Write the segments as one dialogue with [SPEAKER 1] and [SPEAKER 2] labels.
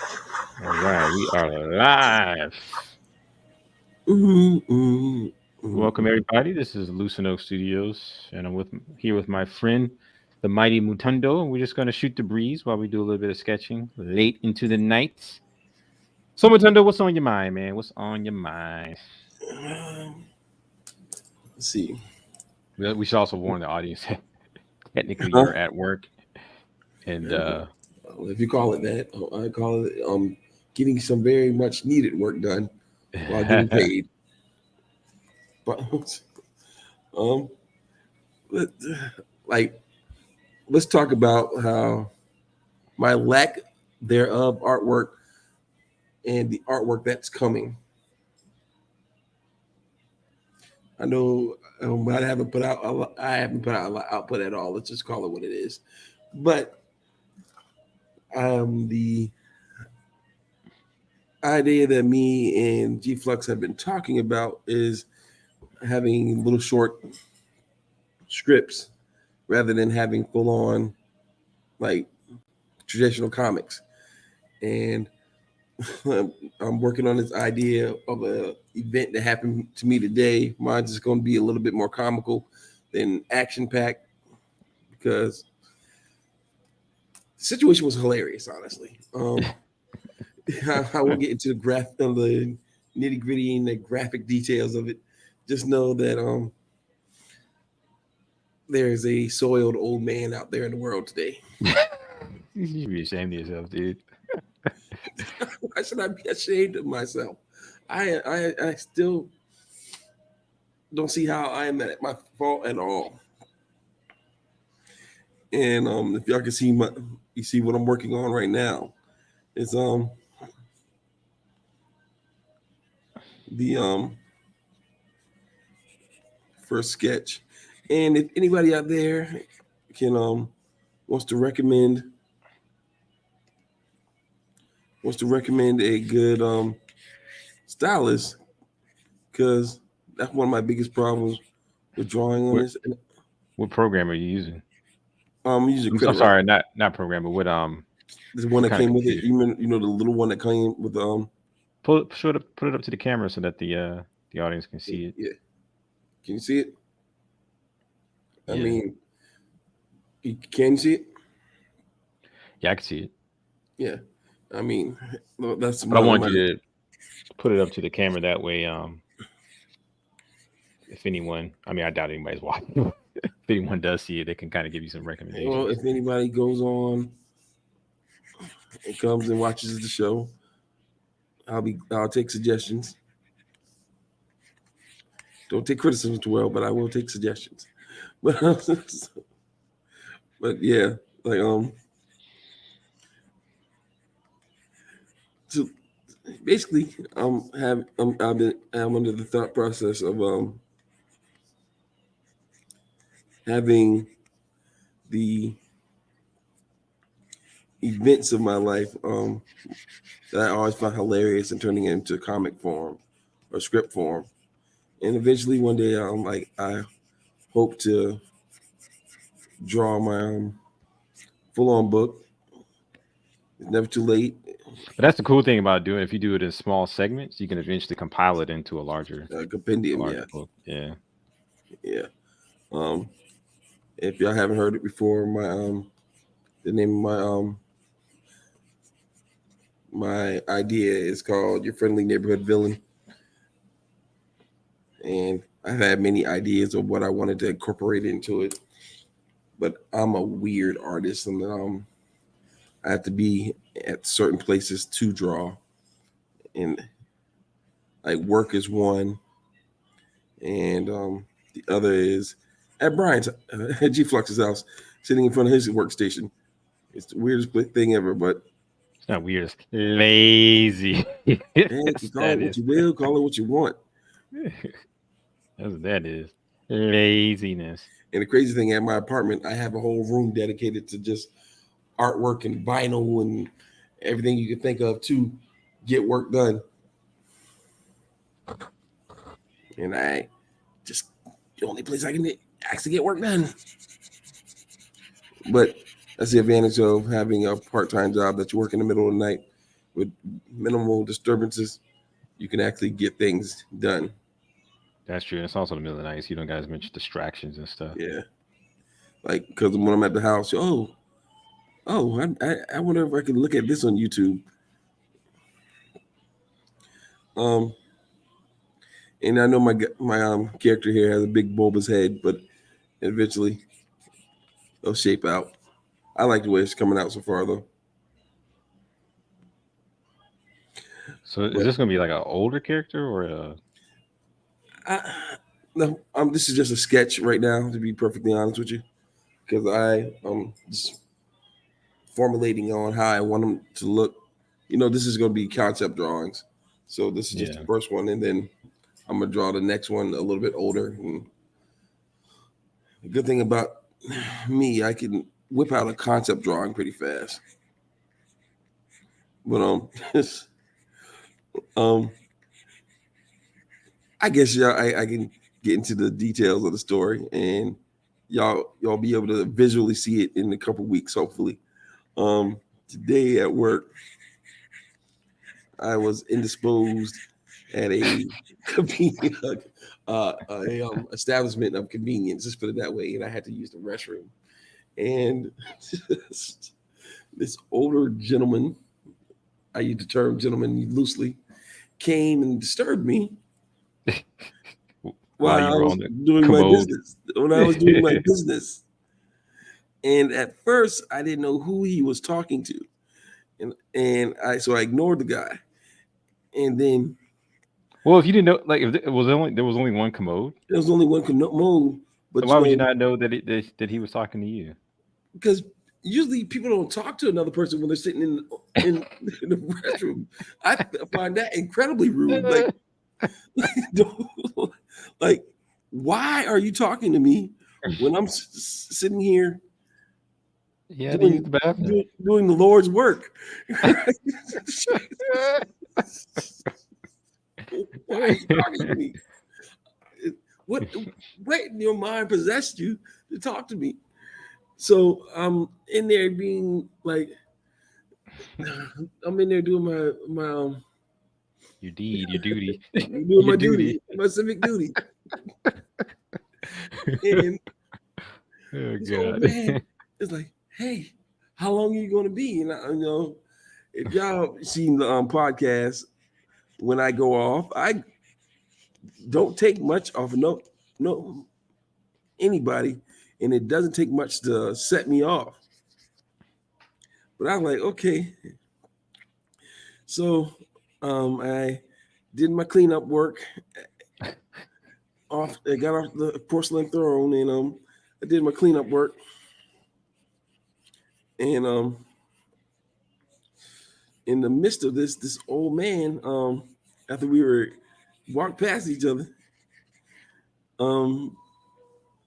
[SPEAKER 1] All right, we are live.
[SPEAKER 2] Mm, mm,
[SPEAKER 1] Welcome
[SPEAKER 2] mm,
[SPEAKER 1] everybody. This is Lucent Studios, and I'm here with my friend, the mighty Mutundo. And we're just gonna shoot the breeze while we do a little bit of sketching late into the night. So Mutundo, what's on your mind, man? What's on your mind?
[SPEAKER 2] let's see.
[SPEAKER 1] We should also warn the audience that technically
[SPEAKER 2] Huh?
[SPEAKER 1] you're at work, and
[SPEAKER 2] Well, if you call it that, I call it getting some very much needed work done while getting paid. But um, let, like, let's talk about how my lack thereof artwork and the artwork that's coming. I know I haven't put out. I haven't put out a lot output at all. Let's just call it what it is. But the idea that me and G Flux have been talking about is having little short scripts rather than having full on like traditional comics. And I'm working on this idea of a event that happened to me today. Mine's just going to be a little bit more comical than action packed because the situation was hilarious, honestly. I won't get into the nitty gritty and the graphic details of it. Just know that there's a soiled old man out there in the world today.
[SPEAKER 1] you should be ashamed of yourself, dude.
[SPEAKER 2] Why should I be ashamed of myself? I still don't see how I am at my fault at all. And if y'all can see you see what I'm working on right now. It's the first sketch. And if anybody out there can wants to recommend a good stylist, because that's one of my biggest problems with drawing on
[SPEAKER 1] What
[SPEAKER 2] this. And,
[SPEAKER 1] what program are you using?
[SPEAKER 2] using
[SPEAKER 1] I'm
[SPEAKER 2] credit rock.
[SPEAKER 1] sorry, not program, but
[SPEAKER 2] This one
[SPEAKER 1] what
[SPEAKER 2] that
[SPEAKER 1] kind of
[SPEAKER 2] came with it.
[SPEAKER 1] computer?
[SPEAKER 2] You know the little one that came with
[SPEAKER 1] Put it up to the camera so that the audience can see it.
[SPEAKER 2] yeah. Can you see it? I
[SPEAKER 1] Yeah,
[SPEAKER 2] mean, can you see it?
[SPEAKER 1] yeah, I can see it.
[SPEAKER 2] Yeah. I mean, well, that's
[SPEAKER 1] But I
[SPEAKER 2] one of
[SPEAKER 1] want
[SPEAKER 2] my.
[SPEAKER 1] you to put it up to the camera that way. If anyone, I mean, I doubt anybody's watching. If anyone does see it, they can kind of give you some
[SPEAKER 2] Well,
[SPEAKER 1] recommendations.
[SPEAKER 2] if anybody goes on and comes and watches the show, I'll take suggestions. Don't take criticism too well, but I will take suggestions. But but yeah, like so basically, I'm under the thought process of having the events of my life that I always find hilarious and turning it into comic form or script form. And eventually one day I hope to draw my full on book. It's never too late.
[SPEAKER 1] But that's the cool thing about doing. If you do it in small segments, you can eventually compile it into a
[SPEAKER 2] Compendium,
[SPEAKER 1] larger
[SPEAKER 2] yeah.
[SPEAKER 1] book. Yeah.
[SPEAKER 2] Yeah. Um if y'all haven't heard it before, the name of my idea is called Your Friendly Neighborhood Villain. And I've had many ideas of what I wanted to incorporate into it. But I'm a weird artist and I have to be at certain places to draw. And like work is one, and the other is at Brian's at G Flux's house, sitting in front of his workstation. It's the weirdest thing ever, but
[SPEAKER 1] It's not weird. It's lazy.
[SPEAKER 2] man, you call
[SPEAKER 1] That
[SPEAKER 2] it what
[SPEAKER 1] is.
[SPEAKER 2] you will, call it what you want.
[SPEAKER 1] That's what that is. Laziness.
[SPEAKER 2] And the crazy thing at my apartment, I have a whole room dedicated to just artwork and vinyl and everything you can think of to get work done. And I just the only place I can actually get work done. But that's the advantage of having a part-time job that you work in the middle of the night with minimal disturbances, you can actually get things done.
[SPEAKER 1] That's true. And it's also the middle of the night. So you know, guys mentioned distractions and stuff.
[SPEAKER 2] Yeah, like because when I'm at the house, I wonder if I can look at this on YouTube. Um, and I know my character here has a big bulbous head, but eventually it'll shape out. I like the way it's coming out so far, though.
[SPEAKER 1] So is
[SPEAKER 2] But
[SPEAKER 1] this gonna be like an older character or a?
[SPEAKER 2] I, no, this is just a sketch right now, to be perfectly honest with you, because I just formulating on how I want them to look. This is going to be concept drawings, so this is just the
[SPEAKER 1] Yeah.
[SPEAKER 2] first one, and then I'm gonna draw the next one a little bit older. And the good thing about me, I can whip out a concept drawing pretty fast. But um, I guess I can get into the details of the story, and y'all be able to visually see it in a couple weeks, hopefully. Today at work, I was indisposed at a convenient establishment of convenience. Just put it that way, and I had to use the restroom. And this older gentleman, I use the term gentleman loosely, came and disturbed me
[SPEAKER 1] While
[SPEAKER 2] while
[SPEAKER 1] you
[SPEAKER 2] I
[SPEAKER 1] were
[SPEAKER 2] was
[SPEAKER 1] on the
[SPEAKER 2] doing my
[SPEAKER 1] commode.
[SPEAKER 2] business. When I was doing my business, and at first I didn't know who he was talking to, and I ignored the guy, and then
[SPEAKER 1] Well, if you didn't know, like, if it was only there was only one commode,
[SPEAKER 2] there was only one mode,
[SPEAKER 1] so
[SPEAKER 2] but
[SPEAKER 1] why would you not know that that he was talking to you?
[SPEAKER 2] because usually people don't talk to another person when they're sitting in, in the restroom. I find that incredibly rude. Don't- like, why are you talking to me when I'm sitting here
[SPEAKER 1] Yeah, to use
[SPEAKER 2] doing,
[SPEAKER 1] the bathroom.
[SPEAKER 2] doing the Lord's work? Why are you talking to me? What in your mind possessed you to talk to me? So I'm in there being like, I'm in there doing my
[SPEAKER 1] Your deed, your duty,
[SPEAKER 2] doing
[SPEAKER 1] your
[SPEAKER 2] my
[SPEAKER 1] duty.
[SPEAKER 2] duty, my civic duty. And
[SPEAKER 1] Oh
[SPEAKER 2] this old
[SPEAKER 1] God.
[SPEAKER 2] man is like, "Hey, how long are you going to be?" And if y'all seen the podcast, when I go off, I don't take much off of no anybody, and it doesn't take much to set me off. But I'm like, okay, so I did my cleanup work off. I got off the porcelain throne, and I did my cleanup work, and in the midst of this old man, after we were walked past each other, um,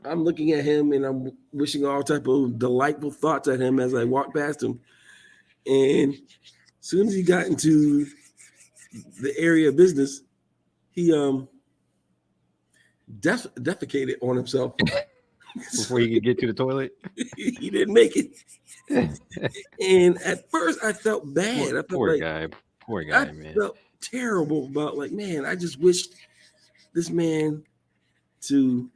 [SPEAKER 2] I'm looking at him and I'm wishing all type of delightful thoughts at him as I walked past him. And as soon as he got into the area of business, he defecated on himself.
[SPEAKER 1] Before you could get to the toilet.
[SPEAKER 2] He didn't make it. And at first, I felt bad.
[SPEAKER 1] Poor guy. Poor
[SPEAKER 2] I
[SPEAKER 1] guy, man.
[SPEAKER 2] felt terrible about like, man, I just wished this man to.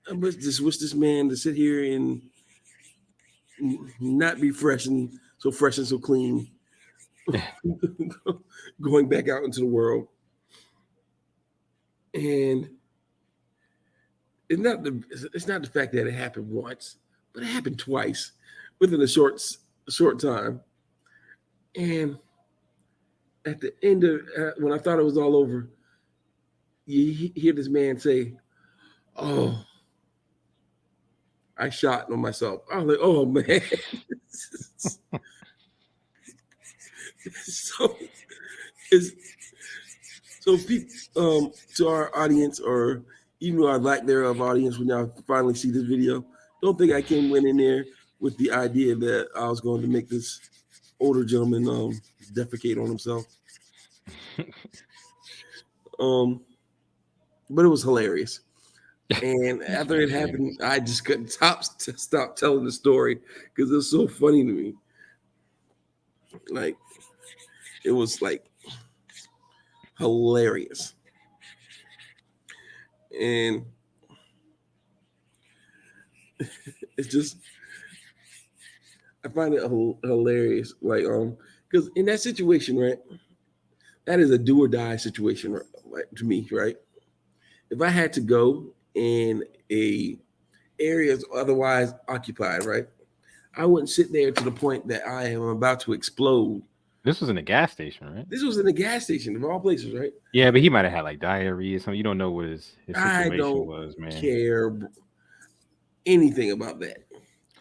[SPEAKER 2] I just wish this man to sit here and not be fresh and so clean, going back out into the world. And it's not the fact that it happened once, but it happened twice within a short time. And at the end of when I thought it was all over, you hear this man say, "Oh, I shot on myself." I was like, "Oh man." so is so people to our audience, or even our lack thereof audience, when y'all finally see this video, don't think I went in there with the idea that I was going to make this older gentleman defecate on himself. But it was hilarious. And after it happened, I just couldn't stop telling the story because it was so funny to me. Like it was like hilarious, and it's just I find it hilarious. Like because in that situation, right, that is a do or die situation, right, like to me, right. If I had to go in a areas otherwise occupied, right, I wouldn't sit there to the point that I am about to explode.
[SPEAKER 1] This was in a gas station, right?
[SPEAKER 2] This was in a gas station of all places, right?
[SPEAKER 1] Yeah, but he might have had like diarrhea or something. You don't know what his
[SPEAKER 2] I
[SPEAKER 1] situation
[SPEAKER 2] don't
[SPEAKER 1] was, man.
[SPEAKER 2] care anything about that.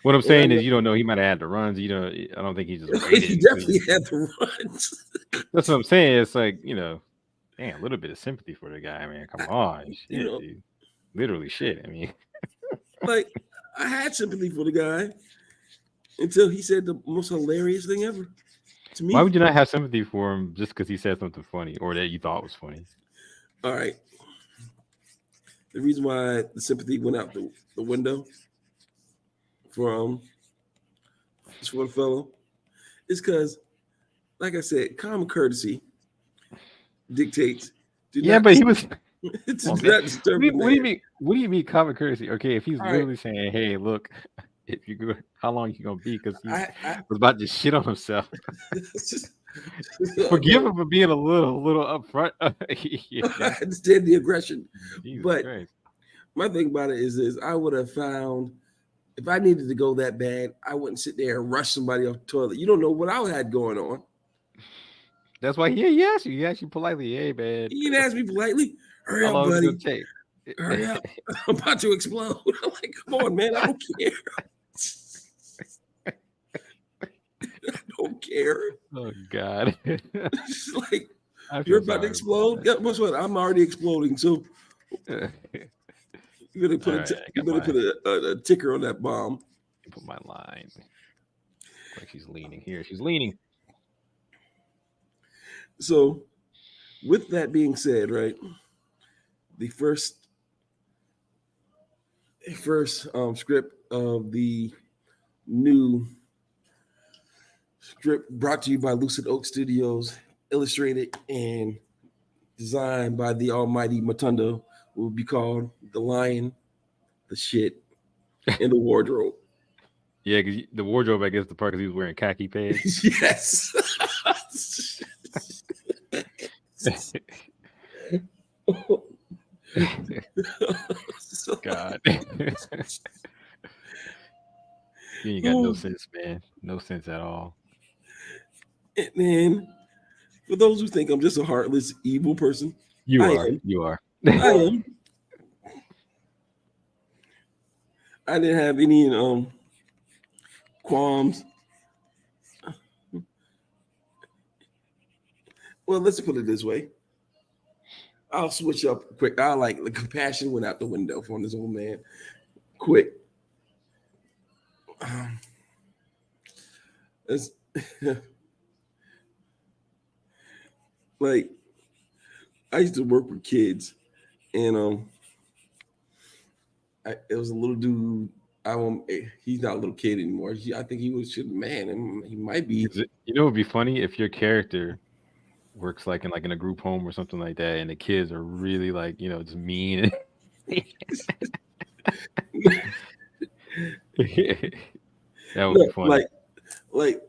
[SPEAKER 1] What I'm
[SPEAKER 2] And I
[SPEAKER 1] saying
[SPEAKER 2] know
[SPEAKER 1] is, you don't know. He might have had the runs. You know, I don't think he just
[SPEAKER 2] he
[SPEAKER 1] waited until
[SPEAKER 2] definitely
[SPEAKER 1] you.
[SPEAKER 2] had the runs.
[SPEAKER 1] That's what I'm saying. It's like, dang, a little bit of sympathy for the guy, man. Come on,
[SPEAKER 2] You
[SPEAKER 1] shit,
[SPEAKER 2] know,
[SPEAKER 1] dude. Literally, shit. I mean,
[SPEAKER 2] like I had sympathy for the guy until he said the most hilarious thing ever to
[SPEAKER 1] why
[SPEAKER 2] me.
[SPEAKER 1] would you not have sympathy for him just because he said something funny or that you thought was funny?
[SPEAKER 2] All right, the reason why the sympathy went out the window for this for the fellow is because, like I said, common courtesy dictates do
[SPEAKER 1] Yeah,
[SPEAKER 2] not
[SPEAKER 1] but he was.
[SPEAKER 2] do
[SPEAKER 1] Come on, man.
[SPEAKER 2] not disturb the
[SPEAKER 1] What do you
[SPEAKER 2] man.
[SPEAKER 1] mean? What do you mean common courtesy? Okay, if he's
[SPEAKER 2] All right,
[SPEAKER 1] literally saying, "Hey, look, if you go, how long you gonna be?" Because he
[SPEAKER 2] I
[SPEAKER 1] was about to shit on himself.
[SPEAKER 2] just,
[SPEAKER 1] Forgive
[SPEAKER 2] bro,
[SPEAKER 1] him for being a little upfront.
[SPEAKER 2] I
[SPEAKER 1] Yeah.
[SPEAKER 2] understand the aggression,
[SPEAKER 1] Jesus
[SPEAKER 2] but
[SPEAKER 1] Christ.
[SPEAKER 2] my thing about it is I would have found if I needed to go that bad, I wouldn't sit there and rush somebody off the toilet. You don't know what I had going on.
[SPEAKER 1] That's why he asked you. He asked you politely, "Hey, man,
[SPEAKER 2] He didn't ask me politely, hurry
[SPEAKER 1] how
[SPEAKER 2] up,
[SPEAKER 1] long is it gonna
[SPEAKER 2] buddy,
[SPEAKER 1] take?"
[SPEAKER 2] hurry up. I'm about to explode. I'm like, come on, man, I don't care. I don't care.
[SPEAKER 1] Oh God.
[SPEAKER 2] It's like
[SPEAKER 1] I
[SPEAKER 2] you're
[SPEAKER 1] feel
[SPEAKER 2] about to
[SPEAKER 1] sorry about
[SPEAKER 2] explode. Yeah, guess what? I'm already exploding. So
[SPEAKER 1] that.
[SPEAKER 2] you better
[SPEAKER 1] All
[SPEAKER 2] put
[SPEAKER 1] right, I
[SPEAKER 2] you
[SPEAKER 1] got
[SPEAKER 2] better
[SPEAKER 1] my
[SPEAKER 2] put a ticker on that bomb.
[SPEAKER 1] put my line. Like she's leaning here. She's leaning.
[SPEAKER 2] So with that being said, right, the first script of the new script brought to you by Lucent Oak Studios, illustrated and designed by the almighty Matundo, will be called The Lion, the Shit, and the Wardrobe.
[SPEAKER 1] Yeah, because the wardrobe, I guess, the part because he was wearing khaki pants.
[SPEAKER 2] Yes. So,
[SPEAKER 1] God. You ain't got no sense, man. No sense at all.
[SPEAKER 2] and then, for those who think I'm just a heartless, evil person,
[SPEAKER 1] You
[SPEAKER 2] I
[SPEAKER 1] are.
[SPEAKER 2] am.
[SPEAKER 1] You are.
[SPEAKER 2] I am. I didn't have any qualms. Well, let's put it this way. I'll switch up quick. I like the compassion went out the window from this old man. Quick. Um, it's like I used to work with kids, and it was a little dude. I won't. He's not a little kid anymore. I think he was just man, and he might be.
[SPEAKER 1] You know, it'd be funny if your character works like in a group home or something like that, and the kids are really like just mean. That would be
[SPEAKER 2] No,
[SPEAKER 1] funny.
[SPEAKER 2] like,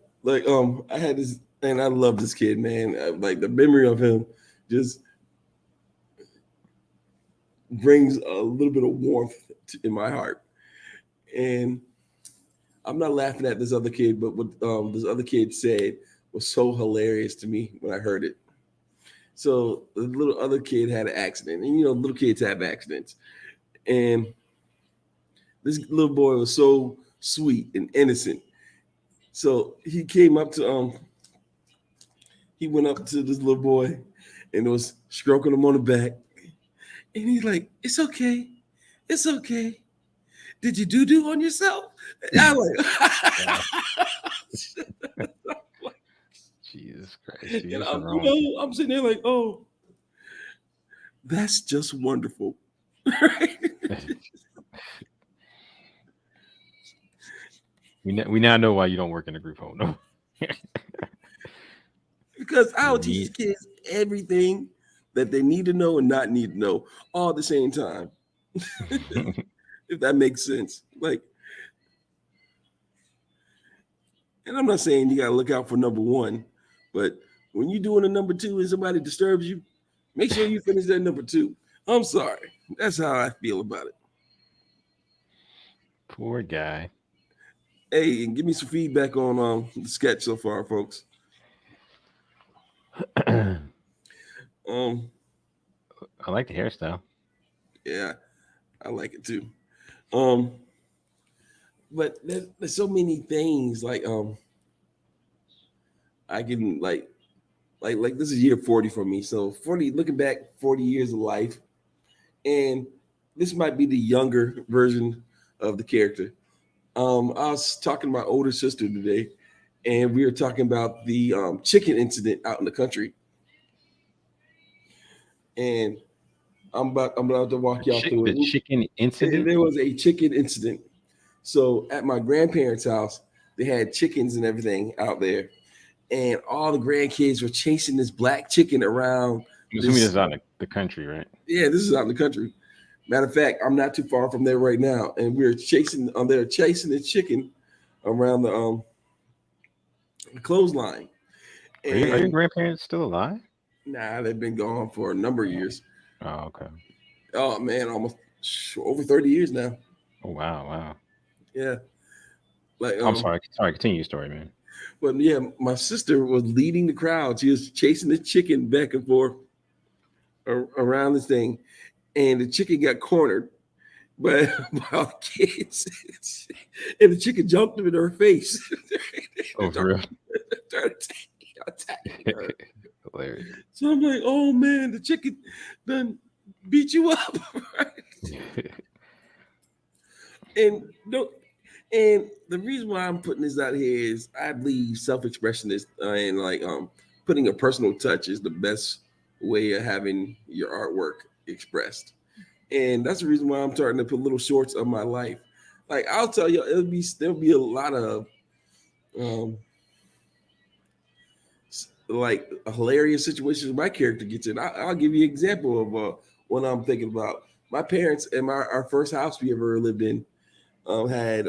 [SPEAKER 2] I had this, and I love this kid, man. Like the memory of him just brings a little bit of warmth in my heart. And I'm not laughing at this other kid, but what this other kid said was so hilarious to me when I heard it. So the little other kid had an accident, and little kids have accidents. And this little boy was so sweet and innocent. So he went up to this little boy and was stroking him on the back. And he's like, "It's okay. It's okay. Did you do on yourself?" And I'm
[SPEAKER 1] Yeah.
[SPEAKER 2] like,
[SPEAKER 1] Jesus Christ, dude,
[SPEAKER 2] and
[SPEAKER 1] what's wrong with you?
[SPEAKER 2] I'm sitting there like, "Oh, that's just wonderful."
[SPEAKER 1] We now know why you don't work in a group home. No.
[SPEAKER 2] because I'll teach
[SPEAKER 1] Need.
[SPEAKER 2] kids everything that they need to know and not need to know all at the same time. If that makes sense. Like, and I'm not saying you gotta look out for number one, but when you're doing a number two and somebody disturbs you, make sure you finish that number two. I'm sorry. That's how I feel about it.
[SPEAKER 1] Poor guy.
[SPEAKER 2] Hey, and give me some feedback on the sketch so far, folks.
[SPEAKER 1] I
[SPEAKER 2] Um,
[SPEAKER 1] like the hairstyle.
[SPEAKER 2] yeah, I like it too. Um, but there's so many things I can like this is year 40 for me. So 40, looking back 40 years of life, and this might be the younger version of the character. I was talking to my older sister today, and we were talking about the chicken incident out in the country. And I'm about to walk y'all through
[SPEAKER 1] The
[SPEAKER 2] it.
[SPEAKER 1] chicken incident.
[SPEAKER 2] There was a chicken incident. So at my grandparents' house, they had chickens and everything out there, and all the grandkids were chasing this black chicken around.
[SPEAKER 1] I'm assuming this
[SPEAKER 2] This
[SPEAKER 1] is out in the country, right?
[SPEAKER 2] Yeah, this is out in the country. Matter of fact, I'm not too far from there right now, and we're chasing. They're chasing the chicken around the clothesline,
[SPEAKER 1] Are your
[SPEAKER 2] and
[SPEAKER 1] grandparents still alive?
[SPEAKER 2] nah, they've been gone for a number of years.
[SPEAKER 1] Oh, okay.
[SPEAKER 2] Oh man, almost over 30 years now.
[SPEAKER 1] Oh, wow, wow.
[SPEAKER 2] Yeah, like
[SPEAKER 1] I'm sorry. Sorry, continue your story, man.
[SPEAKER 2] but yeah, my sister was leading the crowd. She was chasing the chicken back and forth around this thing, and the chicken got cornered by our kids, and the chicken jumped in her face.
[SPEAKER 1] Oh, for real?
[SPEAKER 2] Started attacking her.
[SPEAKER 1] Hilarious.
[SPEAKER 2] So I'm like, oh man, the chicken done beat you up, right? And don't. And the reason why I'm putting this out here is I believe self-expression is and putting a personal touch is the best way of having your artwork expressed. And that's the reason why I'm starting to put little shorts of my life. Like I'll tell you, there'll be a lot of um, like hilarious situations my character gets in. I'll give you an example of what I'm thinking about. My parents and our first house we ever lived in had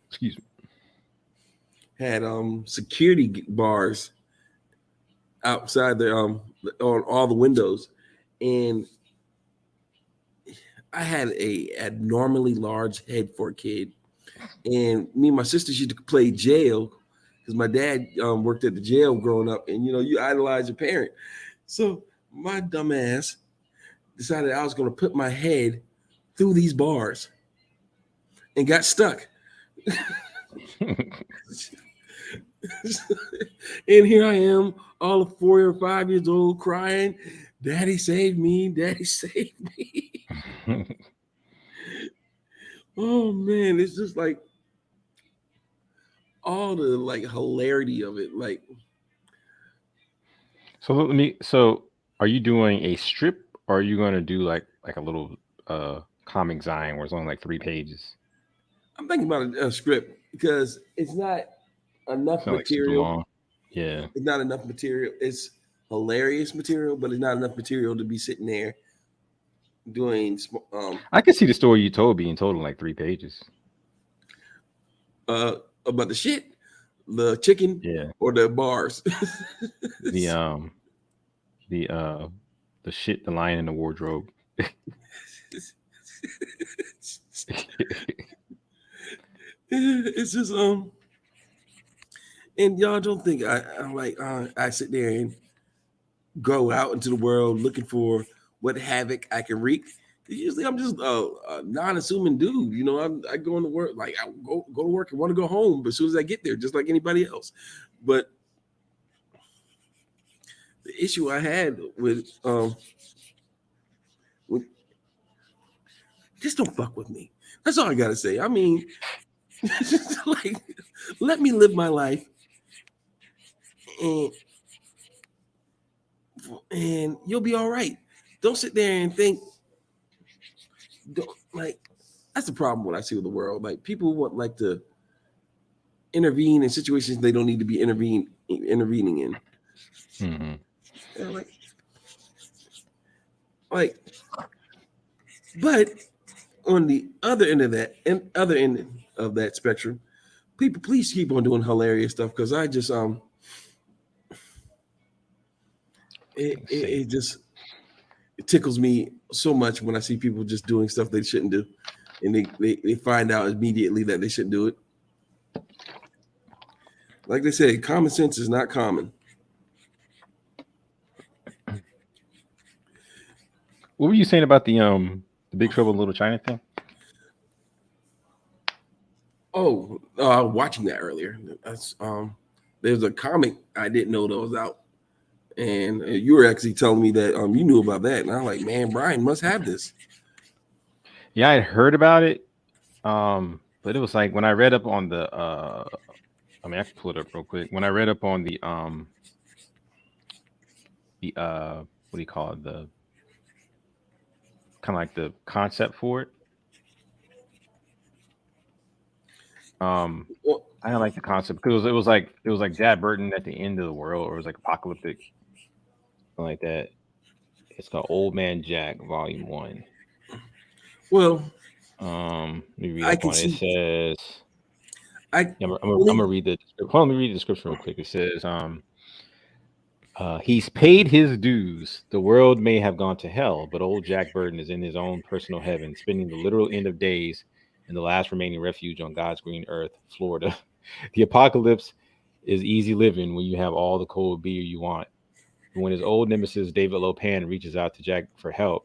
[SPEAKER 1] Excuse me.
[SPEAKER 2] security bars outside the on all the windows, and I had a abnormally large head for a kid, and me and my sisters used to play jail because my dad worked at the jail growing up, and you idolize your parent. So my dumb ass decided I was going to put my head through these bars and got stuck. And here I am, all of 4 or 5 years old, crying, "Daddy saved me! Daddy saved me!" Oh man, it's just like all the like hilarity of it. Like,
[SPEAKER 1] So let me. So, are you doing a strip, or are you going to do like a little comic zine where it's only like 3 pages?
[SPEAKER 2] I'm thinking about a script because it's not
[SPEAKER 1] It's
[SPEAKER 2] enough
[SPEAKER 1] not like super
[SPEAKER 2] material.
[SPEAKER 1] long. Yeah.
[SPEAKER 2] It's not enough material. It's hilarious material, but it's not enough material to be sitting there doing
[SPEAKER 1] I can see the story you told being told in like 3 pages.
[SPEAKER 2] about the shit, the chicken,
[SPEAKER 1] Yeah.
[SPEAKER 2] or the bars.
[SPEAKER 1] The the uh the shit, the lion in the wardrobe.
[SPEAKER 2] It's just and y'all don't think I'm like I sit there and go out into the world looking for what havoc I can wreak. Usually I'm just a non-assuming dude. I go into work, like I go to work and want to go home, but as soon as I get there, just like anybody else. But the issue I had with just don't fuck with me. That's all I gotta say. I mean, just like let me live my life, and you'll be all right. Don't sit there and think. Don't, like that's the problem what I see with the world. Like people want like to intervene in situations they don't need to be intervening in.
[SPEAKER 1] Mhm.
[SPEAKER 2] And I'm like, but on the other end of that, and other end of that spectrum, people, please keep on doing hilarious stuff because I just
[SPEAKER 1] Let's see.
[SPEAKER 2] it just it tickles me so much when I see people just doing stuff they shouldn't do, and they find out immediately that they shouldn't do it. Like they said, common sense is not common.
[SPEAKER 1] What were you saying about the Big Trouble in Little China thing?
[SPEAKER 2] Oh, watching that earlier. That's there's a comic I didn't know that was out, and you were actually telling me that you knew about that, and I'm like, man, Brian must have this.
[SPEAKER 1] Yeah, I had heard about it. But it was like when I read up on the I mean I can pull it up real quick. When I read up on the what do you call it? The kind of like the concept for it. Um
[SPEAKER 2] Well,
[SPEAKER 1] I didn't like the concept because it was like Jad Burton at the end of the world, or it was like apocalyptic, something like that. It's called Old Man Jack, Volume One.
[SPEAKER 2] well,
[SPEAKER 1] Let me read
[SPEAKER 2] I
[SPEAKER 1] up
[SPEAKER 2] can
[SPEAKER 1] on it. It
[SPEAKER 2] see.
[SPEAKER 1] says,
[SPEAKER 2] I
[SPEAKER 1] yeah, I'm
[SPEAKER 2] only.
[SPEAKER 1] gonna read the description. Hold on, let me read the description real quick. It says, he's paid his dues. The world may have gone to hell, but old Jack Burton is in his own personal heaven, spending the literal end of days in the last remaining refuge on God's green earth, Florida. The apocalypse is easy living when you have all the cold beer you want. But when his old nemesis David Lopan reaches out to Jack for help,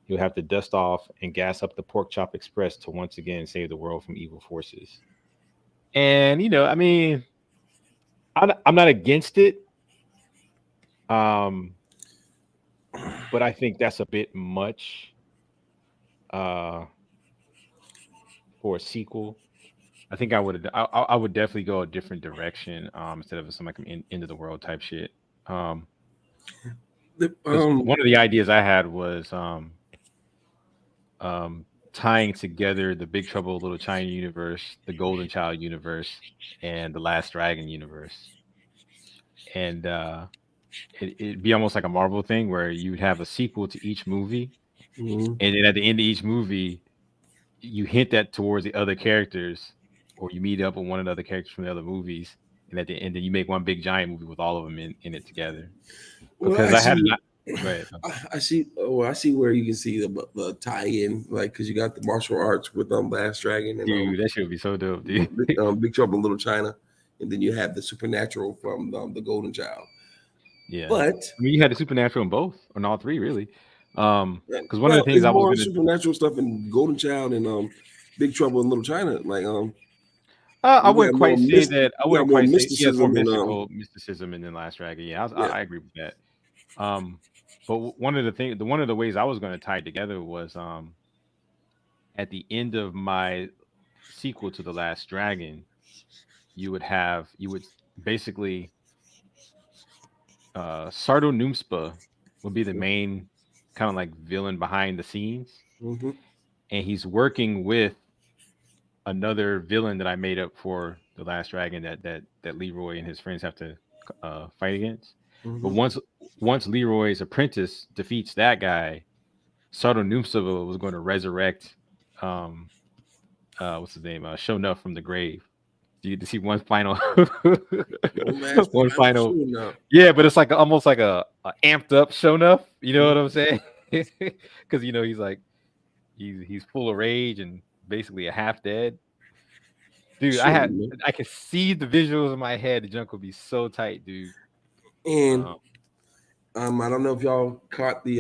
[SPEAKER 1] he'll have to dust off and gas up the Pork Chop Express to once again save the world from evil forces. And I mean, I'm not against it, um, but I think that's a bit much uh, for a sequel. I think I would definitely go a different direction, instead of some like end of the world type shit. Um,
[SPEAKER 2] The,
[SPEAKER 1] because one of the ideas I had was um, tying together the Big Trouble in Little China universe, the Golden Child universe, and the Last Dragon universe, and it'd be almost like a Marvel thing where you would have a sequel to each movie,
[SPEAKER 2] mhm.
[SPEAKER 1] and then at the end of each movie, you hint that towards the other characters, or you meet up with one of the other characters from the other movies, and at the end, then you make one big giant movie with all of them in it together.
[SPEAKER 2] Well,
[SPEAKER 1] Because
[SPEAKER 2] I
[SPEAKER 1] I had
[SPEAKER 2] see.
[SPEAKER 1] not. Go ahead.
[SPEAKER 2] I see. Well, I see where you can see the tie-in, like because you got the martial arts with Last Dragon and
[SPEAKER 1] Dude, that shit would be so dope, dude.
[SPEAKER 2] Big Trouble in Little China, and then you have the supernatural from the Golden Child.
[SPEAKER 1] Yeah.
[SPEAKER 2] But
[SPEAKER 1] I mean, you had the supernatural in both, or in all three, really. Because one of the
[SPEAKER 2] well,
[SPEAKER 1] things
[SPEAKER 2] it's
[SPEAKER 1] I was
[SPEAKER 2] more
[SPEAKER 1] gonna,
[SPEAKER 2] supernatural stuff in Golden Child and Big Trouble in Little China. Like
[SPEAKER 1] I
[SPEAKER 2] you
[SPEAKER 1] wouldn't
[SPEAKER 2] got more
[SPEAKER 1] quite say that. I
[SPEAKER 2] you got
[SPEAKER 1] wouldn't
[SPEAKER 2] more
[SPEAKER 1] quite say he has more
[SPEAKER 2] mysticism and
[SPEAKER 1] mysticism in than Last Dragon. Yeah,
[SPEAKER 2] yeah.
[SPEAKER 1] I agree with that. Um, but one of the ways I was going to tie it together was at the end of my sequel to the Last Dragon, you would basically Sardo Noomspa would be the main kind of like villain behind the scenes,
[SPEAKER 2] Mm-hmm.
[SPEAKER 1] and he's working with another villain that I made up for the Last Dragon that Leroy and his friends have to fight against. But
[SPEAKER 2] Mm-hmm.
[SPEAKER 1] once Leroy's apprentice defeats that guy, Sardo Noomspa was going to resurrect what's his name? Shonuff from the grave. Do you to see one final
[SPEAKER 2] One last
[SPEAKER 1] one
[SPEAKER 2] final show
[SPEAKER 1] final
[SPEAKER 2] now.
[SPEAKER 1] yeah, but it's like almost like a amped up Shonuff, you know
[SPEAKER 2] Mhm.
[SPEAKER 1] what I'm saying? Because he's like he's full of rage and basically a half dead. Dude,
[SPEAKER 2] Sure, man.
[SPEAKER 1] I can see the visuals in my head. The junk will be so tight, dude.
[SPEAKER 2] And
[SPEAKER 1] Um,
[SPEAKER 2] I don't know if y'all caught the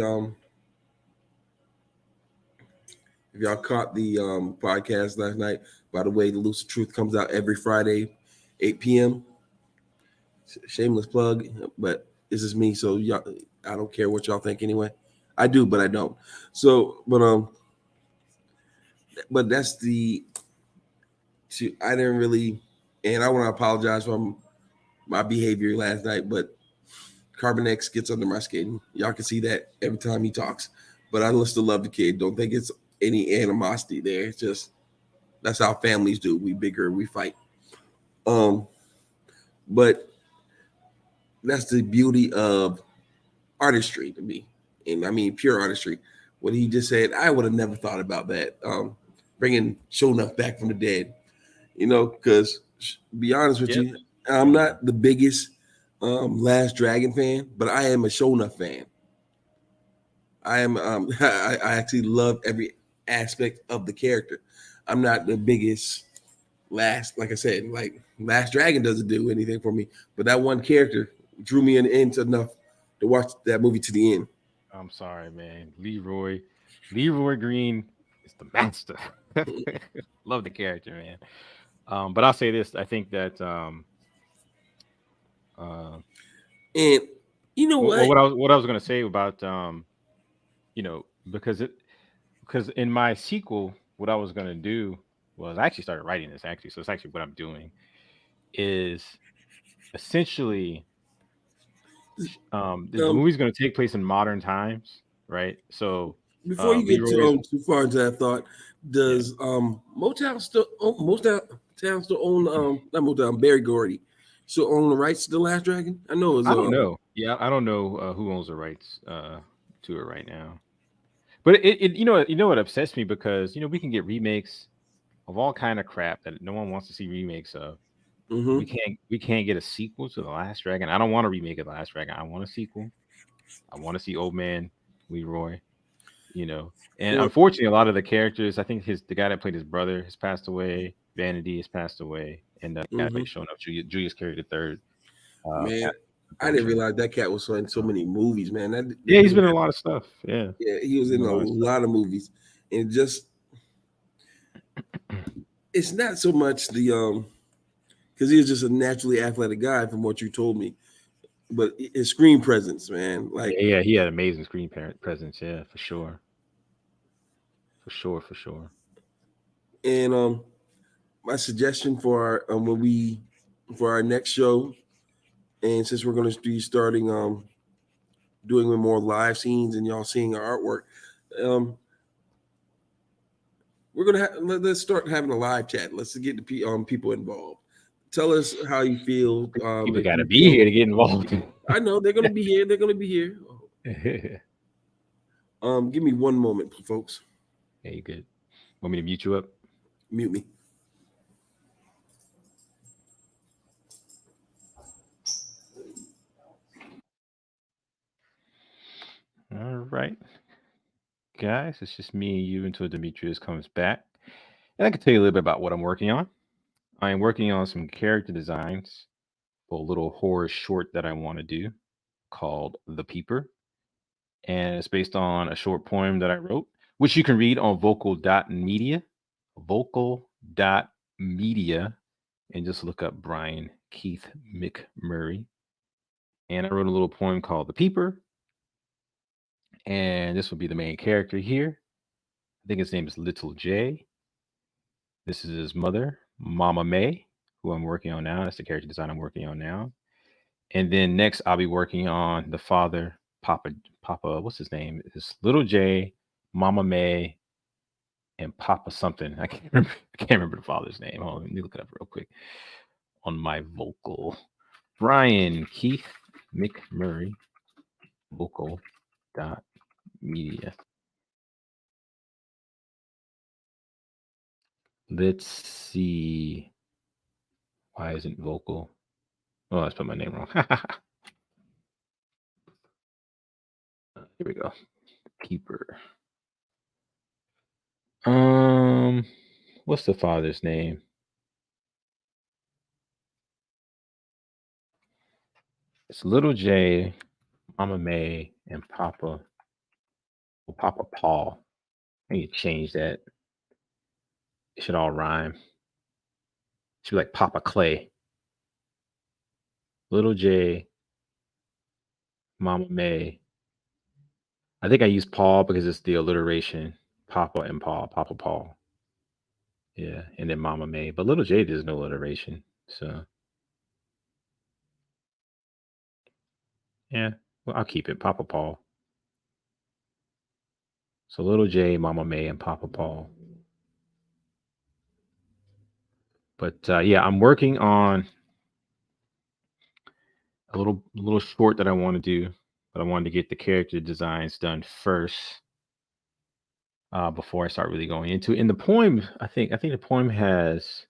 [SPEAKER 2] podcast last night. By the way, the Lucent Truth comes out every Friday, 8 p.m. Shameless plug, but this is me, so y'all, I don't care what y'all think anyway. I do, but I don't. So, but that's the. I didn't really, and I want to apologize for my behavior last night, but Carbon X gets under my skin. Y'all can see that every time he talks. But I still love the kid. Don't think it's any animosity there. It's just that's how families do. We bigger, we fight. Um, but that's the beauty of artistry to me, and I mean pure artistry. What he just said, I would have never thought about that. Bringing Shonuff back from the dead, because be honest with
[SPEAKER 1] Yeah.
[SPEAKER 2] you, I'm not the biggest Last Dragon fan, but I am a Shonuff fan. I am. I actually love every aspect of the character. I'm not the biggest like I said, like Last Dragon doesn't do anything for me, but that one character drew me into enough to watch that movie to the end.
[SPEAKER 1] I'm sorry, man. Leroy Green is the master. Love the character, man. But I'll say this: I think that uh,
[SPEAKER 2] And you know what?
[SPEAKER 1] what I was gonna say about you know, because in my sequel, what I was gonna do was I actually started writing this actually, so it's actually what I'm doing is essentially the
[SPEAKER 2] Um,
[SPEAKER 1] movie's gonna take place in modern times, right? So
[SPEAKER 2] Before you get
[SPEAKER 1] Leroy's
[SPEAKER 2] too far into that thought,
[SPEAKER 1] yeah.
[SPEAKER 2] does Motown Town still own not Motown Barry Gordy still own the rights to the Last Dragon? I know it's
[SPEAKER 1] I don't know. Yeah, I don't know who owns the rights to it right now. But it you know what upsets me because we can get remakes of all kind of crap that no one wants to see remakes of.
[SPEAKER 2] mm-hmm.
[SPEAKER 1] We can't get a sequel to The Last Dragon. I don't want to remake of The Last Dragon. I want a sequel. I want to see Old Man Leroy. And
[SPEAKER 2] Well,
[SPEAKER 1] unfortunately, a lot of the characters. I think the guy that played his brother has passed away. Vanity has passed away, and the guy that
[SPEAKER 2] mm-hmm.
[SPEAKER 1] played showing up, Julius Carry the third,
[SPEAKER 2] Man,
[SPEAKER 1] passed,
[SPEAKER 2] I didn't
[SPEAKER 1] unfortunately.
[SPEAKER 2] realize that cat was in so many movies, man.
[SPEAKER 1] Yeah,
[SPEAKER 2] That
[SPEAKER 1] he's
[SPEAKER 2] dude,
[SPEAKER 1] been in a lot of stuff. Yeah,
[SPEAKER 2] yeah, he was
[SPEAKER 1] he's been
[SPEAKER 2] in
[SPEAKER 1] in a
[SPEAKER 2] a
[SPEAKER 1] lot of stuff.
[SPEAKER 2] lot of movies, and just it's not so much the because he was just a naturally athletic guy from what you told me, but his screen presence, man, like,
[SPEAKER 1] Yeah, he had amazing screen presence. Yeah, for sure, for sure, for sure.
[SPEAKER 2] and my suggestion for when we for our next show, and since we're going to be starting doing more live scenes and y'all seeing our artwork, um we're gonna let's start having a live chat. Let's get the people involved. Tell us how you feel.
[SPEAKER 1] People
[SPEAKER 2] If
[SPEAKER 1] got to
[SPEAKER 2] you
[SPEAKER 1] be
[SPEAKER 2] feel,
[SPEAKER 1] here to get involved.
[SPEAKER 2] I know they're gonna be here. They're gonna be here.
[SPEAKER 1] Yeah,
[SPEAKER 2] Give me one moment, folks.
[SPEAKER 1] you good? Want me to mute you up?
[SPEAKER 2] Mute me.
[SPEAKER 1] All right, guys, it's just me and you until Demetrius comes back, and I can tell you a little bit about what I'm working on. I am working on some character designs for a little horror short that I want to do called The Peeper. And it's based on a short poem that I wrote, which you can read on vocal.media, and just look up Brian Keith McMurray. And I wrote a little poem called The Peeper, and this will be the main character here. I think his name is Little J. This is his mother, Mama May, who I'm working on now. That's the character design I'm working on now. And then next, I'll be working on the father, Papa. What's his name? It's Little J, Mama May, and Papa something. I can't remember. I can't remember the father's name. Hold on, let me look it up real quick on my vocal. Brian Keith McMurray, vocal dot media. Let's see. Why isn't vocal? Oh, I spelled my name wrong. Here we go. Keeper. Um, what's the father's name? It's Little J, Mama May, and Papa Paul. I need to change that. It should all rhyme. It should be like Papa Clay. Little J, Mama May. I think I use Paul because it's the alliteration. Papa and Paul. Papa Paul. Yeah. And then Mama May. But Little J, there's no alliteration. So yeah. Well, I'll keep it. Papa Paul. So Little J, Mama May, and Papa Paul. But yeah, I'm working on a little short that I want to do, but I wanted to get the character designs done first before I start really going into it. In the poem, I think the poem has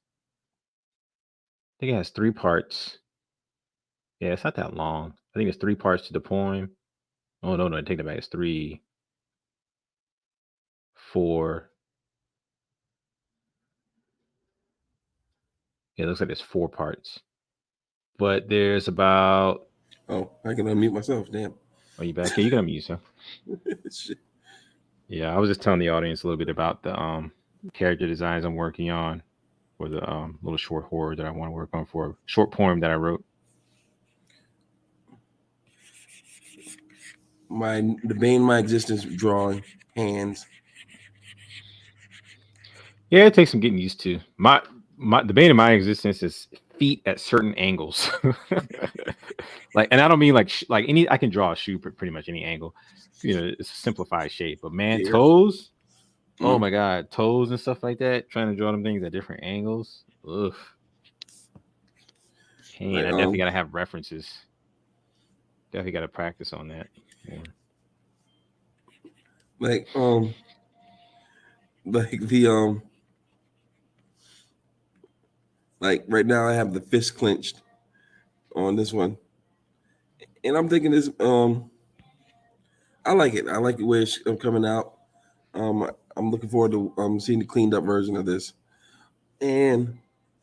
[SPEAKER 1] I think it has three parts. Yeah, it's not that long. I think it's three parts to the poem. Oh no, no, take that back. It's three, four. Yeah, it looks like there's four parts. But there's about.
[SPEAKER 2] Oh, I can unmute myself. Damn.
[SPEAKER 1] Are you back? Yeah, you can unmute yourself.
[SPEAKER 2] Shit.
[SPEAKER 1] Yeah, I was just telling the audience a little bit about the character designs I'm working on for the little short horror that I want to work on for a short poem that I wrote.
[SPEAKER 2] The bane of my existence, drawing hands.
[SPEAKER 1] Yeah, it takes some getting used to. My the bane of my existence is feet at certain angles. Like, and I don't mean like like any. I can draw a shoe pretty much any angle. It's a simplified shape. But man,
[SPEAKER 2] Here.
[SPEAKER 1] toes. Oh
[SPEAKER 2] Mm.
[SPEAKER 1] my god, toes and stuff like that. Trying to draw them things at different angles. Ugh, pain.
[SPEAKER 2] Like
[SPEAKER 1] I definitely gotta have references. Definitely gotta practice on that more.
[SPEAKER 2] like um like the like right now I have the fist clenched on this one, and I'm thinking this I like it. I like the way it's coming out. I'm looking forward to seeing the cleaned up version of this. And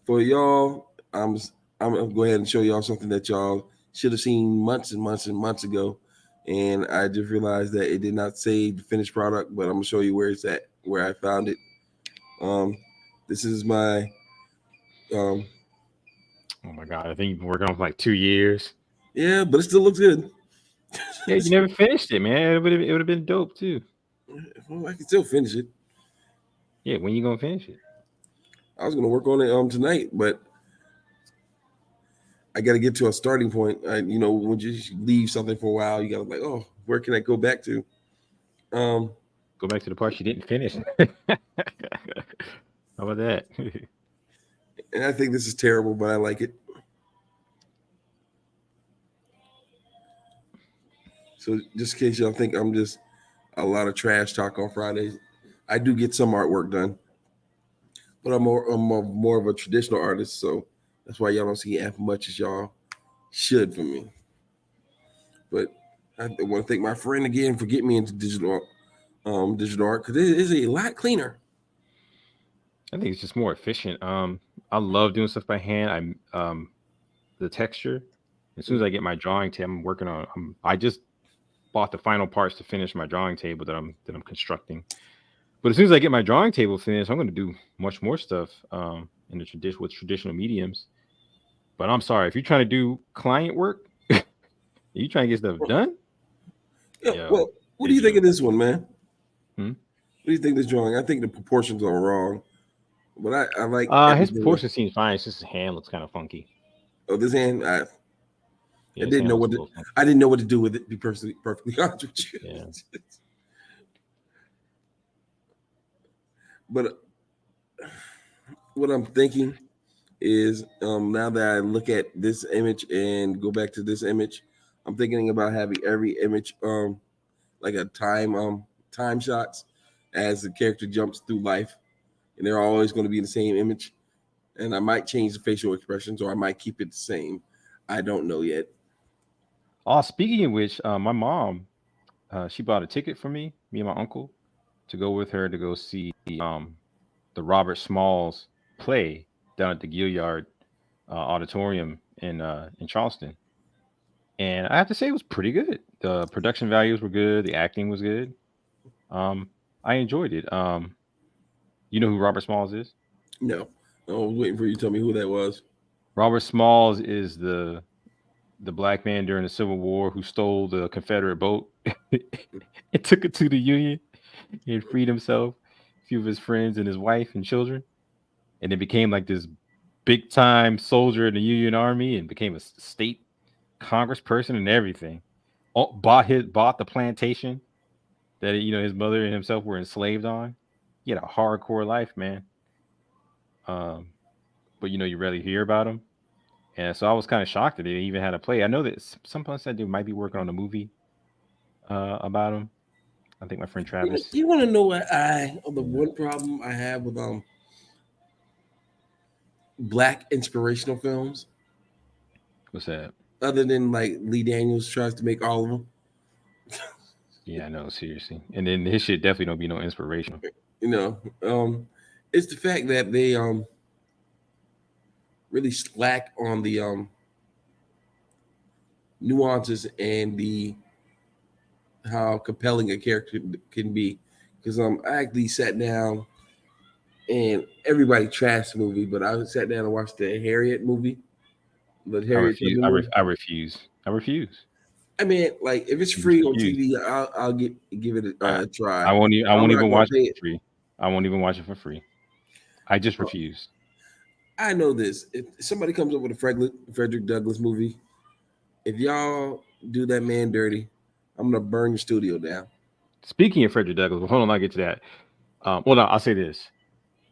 [SPEAKER 2] for y'all, I'm gonna go ahead and show y'all something that y'all should have seen months and months and months ago. And I just realized that it did not say the finished product, but I'm gonna show you where it's at, where I found it. Um, this is my um,
[SPEAKER 1] Oh my god, I think you've been working on it for like 2 years.
[SPEAKER 2] yeah, but it still looks good.
[SPEAKER 1] Yeah, you never finished it, man. It would have been dope too.
[SPEAKER 2] Well, I can still finish it.
[SPEAKER 1] Yeah, when you gonna finish it?
[SPEAKER 2] I was gonna work on it tonight, but I got to get to a starting point. When you leave something for a while, you got to like, oh, where can I go back to? Um,
[SPEAKER 1] Go back to the part you didn't finish. How about that?
[SPEAKER 2] and I think this is terrible, but I like it. So just in case y'all think I'm just a lot of trash talk on Fridays, I do get some artwork done, but I'm more of a traditional artist, so that's why y'all don't see as much as y'all should from me. But I want to thank my friend again for getting me into digital art because it is a lot cleaner.
[SPEAKER 1] I think it's just more efficient. I love doing stuff by hand. The texture. As soon as I get my drawing table, I'm working on. I just bought the final parts to finish my drawing table that I'm constructing. But as soon as I get my drawing table finished, I'm going to do much more stuff in the traditional mediums. But I'm sorry, if you're trying to do client work, you trying to get stuff done,
[SPEAKER 2] Yeah.
[SPEAKER 1] yo,
[SPEAKER 2] Well, what do you think of
[SPEAKER 1] digital.
[SPEAKER 2] this one, man?
[SPEAKER 1] Hmm?
[SPEAKER 2] What do you think of this drawing? I think the proportions are wrong, but I like
[SPEAKER 1] His
[SPEAKER 2] everything.
[SPEAKER 1] proportion seems fine. It's just his hand looks kind of funky.
[SPEAKER 2] Oh, this hand, I
[SPEAKER 1] Yeah, his
[SPEAKER 2] didn't
[SPEAKER 1] hand
[SPEAKER 2] know
[SPEAKER 1] looks
[SPEAKER 2] what
[SPEAKER 1] a
[SPEAKER 2] to,
[SPEAKER 1] little funky.
[SPEAKER 2] I didn't know what to do with it. Be perfectly honest with you.
[SPEAKER 1] Yeah.
[SPEAKER 2] But what I'm thinking is now that I look at this image and go back to this image, I'm thinking about having every image like a time shots as the character jumps through life, and they're always going to be the same image. And I might change the facial expressions, or I might keep it the same. I don't know yet.
[SPEAKER 1] Oh, speaking of which, my mom, she bought a ticket for me and my uncle, to go with her to go see the Robert Smalls play down at the Gilliard Auditorium in Charleston. And I have to say it was pretty good. The production values were good. The acting was good. I enjoyed it. You know who Robert Smalls is?
[SPEAKER 2] No, I was waiting for you to tell me who that was.
[SPEAKER 1] Robert Smalls is the black man during the Civil War who stole the Confederate boat and took it to the Union and freed himself, a few of his friends, and his wife and children, and then became like this big time soldier in the Union Army and became a state congressperson and everything. Bought the plantation that his mother and himself were enslaved on. He had a hardcore life, man. Um, but you rarely hear about him. And so I was kind of shocked that they even had a play. I know that some people said they might be working on a movie about him. I think my friend Travis.
[SPEAKER 2] You want to know what the one problem I have with black inspirational films,
[SPEAKER 1] What's that?
[SPEAKER 2] other than like Lee Daniels tries to make all of them.
[SPEAKER 1] Yeah, I know, seriously. And then his shit definitely don't be no inspirational.
[SPEAKER 2] You know, it's the fact that they really slack on the nuances and the how compelling a character can be. Because I actually sat down and everybody trashed the movie, but I sat down and watched the Harriet movie, the
[SPEAKER 1] I
[SPEAKER 2] Harriet
[SPEAKER 1] refuse.
[SPEAKER 2] Tubman movie.
[SPEAKER 1] I refuse. I refuse.
[SPEAKER 2] I mean, like if it's
[SPEAKER 1] I just
[SPEAKER 2] free on
[SPEAKER 1] refuse.
[SPEAKER 2] TV, I'll give it
[SPEAKER 1] I,
[SPEAKER 2] a try.
[SPEAKER 1] I won't. I
[SPEAKER 2] I'm
[SPEAKER 1] won't
[SPEAKER 2] not
[SPEAKER 1] even
[SPEAKER 2] gonna
[SPEAKER 1] watch it
[SPEAKER 2] pay it.
[SPEAKER 1] for free. I won't even watch it for free. I just refuse.
[SPEAKER 2] I know this. If somebody comes up with a Frederick Douglass movie, if y'all do that man dirty, I'm gonna burn your studio down.
[SPEAKER 1] Speaking of Frederick Douglass, well, hold on, I'll get to that. Well, no, I'll say this.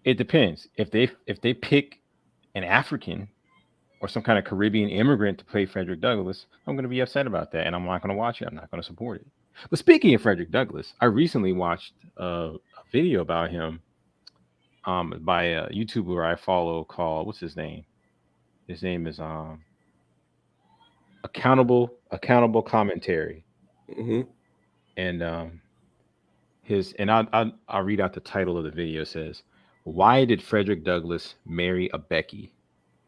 [SPEAKER 1] It depends. If they pick an African or some kind of Caribbean immigrant to play Frederick Douglass, I'm going to be upset about that, and I'm not going to watch it. I'm not going to support it. But speaking of Frederick Douglass, I recently watched a video about him by a YouTuber I follow called what's his name? His name is Accountable Commentary,
[SPEAKER 2] Hmm.
[SPEAKER 1] and his and I'll read out the title of the video. It says, "Why did Frederick Douglass marry a Becky?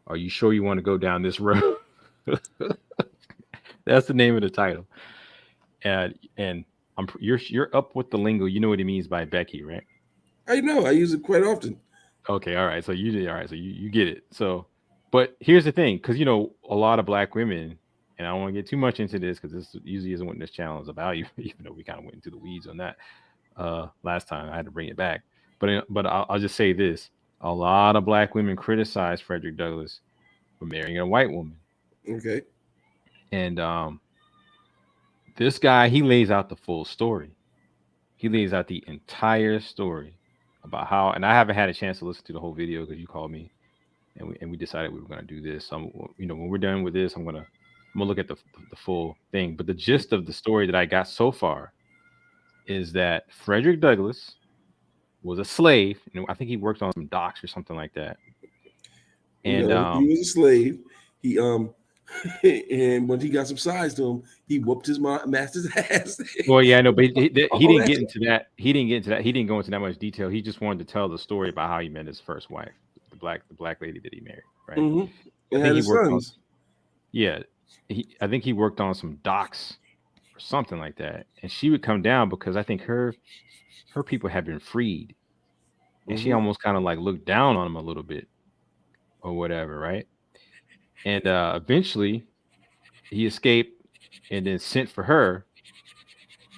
[SPEAKER 1] Are you sure you want to go down this road?" That's the name of the title. And you're up with the lingo. You know what he means by Becky, right?
[SPEAKER 2] I know. I use it quite often.
[SPEAKER 1] Okay, all right. So you did all right. So you get it. So, but here's the thing, because a lot of black women, and I don't want to get too much into this because this usually isn't what this channel is about. Even though we kind of went into the weeds on that last time, I had to bring it back. But I'll just say this: a lot of black women criticize Frederick Douglass for marrying a white woman,
[SPEAKER 2] Okay.
[SPEAKER 1] and this guy, he lays out the full story. He lays out the entire story about how, and I haven't had a chance to listen to the whole video because you called me, and we decided we were going to do this. So when we're done with this, I'm gonna look at the full thing. But the gist of the story that I got so far is that Frederick Douglass was a slave, and I think he worked on some docks or something like that. And
[SPEAKER 2] He was a slave. He and when he got some size to him, he whooped his master's ass.
[SPEAKER 1] well, yeah, I know, but he
[SPEAKER 2] All
[SPEAKER 1] didn't
[SPEAKER 2] that.
[SPEAKER 1] get into that. He didn't get into that. He didn't go into that much detail. He just wanted to tell the story about how he met his first wife, the black lady that he married. Right.
[SPEAKER 2] Hmm.
[SPEAKER 1] I
[SPEAKER 2] And
[SPEAKER 1] think
[SPEAKER 2] had
[SPEAKER 1] he
[SPEAKER 2] his
[SPEAKER 1] worked on.
[SPEAKER 2] sons.
[SPEAKER 1] Yeah, I think he worked on some docks or something like that. And she would come down because I think her people had been freed, and she
[SPEAKER 2] Hmm.
[SPEAKER 1] almost kind of like looked down on him a little bit or whatever, right? And eventually he escaped and then sent for her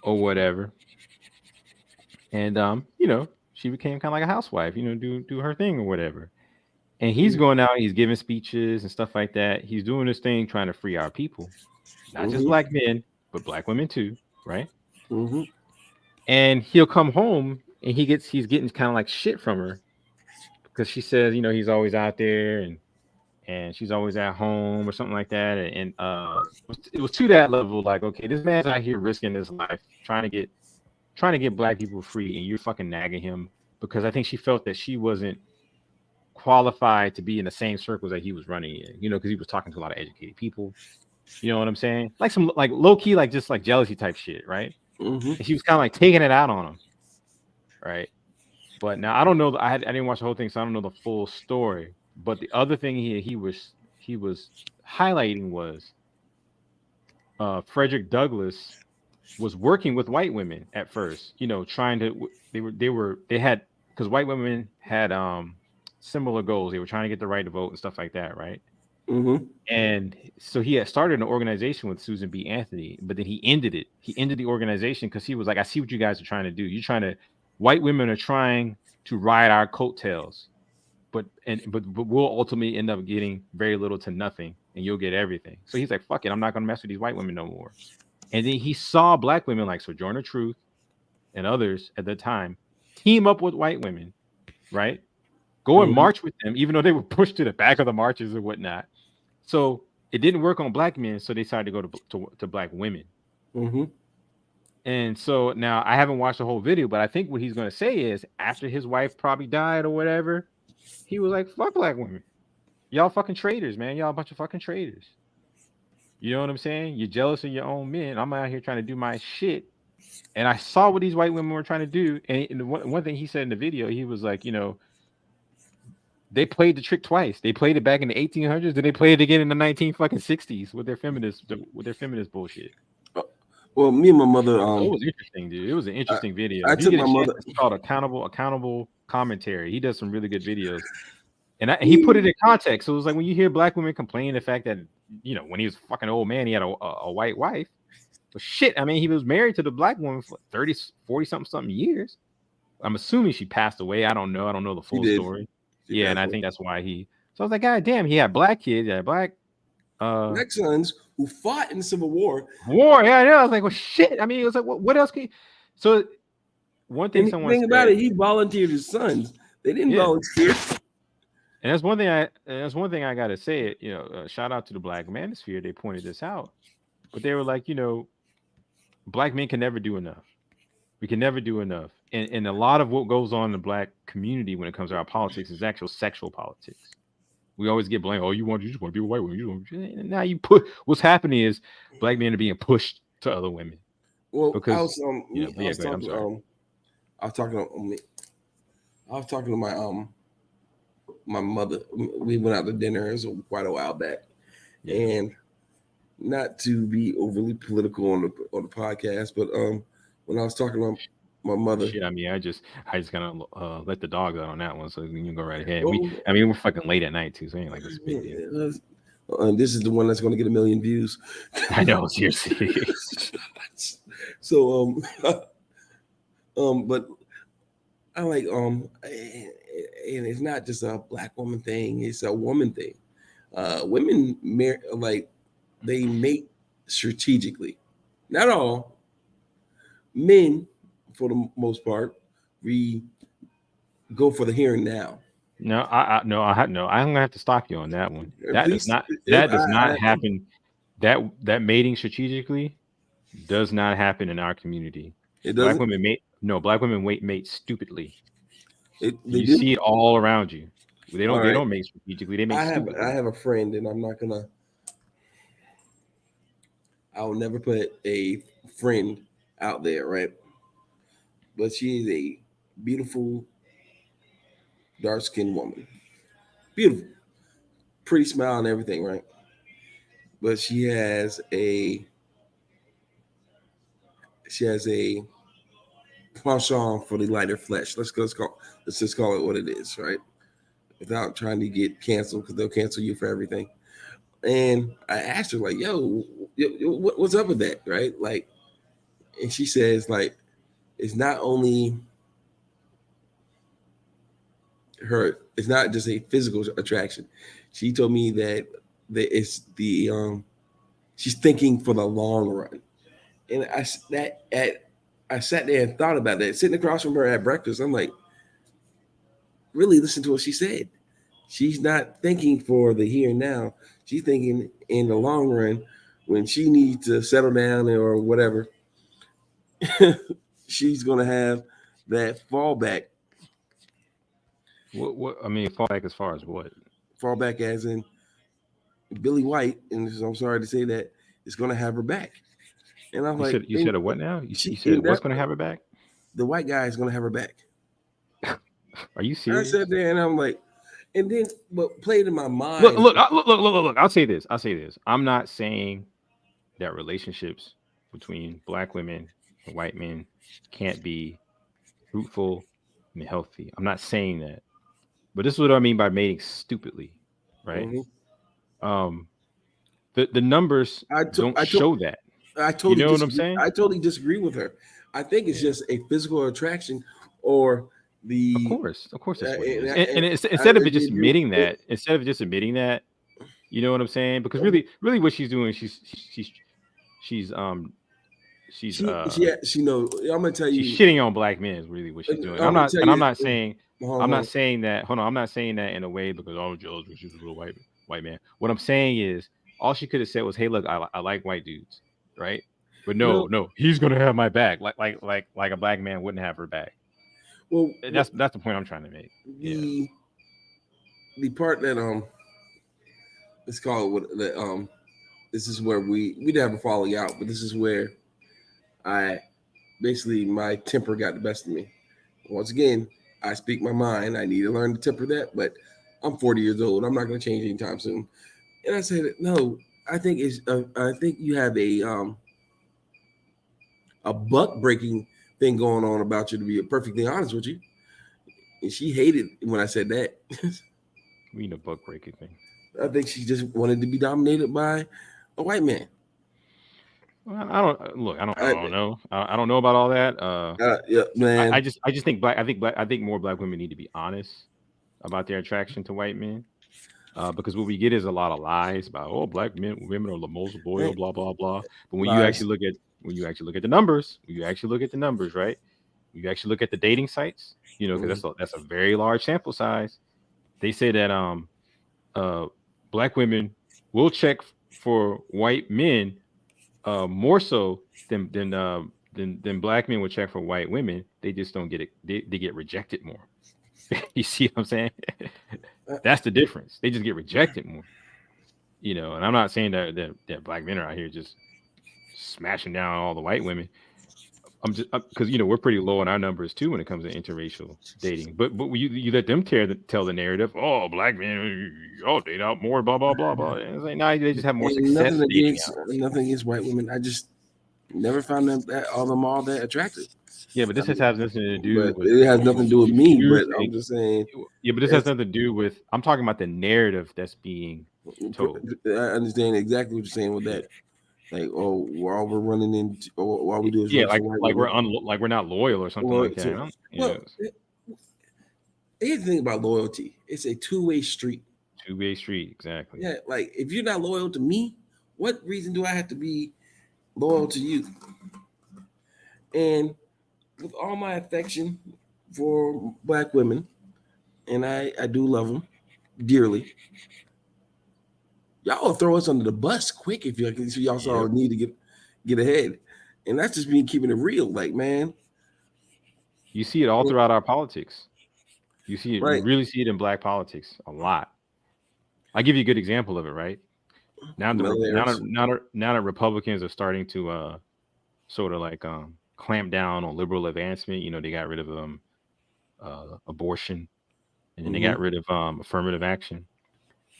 [SPEAKER 1] or whatever. And she became kind of like a housewife, do her thing or whatever. And he's going out, he's giving speeches and stuff like that. He's doing this thing trying to free our people, not just
[SPEAKER 2] Hmm.
[SPEAKER 1] black men, but black women too, right?
[SPEAKER 2] Hmm.
[SPEAKER 1] And he'll come home and he's getting kind of like shit from her because she says, he's always out there and she's always at home or something like that. And it was to that level, like, okay, this man's out here risking his life trying to get black people free, and you're fucking nagging him because I think she felt that she wasn't qualified to be in the same circles that he was running in, because he was talking to a lot of educated people. You know what I'm saying? Like some like low key, like just like jealousy type shit, right?
[SPEAKER 2] Hmm.
[SPEAKER 1] And she was kind of like taking it out on him, right? But now I don't know. I didn't watch the whole thing, so I don't know the full story. But the other thing he was highlighting was Frederick Douglass was working with white women at first. Trying to they had because white women had similar goals. They were trying to get the right to vote and stuff like that, right?
[SPEAKER 2] Hmm.
[SPEAKER 1] And so he had started an organization with Susan B. Anthony, but then he ended it. He ended the organization because he was like, I see what you guys are trying to do. White women are trying to ride our coattails, but we'll ultimately end up getting very little to nothing, and you'll get everything. So he's like, fuck it, I'm not gonna mess with these white women no more. And then he saw black women like Sojourner Truth and others at the time team up with white women, right? Go and
[SPEAKER 2] Hmm.
[SPEAKER 1] march with them, even though they were pushed to the back of the marches and whatnot. So it didn't work on black men, so they decided to go to black women.
[SPEAKER 2] Mm-hmm.
[SPEAKER 1] And so now I haven't watched the whole video, but I think what he's going to say is after his wife probably died or whatever, he was like, "Fuck black women, y'all fucking traitors, man. Y'all a bunch of fucking traitors." You know what I'm saying? You're jealous of your own men. I'm out here trying to do my shit. And I saw what these white women were trying to do. And the one thing he said in the video, he was like, they played the trick twice. They played it back in the 1800s, then they played it again in the 1960s with their feminist bullshit.
[SPEAKER 2] Well, me and my mother.
[SPEAKER 1] So it was interesting, dude. It was an interesting video.
[SPEAKER 2] I
[SPEAKER 1] If you
[SPEAKER 2] took
[SPEAKER 1] get a
[SPEAKER 2] my
[SPEAKER 1] chance,
[SPEAKER 2] mother.
[SPEAKER 1] it's called accountable commentary. He does some really good videos. And he put it in context. So it was like when you hear black women complain the fact that, when he was a fucking old man, he had a white wife. But shit, I mean, he was married to the black woman for 30, 40 something years. I'm assuming she passed away. I don't know. I don't know the full story. Yeah, and I think that's why so I was like, God damn, he had black kids, he had black
[SPEAKER 2] sons who fought in the Civil War.
[SPEAKER 1] Yeah, I know. I was like, well, shit. I mean, it was like, what else can you? So one thing
[SPEAKER 2] someone said, about it, he volunteered his sons. They didn't volunteer.
[SPEAKER 1] And that's one thing I gotta say. Shout out to the Black Manosphere. They pointed this out, but they were like, black men can never do enough. We can never do enough. And a lot of what goes on in the black community when it comes to our politics is actual sexual politics. We always get blamed. Oh, you just want to be a white woman. And now what's happening is black men are being pushed to other women.
[SPEAKER 2] Well,
[SPEAKER 1] because
[SPEAKER 2] I was talking to my mother. We went out to dinner. It was quite a while back, and not to be overly political on the podcast, but when I was talking to my mother,
[SPEAKER 1] shit, I mean, I just kind of let the dogs out on that one, so you can go right ahead. We're fucking late at night too, so ain't like this big deal.
[SPEAKER 2] And this is the one that's going to get 1 million views.
[SPEAKER 1] I know, seriously.
[SPEAKER 2] So but I like and it's not just a black woman thing; it's a woman thing. Women they mate strategically. Not all men, for the most part, we go for the here and now.
[SPEAKER 1] No, I'm gonna have to stop you on that one. That does not happen. That mating strategically does not happen in our community. Black women mate stupidly. You see it all around you. They don't mate strategically. They mate stupidly.
[SPEAKER 2] I have a friend, and I will never put a friend out there, right? But she is a beautiful, dark-skinned woman. Beautiful. Pretty smile and everything, right? But she has a penchant for the lighter flesh. Let's just call it what it is, right? Without trying to get canceled, because they'll cancel you for everything. And I asked her, like, yo, what's up with that, right? Like, and she says, like, it's not only her, it's not just a physical attraction. She told me that it's she's thinking for the long run. And I sat there and thought about that, sitting across from her at breakfast. I'm like, really listen to what she said. She's not thinking for the here and now. She's thinking in the long run when she needs to settle down or whatever. She's going to have that fallback.
[SPEAKER 1] What I mean, fallback as far as what?
[SPEAKER 2] Fallback as in Billy White, and I'm sorry to say that, is going to have her back. And I'm
[SPEAKER 1] you said a what now? You said what's going to have her back?
[SPEAKER 2] The white guy is going to have her back.
[SPEAKER 1] Are you serious?
[SPEAKER 2] I sat there and I'm like, and then what played in my mind.
[SPEAKER 1] Look. I'll say this. I'm not saying that relationships between black women and white men can't be fruitful and healthy. I'm not saying that. But this is what I mean by mating stupidly, right? Mm-hmm. The numbers don't show that. What I'm saying?
[SPEAKER 2] I totally disagree with her. I think it's just a physical attraction, or the.
[SPEAKER 1] Of course, that's what it is. Instead of just admitting that, you know what I'm saying? Because really, what she's doing, she's I'm gonna tell you, she's shitting on black men is really what she's doing. I'm not saying that in a way because I'm jealous when she's a little white. white man. What I'm saying is, all she could have said was, "Hey, look, I like white dudes, right?" But no,
[SPEAKER 2] Well,
[SPEAKER 1] no, he's gonna have my back, like a black man wouldn't have her back.
[SPEAKER 2] well,
[SPEAKER 1] That's the point I'm trying to make. Yeah,
[SPEAKER 2] the the part that let's call it what that this is where we did have a falling out, but this is where I basically my temper got the best of me. Once again, I speak my mind. I need to learn to temper that, but I'm 40 years old. I'm not going to change anytime soon. And I said, no, I think you have a buck breaking thing going on about you. To be perfectly honest with you, and she hated when I said that.
[SPEAKER 1] we need a book breaking thing.
[SPEAKER 2] I think she just wanted to be dominated by a white man.
[SPEAKER 1] Well, I don't look. I
[SPEAKER 2] I,
[SPEAKER 1] don't know. I don't know about all that.
[SPEAKER 2] yeah, man.
[SPEAKER 1] I just think I think more black women need to be honest about their attraction to white men. Because what we get is a lot of lies about black men women are the most loyal, blah blah blah. But
[SPEAKER 2] Lies.
[SPEAKER 1] when you actually look at the numbers, when you actually look at the numbers, right? When you actually look at the dating sites, because
[SPEAKER 2] Mhm.
[SPEAKER 1] that's a very large sample size. They say that uh black women will check for white men more so than black men would check for white women. They just don't get it. They get rejected more. You see what I'm saying?
[SPEAKER 2] Uh,
[SPEAKER 1] That's the difference. They just get rejected more. And I'm not saying that black men are out here just smashing down all the white women. I'm just because we're pretty low on our numbers too when it comes to interracial dating. But you let them tell the narrative. Oh, black men, y'all date out more, blah blah blah blah. And it's like, nah, they just have more
[SPEAKER 2] and
[SPEAKER 1] success dating out.
[SPEAKER 2] nothing against white women. I just never found them all that attractive.
[SPEAKER 1] Yeah, but
[SPEAKER 2] I
[SPEAKER 1] this has
[SPEAKER 2] mean,
[SPEAKER 1] nothing to do
[SPEAKER 2] but
[SPEAKER 1] with
[SPEAKER 2] it has nothing to do with
[SPEAKER 1] if
[SPEAKER 2] me.
[SPEAKER 1] you
[SPEAKER 2] But
[SPEAKER 1] think.
[SPEAKER 2] I'm just saying,
[SPEAKER 1] Yeah, but this has
[SPEAKER 2] it's,
[SPEAKER 1] nothing to do with. I'm talking about the narrative that's being told.
[SPEAKER 2] I understand exactly what you're saying with
[SPEAKER 1] Yeah,
[SPEAKER 2] that. Like, oh, while we're running into, or all we do is
[SPEAKER 1] yeah,
[SPEAKER 2] look for white women.
[SPEAKER 1] like we're not loyal or something
[SPEAKER 2] Well,
[SPEAKER 1] like that. Huh?
[SPEAKER 2] well, here's the thing about loyalty. It's a two-way street.
[SPEAKER 1] Two-way street, exactly.
[SPEAKER 2] Yeah, like if you're not loyal to me, what reason do I have to be loyal to you? And with all my affection for black women, and I do love them dearly, y'all will throw us under the bus quick if y'all saw
[SPEAKER 1] Yep.
[SPEAKER 2] a need to get ahead. And that's just me keeping it real. Like, man,
[SPEAKER 1] You see it all throughout our politics. You see it. You
[SPEAKER 2] right?
[SPEAKER 1] really see it in black politics a lot. I'll give you a good example of it. Right now,
[SPEAKER 2] Millionaires.
[SPEAKER 1] now that Republicans are starting to sort of like clamp down on liberal advancement. They got rid of abortion, and then they
[SPEAKER 2] Mm-hmm,
[SPEAKER 1] got rid of affirmative action.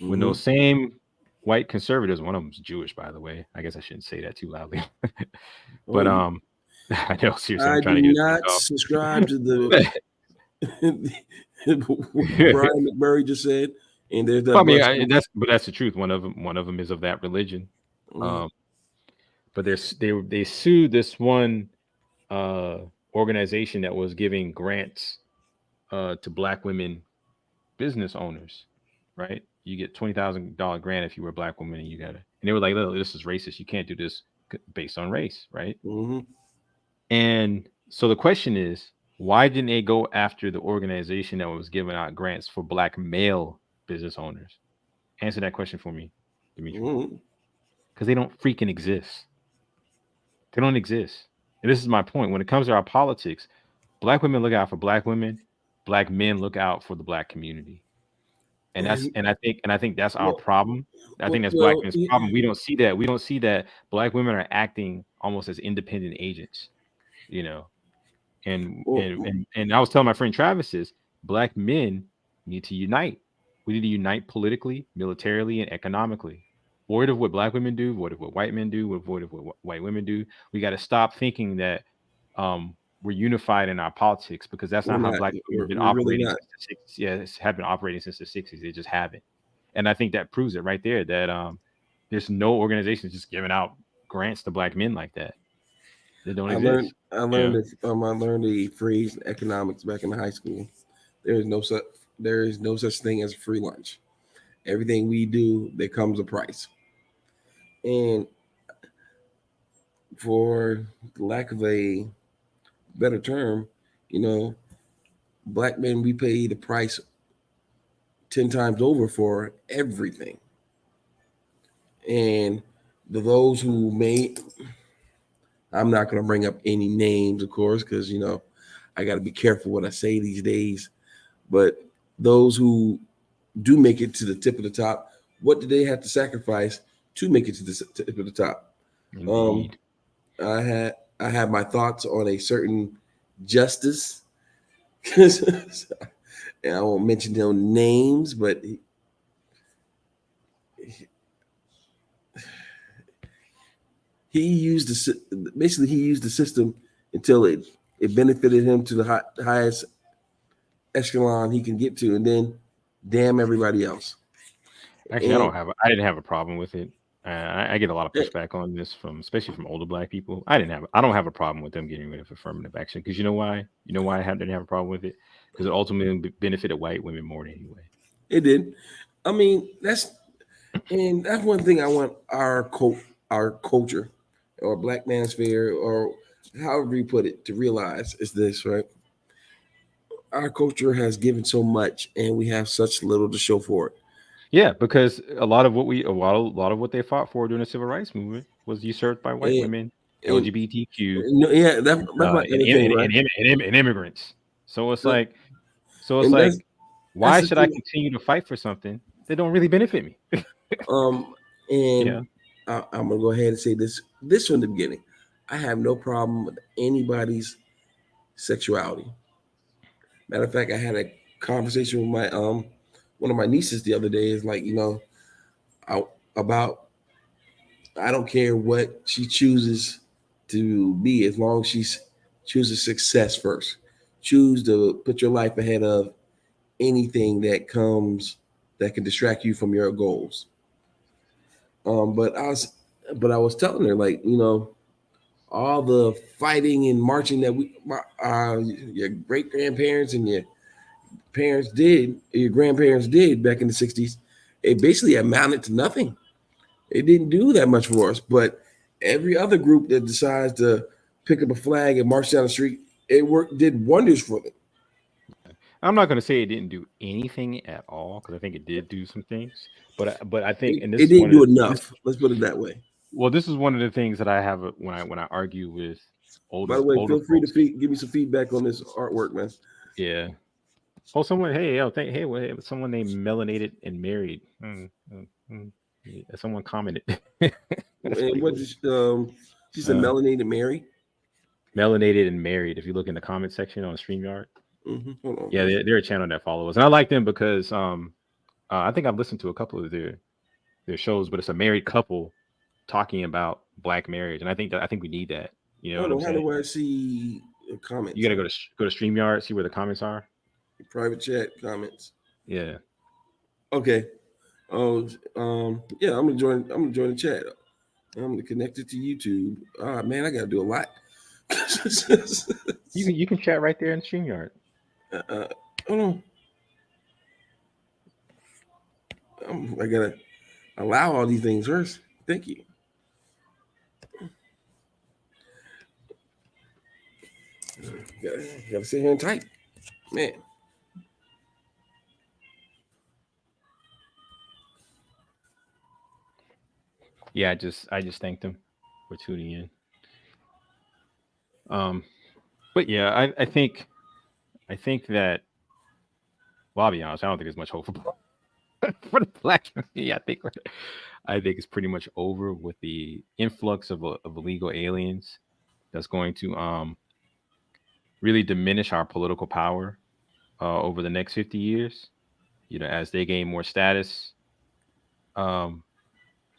[SPEAKER 1] When
[SPEAKER 2] mm-hmm.
[SPEAKER 1] those same white conservatives, one of them's Jewish, by the way. I guess I shouldn't say that too loudly,
[SPEAKER 2] Oh,
[SPEAKER 1] but I know seriously, I'm
[SPEAKER 2] I
[SPEAKER 1] trying
[SPEAKER 2] do
[SPEAKER 1] to get it
[SPEAKER 2] not
[SPEAKER 1] off.
[SPEAKER 2] subscribe to the what Brian McMurray just said. And there's that
[SPEAKER 1] Well, I mean,
[SPEAKER 2] bus.
[SPEAKER 1] that's the truth. One of them is of that religion.
[SPEAKER 2] Mhm.
[SPEAKER 1] Um, but they sued this one organization that was giving grants to black women business owners. Right, you get $20,000 grant if you were a black woman, and they were like, "Look, this is racist. You can't do this based on race." Right,
[SPEAKER 2] Mhm.
[SPEAKER 1] and so the question is, why didn't they go after the organization that was giving out grants for black male business owners? Answer that question for me, Dimitri.
[SPEAKER 2] Mhm.
[SPEAKER 1] Because they don't freaking exist. They don't exist. And this is my point. When it comes to our politics, black women look out for black women, black men look out for the black community.
[SPEAKER 2] And
[SPEAKER 1] And I think that's our
[SPEAKER 2] well,
[SPEAKER 1] problem. I think that's black
[SPEAKER 2] well,
[SPEAKER 1] men's problem. We don't see that. We don't see that black women are acting almost as independent agents, you know.
[SPEAKER 2] well,
[SPEAKER 1] And I was telling my friend Travis is black men need to unite. We need to unite politically, militarily, and economically. Void of what black women do, void of what white men do, void of what white women do. We got to stop thinking that we're unified in our politics because that's
[SPEAKER 2] we're
[SPEAKER 1] not how
[SPEAKER 2] not.
[SPEAKER 1] black women have been
[SPEAKER 2] We're really
[SPEAKER 1] operating
[SPEAKER 2] not.
[SPEAKER 1] since the 60s. Yeah, have been operating since the 60s. They just haven't. And I think that proves it right there that there's no organization just giving out grants to black men like that. They don't exist. Yeah.
[SPEAKER 2] I learned a phrase in economics back in high school. There is no such there is no such thing as a free lunch. Everything we do, there comes a price. And for lack of a better term, you know, black men we pay the price 10 times over for everything. And those who may, I'm not going to bring up any names, of course, because I got to be careful what I say these days. But those who do make it to the tip of the top, what do they have to sacrifice to make it to the tip of the top? Um,
[SPEAKER 1] Indeed.
[SPEAKER 2] I had I have my thoughts on a certain justice, and I won't mention no names, but he used basically he used the system until it benefited him to the highest echelon he can get to, and then damn everybody else.
[SPEAKER 1] Actually,
[SPEAKER 2] And
[SPEAKER 1] I didn't have a problem with it. I get a lot of pushback on this from, especially from older black people. I don't have a problem with them getting rid of affirmative action because you know why? You know why didn't have a problem with it? Because it ultimately benefited white women more anyway.
[SPEAKER 2] it did. I mean, that's one thing I want our culture or Black Manosphere or however you put it to realize is this, right? Our culture has given so much and we have such little to show for it.
[SPEAKER 1] Yeah, because a lot of what they fought for during the civil rights movement was usurped by white
[SPEAKER 2] And
[SPEAKER 1] women,
[SPEAKER 2] and
[SPEAKER 1] LGBTQ,
[SPEAKER 2] yeah, that's my other thing, right?
[SPEAKER 1] and immigrants. So it's
[SPEAKER 2] Uh,
[SPEAKER 1] like, so it's
[SPEAKER 2] And
[SPEAKER 1] like,
[SPEAKER 2] that's
[SPEAKER 1] why
[SPEAKER 2] the
[SPEAKER 1] should I
[SPEAKER 2] thing.
[SPEAKER 1] continue to fight for something that don't really benefit me?
[SPEAKER 2] Um,
[SPEAKER 1] Yeah.
[SPEAKER 2] and I'm gonna go ahead and say this from the beginning. I have no problem with anybody's sexuality. Matter of fact, I had a conversation with my one of my nieces the other day. Is like I, about I don't care what she chooses to be as long as she chooses success first. Choose to put your life ahead of anything that can distract you from your goals. But I was telling her like all the fighting and marching that your great grandparents and your grandparents did back in the '60s. It basically amounted to nothing. It didn't do that much for us. But every other group that decides to pick up a flag and march down the street, did wonders for them.
[SPEAKER 1] I'm not going to say it didn't do anything at all because I think it did do some things. But I think, and
[SPEAKER 2] It
[SPEAKER 1] this is
[SPEAKER 2] didn't
[SPEAKER 1] one of
[SPEAKER 2] do
[SPEAKER 1] the
[SPEAKER 2] enough. Let's put it that way.
[SPEAKER 1] this is one of the things that I have when I argue with
[SPEAKER 2] By the way,
[SPEAKER 1] older
[SPEAKER 2] feel free to
[SPEAKER 1] folks.
[SPEAKER 2] give me some feedback on this artwork, man.
[SPEAKER 1] Yeah. Oh, someone. Hey, hey, hey, someone named Melanated and Married. Yeah, someone commented. That's
[SPEAKER 2] And
[SPEAKER 1] pretty
[SPEAKER 2] what
[SPEAKER 1] cool.
[SPEAKER 2] did she said?
[SPEAKER 1] Uh,
[SPEAKER 2] Melanated Mary.
[SPEAKER 1] Melanated and Married. If you look in the comment section on StreamYard,
[SPEAKER 2] Hold on,
[SPEAKER 1] yeah,
[SPEAKER 2] man.
[SPEAKER 1] they're a channel that follow us, and I like them because I think I've listened to a couple of their shows, but it's a married couple talking about black marriage, and I think we need that. You know what
[SPEAKER 2] Hold
[SPEAKER 1] I'm
[SPEAKER 2] on. How
[SPEAKER 1] saying?
[SPEAKER 2] do I see
[SPEAKER 1] You
[SPEAKER 2] comments
[SPEAKER 1] got to
[SPEAKER 2] at?
[SPEAKER 1] go to StreamYard, see where the comments are.
[SPEAKER 2] Private chat comments.
[SPEAKER 1] Yeah.
[SPEAKER 2] Okay. Oh, yeah. I'm gonna join the chat. I'm gonna connect it to YouTube. Ah, man, I gotta do a lot.
[SPEAKER 1] You can chat right there in StreamYard.
[SPEAKER 2] uh, hold on. I gotta allow all these things first. Thank you. Gotta sit here and type, man.
[SPEAKER 1] Yeah, I just thanked them for tuning in. Um, but yeah, I think that, well, I'll be honest, I don't think there's much hope for for the black community. I think it's pretty much over with the influx of illegal aliens. That's going to really diminish our political power over the next 50 years. You know, as they gain more status, um,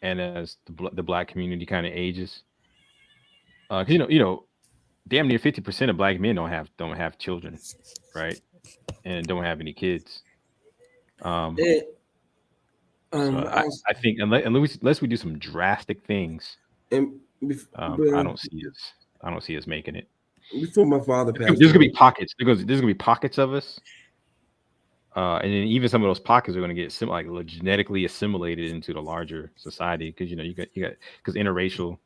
[SPEAKER 1] and as the black community kind of ages. Because damn near 50% of black men don't have children, right? And don't have any kids. Um,
[SPEAKER 2] And,
[SPEAKER 1] so
[SPEAKER 2] I was
[SPEAKER 1] I think unless we do some drastic things,
[SPEAKER 2] and
[SPEAKER 1] I don't see us making it.
[SPEAKER 2] before my father passed
[SPEAKER 1] There's gonna be
[SPEAKER 2] away.
[SPEAKER 1] pockets. There's gonna be pockets of us, and then even some of those pockets are gonna get genetically assimilated into the larger society because you got because interracial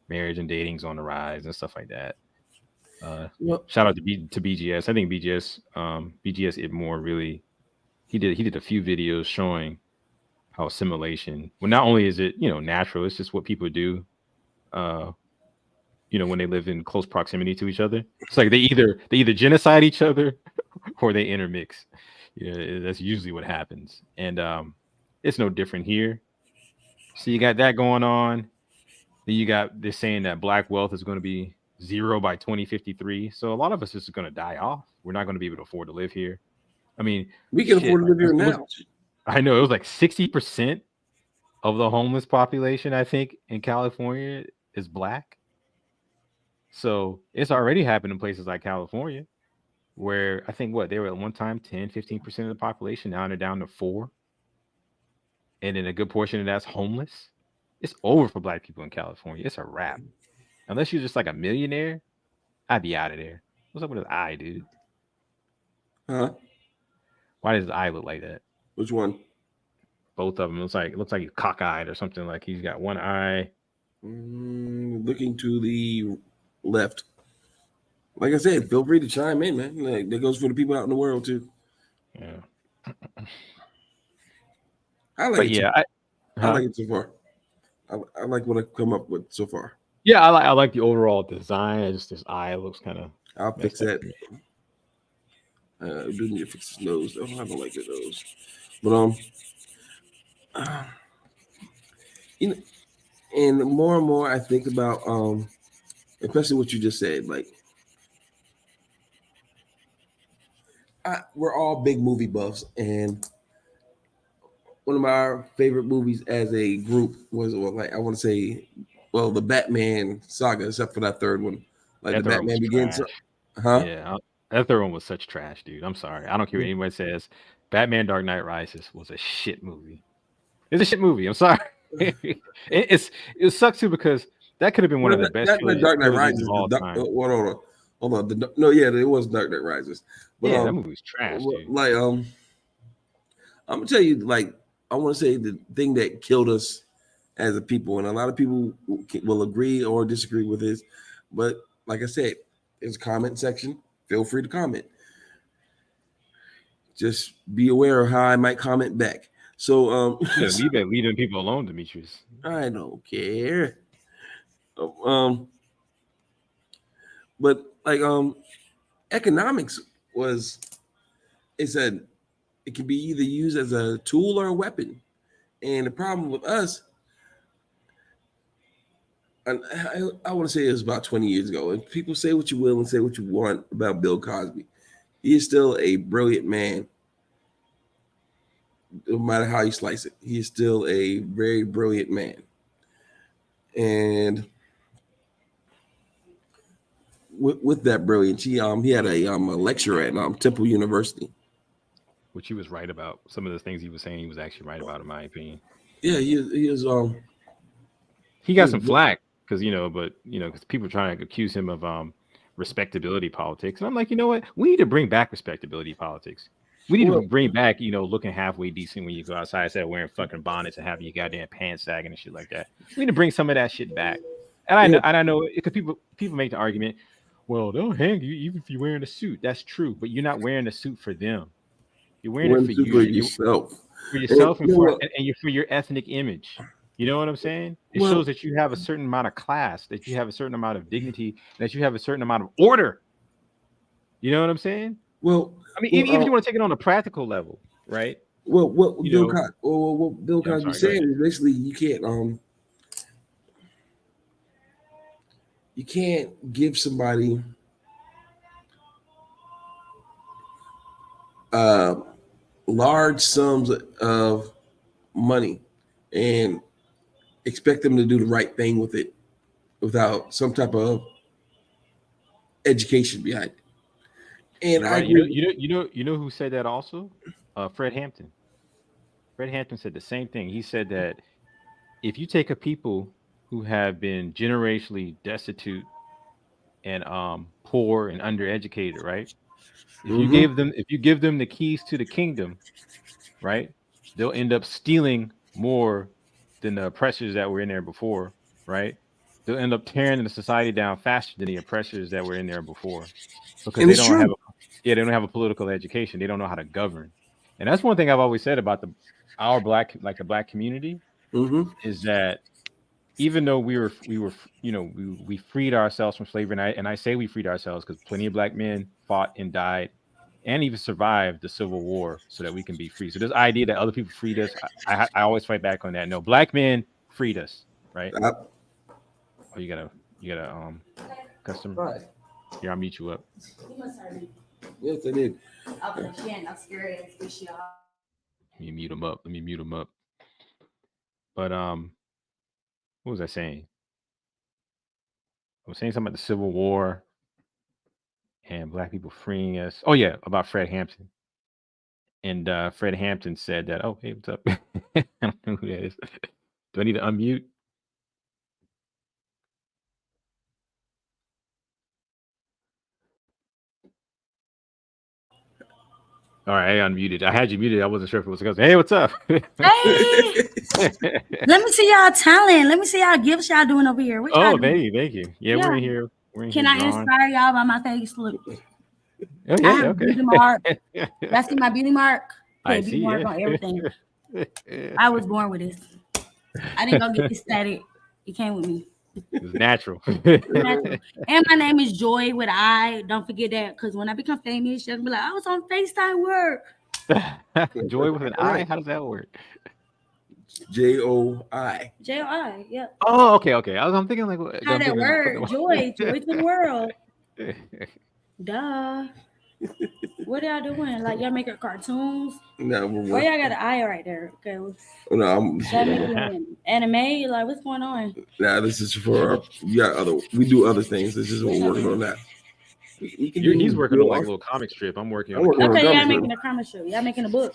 [SPEAKER 1] marriage and dating's on the rise and stuff like that. Uh,
[SPEAKER 2] Well,
[SPEAKER 1] Shout out to BGS. I think BGS it more really he did a few videos showing how assimilation. Well, not only is it natural, it's just what people do. Uh, when they live in close proximity to each other, it's like they either genocide each other or they intermix. That's usually what happens, and it's no different here. So you got that going on. Then you got this saying that black wealth is going to be zero by 2053. So a lot of us is going to die off. We're not going to be able to afford to live here. I mean,
[SPEAKER 2] We can
[SPEAKER 1] shit.
[SPEAKER 2] afford to live here now.
[SPEAKER 1] I know it was like 60% of the homeless population, I think, in California is black. So it's already happened in places like California, where I think they were at one time 10, 15% of the population. Now they're down to 4. And then a good portion of that's homeless. It's over for black people in California. It's a wrap. Unless you're just like a millionaire, I'd be out of there. What's up with his eye, dude?
[SPEAKER 2] Huh?
[SPEAKER 1] Why does his eye look like that?
[SPEAKER 2] Which one?
[SPEAKER 1] Both of them. It looks like he's cockeyed or something. Like he's got one eye.
[SPEAKER 2] Looking to the left. Like I said, feel free to chime in, man. Like that goes for the people out in the world too.
[SPEAKER 1] Yeah.
[SPEAKER 2] I like it. I like it so far. I like what I've come up with so far.
[SPEAKER 1] Yeah, I like the overall design. Just this eye looks kind of.
[SPEAKER 2] I'll fix that. I do need to fix his nose though. I don't like his nose. But and more and more I think about especially what you just said, like we're all big movie buffs, and one of my favorite movies as a group was I want to say, the Batman saga, except for that third one, like
[SPEAKER 1] that
[SPEAKER 2] the Batman Begins.
[SPEAKER 1] Yeah, that third one was such trash, dude. I'm sorry. I don't care what anybody says. Batman Dark Knight Rises was a shit movie. It's a shit movie. I'm sorry. it sucks too because that could have been one of the best
[SPEAKER 2] Dark Knight Rises
[SPEAKER 1] of all time.
[SPEAKER 2] Hold on. It was Dark Knight Rises. But,
[SPEAKER 1] that movie was trash, dude.
[SPEAKER 2] Like, I'm gonna tell you, like, I want to say the thing that killed us as a people, and a lot of people will agree or disagree with this, but like I said, there's a comment section. Feel free to comment. Just be aware of how I might comment back. So,
[SPEAKER 1] leave leaving people alone, Demetrius.
[SPEAKER 2] I don't care. But like, economics it can be either used as a tool or a weapon. And the problem with us, I want to say it was about 20 years ago, and people say what you will and say what you want about Bill Cosby. He is still a brilliant man. No matter how you slice it, he is still a very brilliant man. And with that brilliance, he had a lecture at Temple University,
[SPEAKER 1] which he was right about. Some of the things he was saying, he was actually right about, in my opinion.
[SPEAKER 2] Yeah, he is.
[SPEAKER 1] He got some flack because because people are trying to accuse him of respectability politics, and I'm like, you know what? We need to bring back respectability politics. We need to bring back, looking halfway decent when you go outside instead of wearing fucking bonnets and having your goddamn pants sagging and shit like that. We need to bring some of that shit back. And I know because people make the argument, well, they'll hang you even if you're wearing a suit. That's true, but you're not wearing a suit for them. You're wearing it for you,
[SPEAKER 2] for yourself,
[SPEAKER 1] and for your ethnic image. You know what I'm saying? It shows that you have a certain amount of class, that you have a certain amount of dignity, that you have a certain amount of order. You know what I'm saying?
[SPEAKER 2] Well,
[SPEAKER 1] I mean, even if you want to take it on a practical level, right?
[SPEAKER 2] What Bill Cosby saying is basically you can't give somebody large sums of money and expect them to do the right thing with it without some type of education behind it. And
[SPEAKER 1] right. You know who said that also? Fred Hampton. Fred Hampton said the same thing. He said that if you take a people who have been generationally destitute and poor and undereducated, right? If you give them the keys to the kingdom, right, they'll end up stealing more than the oppressors that were in there before, right? They'll end up tearing the society down faster than the oppressors that were in there before, because they don't have a political education. They don't know how to govern, and that's one thing I've always said about our black, like the black community,
[SPEAKER 2] Mm-hmm.
[SPEAKER 1] is that even though we were we freed ourselves from slavery, and I say we freed ourselves because plenty of black men fought and died and even survived the Civil War so that we can be free. So this idea that other people freed us, I always fight back on that. No, black men freed us, right?
[SPEAKER 2] I,
[SPEAKER 1] Oh, you got a customer.
[SPEAKER 2] right.
[SPEAKER 1] Here, I'll mute you up.
[SPEAKER 2] Yes, I did.
[SPEAKER 3] Okay, she ain't not scared of this y'all.
[SPEAKER 1] Let me mute him up. Let me mute him up. But what was I saying? I was saying something about the Civil War and black people freeing us. Oh yeah, about Fred Hampton. And Fred Hampton said that. Oh, hey, what's up? I don't know who that is. Do I need to unmute? All right, I unmuted. I had you muted. I wasn't sure if it was a ghost. Hey, what's up?
[SPEAKER 3] Hey, let me see y'all talent. Let me see y'all gifts y'all doing over here. What y'all
[SPEAKER 1] Oh,
[SPEAKER 3] doing?
[SPEAKER 1] thank you. Yeah, we're in here. We're in
[SPEAKER 3] Can
[SPEAKER 1] here
[SPEAKER 3] I
[SPEAKER 1] drawing.
[SPEAKER 3] inspire y'all by my face? Look,
[SPEAKER 1] Oh
[SPEAKER 3] I
[SPEAKER 1] yeah,
[SPEAKER 3] have a
[SPEAKER 1] okay.
[SPEAKER 3] beauty mark. Y'all see my beauty mark? Put
[SPEAKER 1] I
[SPEAKER 3] a beauty
[SPEAKER 1] see.
[SPEAKER 3] mark
[SPEAKER 1] Yeah.
[SPEAKER 3] on everything. I was born with this. I didn't go get this static. It came with me.
[SPEAKER 1] It's natural.
[SPEAKER 3] Natural. And my name is Joy with I. Don't forget that, because when I become famous, you're gonna be like, I was on FaceTime work.
[SPEAKER 1] Joy with an
[SPEAKER 2] All
[SPEAKER 1] I.
[SPEAKER 2] right.
[SPEAKER 1] How does that work?
[SPEAKER 2] J-O-I.
[SPEAKER 3] J-O-I. Yep.
[SPEAKER 1] Oh, okay. I'm thinking like what-
[SPEAKER 3] How
[SPEAKER 1] I'm
[SPEAKER 3] that
[SPEAKER 1] thinking
[SPEAKER 3] word? Joy. Joy to the world. Duh. What y'all doing? Like y'all making cartoons?
[SPEAKER 2] No,
[SPEAKER 3] Why y'all got an eye right there? Okay.
[SPEAKER 2] no,
[SPEAKER 3] Y'all making anime? Like what's going on?
[SPEAKER 2] nah, this is for we do other things. This is what we're working on now. We can
[SPEAKER 1] He's
[SPEAKER 2] do
[SPEAKER 1] working on like a
[SPEAKER 2] art.
[SPEAKER 1] little comic strip. I'm working
[SPEAKER 2] I'm
[SPEAKER 1] on a
[SPEAKER 2] working on
[SPEAKER 1] comic
[SPEAKER 3] Okay, y'all
[SPEAKER 2] comic
[SPEAKER 3] making a comic show. Y'all making a book.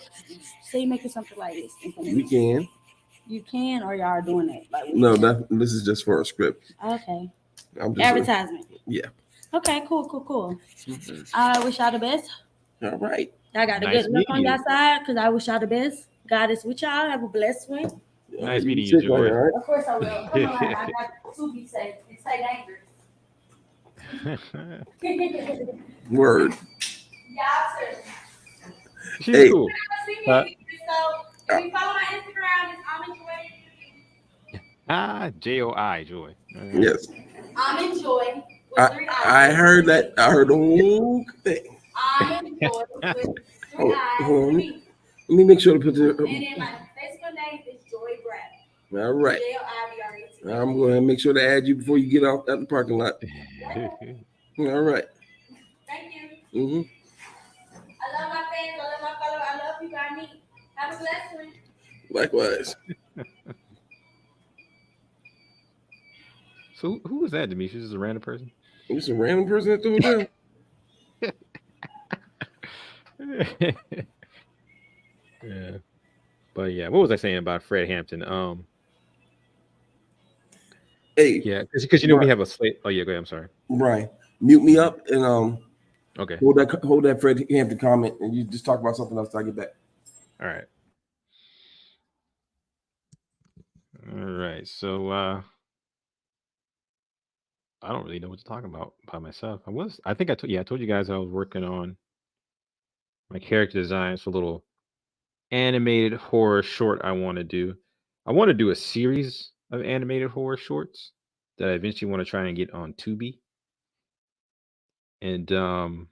[SPEAKER 3] So you making something like this.
[SPEAKER 2] We can.
[SPEAKER 3] You can, or y'all are doing it. Like
[SPEAKER 2] No, this is just for a script.
[SPEAKER 3] okay.
[SPEAKER 2] I'm just
[SPEAKER 3] Advertisement.
[SPEAKER 2] yeah.
[SPEAKER 3] Okay, cool. I wish y'all the best.
[SPEAKER 2] All right.
[SPEAKER 3] I got a
[SPEAKER 1] Nice
[SPEAKER 3] good look
[SPEAKER 1] meeting
[SPEAKER 3] on
[SPEAKER 1] you.
[SPEAKER 3] y'all side because I wish y'all the best. God is with y'all. Have a blessed one.
[SPEAKER 1] Nice
[SPEAKER 2] You
[SPEAKER 1] meeting you,
[SPEAKER 2] sick, all
[SPEAKER 1] Joy.
[SPEAKER 2] right?
[SPEAKER 3] Of course I will. Come on, I got to be safe. It's stay dangerous.
[SPEAKER 2] Word.
[SPEAKER 3] Yeah, sir.
[SPEAKER 1] She's
[SPEAKER 2] Hey.
[SPEAKER 1] cool.
[SPEAKER 3] So if you follow my Instagram, it's
[SPEAKER 1] Joy. Joy.
[SPEAKER 2] Yes.
[SPEAKER 3] I'm enjoy with
[SPEAKER 2] I
[SPEAKER 3] 3
[SPEAKER 2] I
[SPEAKER 3] eyes.
[SPEAKER 2] heard that. I heard the whole thing.
[SPEAKER 3] I'm enjoy with 3 eyes.
[SPEAKER 2] Hold on. Let me make sure to put
[SPEAKER 3] And then my Facebook name is Joy Brad.
[SPEAKER 2] All right.
[SPEAKER 3] J-O-I-B-R-A-T.
[SPEAKER 2] I'm going to make sure to add you before you get out at the parking lot. All right.
[SPEAKER 3] Thank you.
[SPEAKER 2] Mm-hmm.
[SPEAKER 3] I love my fans. I love my followers. I love people I meet. Have a blessed one.
[SPEAKER 2] Likewise.
[SPEAKER 1] So who was that, Demetrius? Just a random person?
[SPEAKER 2] You just a random person at the hotel.
[SPEAKER 1] Yeah. But yeah, what was I saying about Fred Hampton?
[SPEAKER 2] Hey.
[SPEAKER 1] Yeah, because you know we have a slate. Oh yeah, go ahead. I'm sorry.
[SPEAKER 2] Brian, mute me up and
[SPEAKER 1] Okay.
[SPEAKER 2] hold that Fred Hampton comment and you just talk about something else till I get back.
[SPEAKER 1] All right. All right. So I don't really know what to talk about by myself. I think I told you guys I was working on my character designs for a little animated horror short I want to do. I want to do a series of animated horror shorts that I eventually want to try and get on Tubi. And the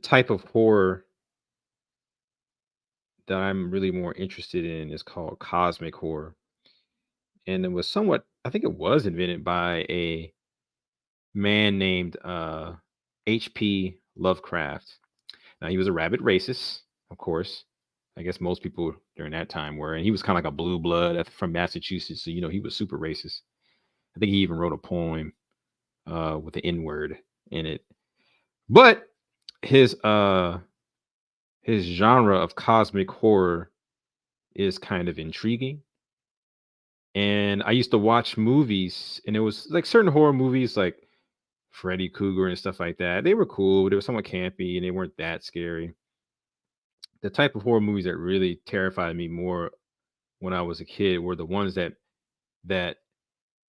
[SPEAKER 1] type of horror that I'm really more interested in is called cosmic horror. And it was I think it was invented by a man named H.P. Lovecraft. Now, he was a rabid racist, of course. I guess most people during that time were. And he was kind of like a blue blood from Massachusetts. So, he was super racist. I think he even wrote a poem with the N word in it. But his genre of cosmic horror is kind of intriguing. And I used to watch movies, and it was like certain horror movies like Freddy Krueger and stuff like that. They were cool. They were somewhat campy and they weren't that scary. The type of horror movies that really terrified me more when I was a kid were the ones that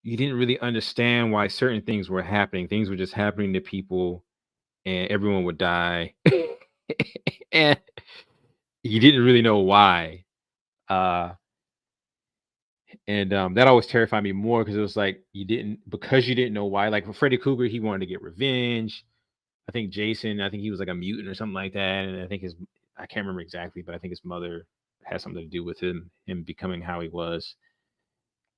[SPEAKER 1] you didn't really understand why certain things were happening. Things were just happening to people and everyone would die. and you didn't really know why. And that always terrified me more because it was like you didn't know why. Like for Freddy Krueger, he wanted to get revenge. I think Jason, I think he was like a mutant or something like that. And I can't remember exactly, but I think his mother had something to do with him becoming how he was.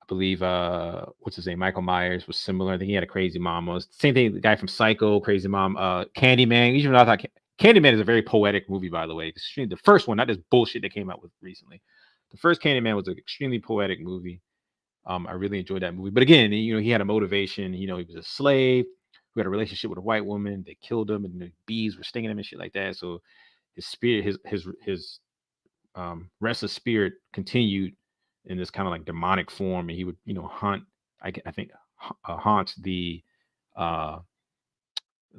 [SPEAKER 1] I believe what's his name? Michael Myers was similar. I think he had a crazy mom. Was same thing. The guy from Psycho, crazy mom. Candyman. Even though I thought Candyman is a very poetic movie, by the way. The first one, not this bullshit they came out with recently. The first Candyman was an extremely poetic movie. I really enjoyed that movie. But again, he had a motivation. He was a slave who had a relationship with a white woman. They killed him, and the bees were stinging him and shit like that. So his spirit, his restless spirit continued in this kind of like demonic form, and he would hunt. I think haunt uh,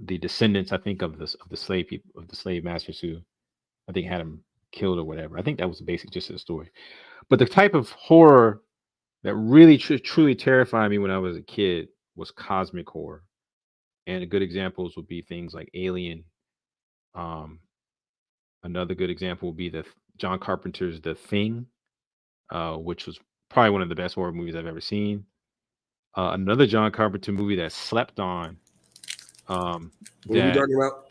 [SPEAKER 1] the descendants. I think of the slave people, of the slave masters who I think had him killed or whatever. I think that was the basic gist of the story. But the type of horror that really truly terrified me when I was a kid was cosmic horror. And good examples would be things like Alien. Um, Another good example would be the John Carpenter's The Thing, which was probably one of the best horror movies I've ever seen. Another John Carpenter movie that slept on.
[SPEAKER 2] What are we talking about?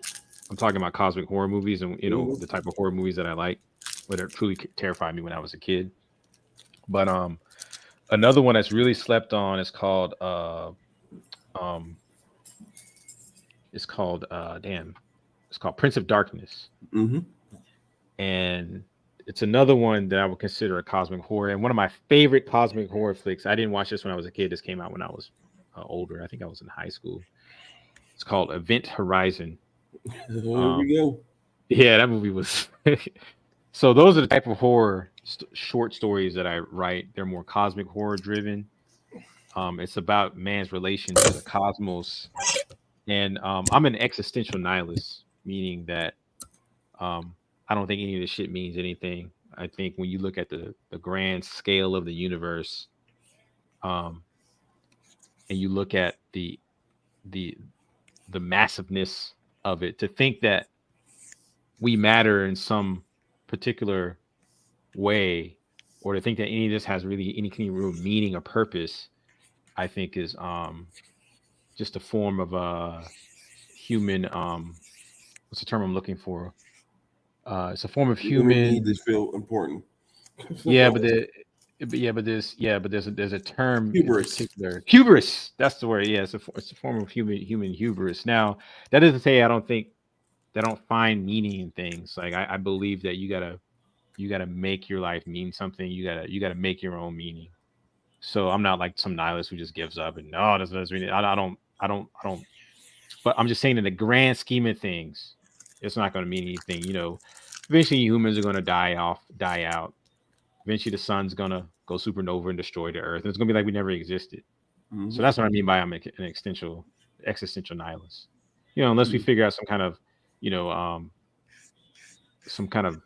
[SPEAKER 1] I'm talking about cosmic horror movies, and the type of horror movies that I like, but it truly terrified me when I was a kid. But another one that's really slept on is called it's called Prince of Darkness.
[SPEAKER 2] Mm-hmm.
[SPEAKER 1] And it's another one that I would consider a cosmic horror, and one of my favorite cosmic horror flicks. I didn't watch this when I was a kid. This came out when I was older. I think I was in high school. It's called Event Horizon.
[SPEAKER 2] There we go.
[SPEAKER 1] Yeah, that movie was. So those are the type of horror short stories that I write. They're more cosmic horror driven. It's about man's relation to the cosmos, and I'm an existential nihilist, meaning that I don't think any of this shit means anything. I think when you look at the grand scale of the universe, and you look at the massiveness of it, to think that we matter in some particular way, or to think that any of this has really any kind of real meaning or purpose, I think is just a form of human what's the term I'm looking for? It's a form of human
[SPEAKER 2] need to feel important.
[SPEAKER 1] Yeah, but there's a term
[SPEAKER 2] Hubris.
[SPEAKER 1] in particular. Hubris. That's the word. Yeah, it's a form of human hubris. Now, that doesn't say I don't find meaning in things. Like I believe that you gotta make your life mean something. You gotta make your own meaning. So I'm not like some nihilist who just gives up and no, this doesn't mean I don't. But I'm just saying in the grand scheme of things, it's not going to mean anything. Eventually humans are going to die out. Eventually the sun's going to go supernova and destroy the earth. And it's going to be like we never existed. Mm-hmm. So that's what I mean by I'm an existential nihilist. Unless we figure out some kind of, some kind of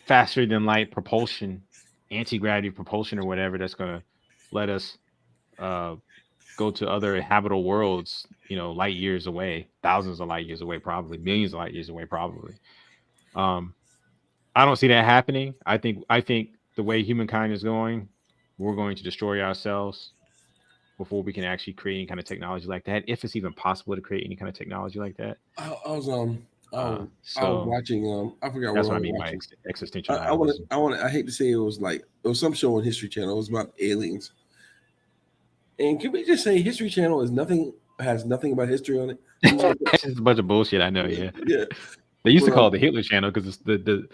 [SPEAKER 1] faster than light propulsion, anti-gravity propulsion or whatever that's going to let us go to other habitable worlds, light years away, thousands of light years away, probably millions of light years away, probably. I don't see that happening. I think the way humankind is going, we're going to destroy ourselves before we can actually create any kind of technology like that, if it's even possible to create any kind of technology like that.
[SPEAKER 2] I was watching. I forgot
[SPEAKER 1] that's
[SPEAKER 2] what
[SPEAKER 1] I mean by existential.
[SPEAKER 2] I hate to say it was some show on History Channel. It was about aliens. And can we just say History Channel has nothing about history on it?
[SPEAKER 1] It's just a bunch of bullshit. I know. Yeah. Yeah. They used to call it the Hitler Channel because it's the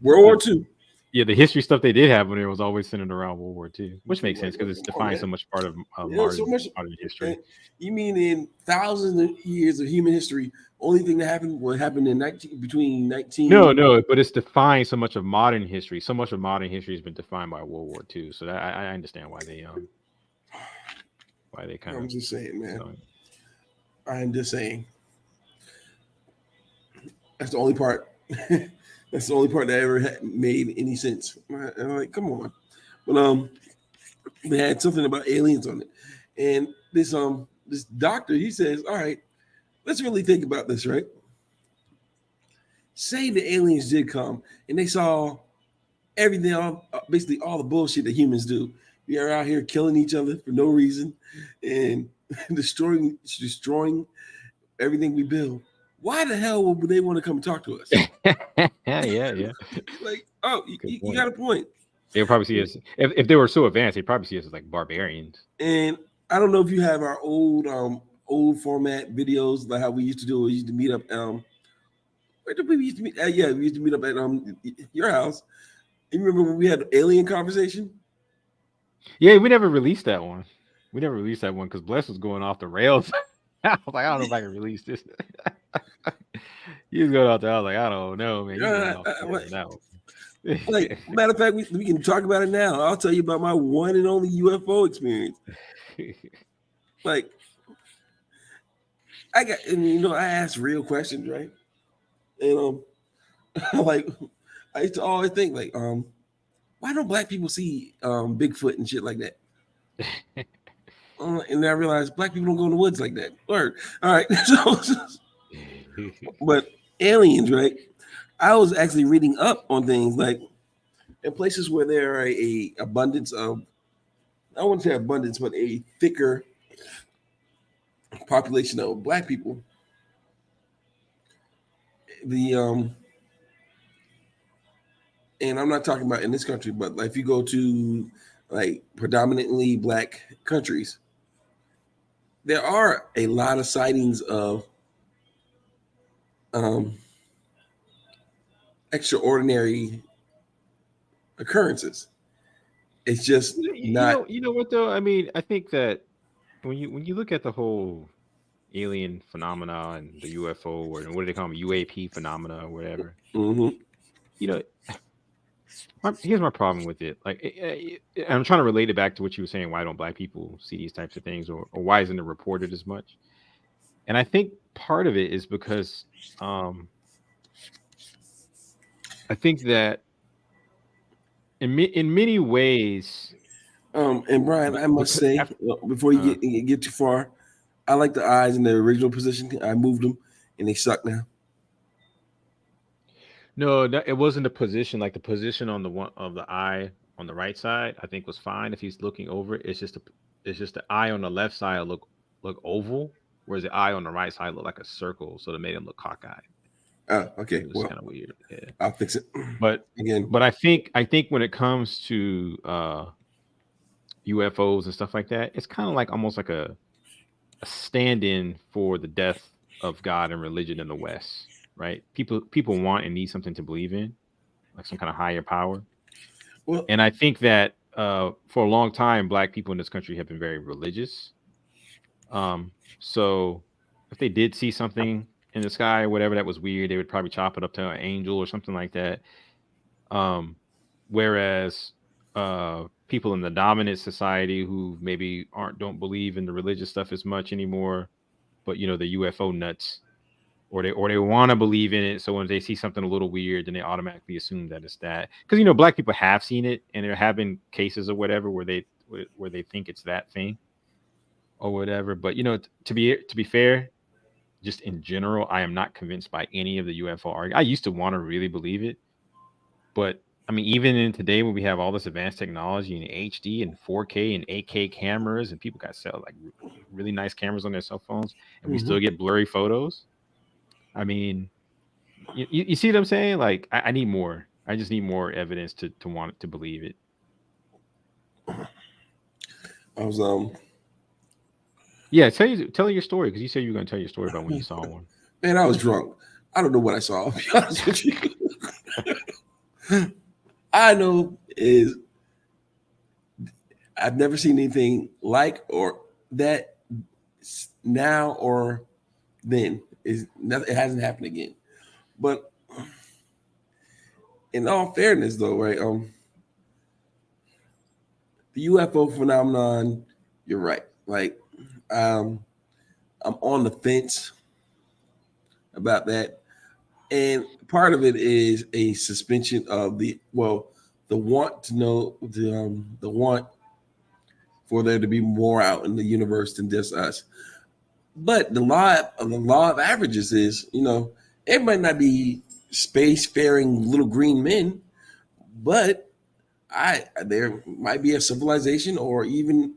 [SPEAKER 2] World War II.
[SPEAKER 1] Yeah, the history stuff they did have when it was always centered around World War II, which makes sense because it's defined so much part of modern history.
[SPEAKER 2] You mean in thousands of years of human history, only thing that happened in between 19?
[SPEAKER 1] No, but it's defined so much of modern history. So much of modern history has been defined by World War II. So that, I understand why they kind of.
[SPEAKER 2] I'm just saying, man. I'm just saying. That's the only part. That's the only part that ever made any sense. I'm like, come on. But they had something about aliens on it, and this doctor, he says, all right, let's really think about this, right? say the aliens did come and they saw everything, basically all the bullshit that humans do. We are out here killing each other for no reason and destroying everything we build. Why the hell would they want to come talk to us?
[SPEAKER 1] Yeah.
[SPEAKER 2] Like, oh, you got a point.
[SPEAKER 1] They'll probably see us if they were so advanced. They'd probably see us as like barbarians.
[SPEAKER 2] And I don't know if you have our old format videos, like how we used to do. We used to meet up. Where did we used to meet? Yeah, we used to meet up at your house. You remember when we had the alien conversation?
[SPEAKER 1] Yeah, we never released that one. We never released that one because Bless was going off the rails. I was like, I don't know if I can release this. He was going out there. I was like, I don't know, man.
[SPEAKER 2] Like, matter of fact, we can talk about it now. I'll tell you about my one and only UFO experience. Like, I ask real questions, right? And like, I used to always think, like, why don't black people see Bigfoot and shit like that? And then I realized black people don't go in the woods like that. Word. All right. But aliens, right? I was actually reading up on things like in places where there are a abundance of, I wouldn't say abundance, but a thicker population of black people. And I'm not talking about in this country, but like if you go to like predominantly black countries, there are a lot of sightings of extraordinary occurrences. It's just not.
[SPEAKER 1] You know what though? I mean, I think that when you look at the whole alien phenomena and the UFO or what do they call them, UAP phenomena or whatever,
[SPEAKER 2] Mm-hmm.
[SPEAKER 1] you know, here's my problem with it. Like, I'm trying to relate it back to what you were saying. Why don't black people see these types of things, or why isn't it reported as much? And I think part of it is because I think that in many ways.
[SPEAKER 2] And Brian, I must say, before you get too far, I like the eyes in their original position. I moved them, and they suck now.
[SPEAKER 1] No, it wasn't the position. Like the position on the one of the eye on the right side, I think was fine if he's looking over. It's just the eye on the left side look oval, whereas the eye on the right side looked like a circle, so it made him look cockeyed.
[SPEAKER 2] Oh, okay.
[SPEAKER 1] It was kind of weird. Yeah,
[SPEAKER 2] I'll fix it.
[SPEAKER 1] But I think when it comes to UFOs and stuff like that, it's kind of like almost like a stand-in for the death of God and religion in the West. Right? People want and need something to believe in, like some kind of higher power. Well, and I think that for a long time, black people in this country have been very religious. So if they did see something in the sky or whatever that was weird, they would probably chop it up to an angel or something like that. Whereas people in the dominant society who maybe don't believe in the religious stuff as much anymore, but the UFO nuts. Or they want to believe in it, so when they see something a little weird, then they automatically assume that it's that. Because black people have seen it, and there have been cases or whatever where they think it's that thing, or whatever. But to be fair, just in general, I am not convinced by any of the UFO argument. I used to want to really believe it, but I mean, even in today when we have all this advanced technology and HD and 4K and 8K cameras, and people got like really nice cameras on their cell phones, and we still get blurry photos. I mean, you see what I'm saying? Like, I need more. I just need more evidence to want to believe it.
[SPEAKER 2] I was
[SPEAKER 1] yeah, tell your story, because you said you were going to tell your story about when you saw one.
[SPEAKER 2] Man, I was drunk. I don't know what I saw. I'll be honest with you. I know is I've never seen anything like or that now or then. It hasn't happened again. But in all fairness, though, right? The UFO phenomenon, you're right. Like, I'm on the fence about that, and part of it is a suspension of the want to know, the want for there to be more out in the universe than just us. But the law of averages is, it might not be spacefaring little green men, but there might be a civilization or even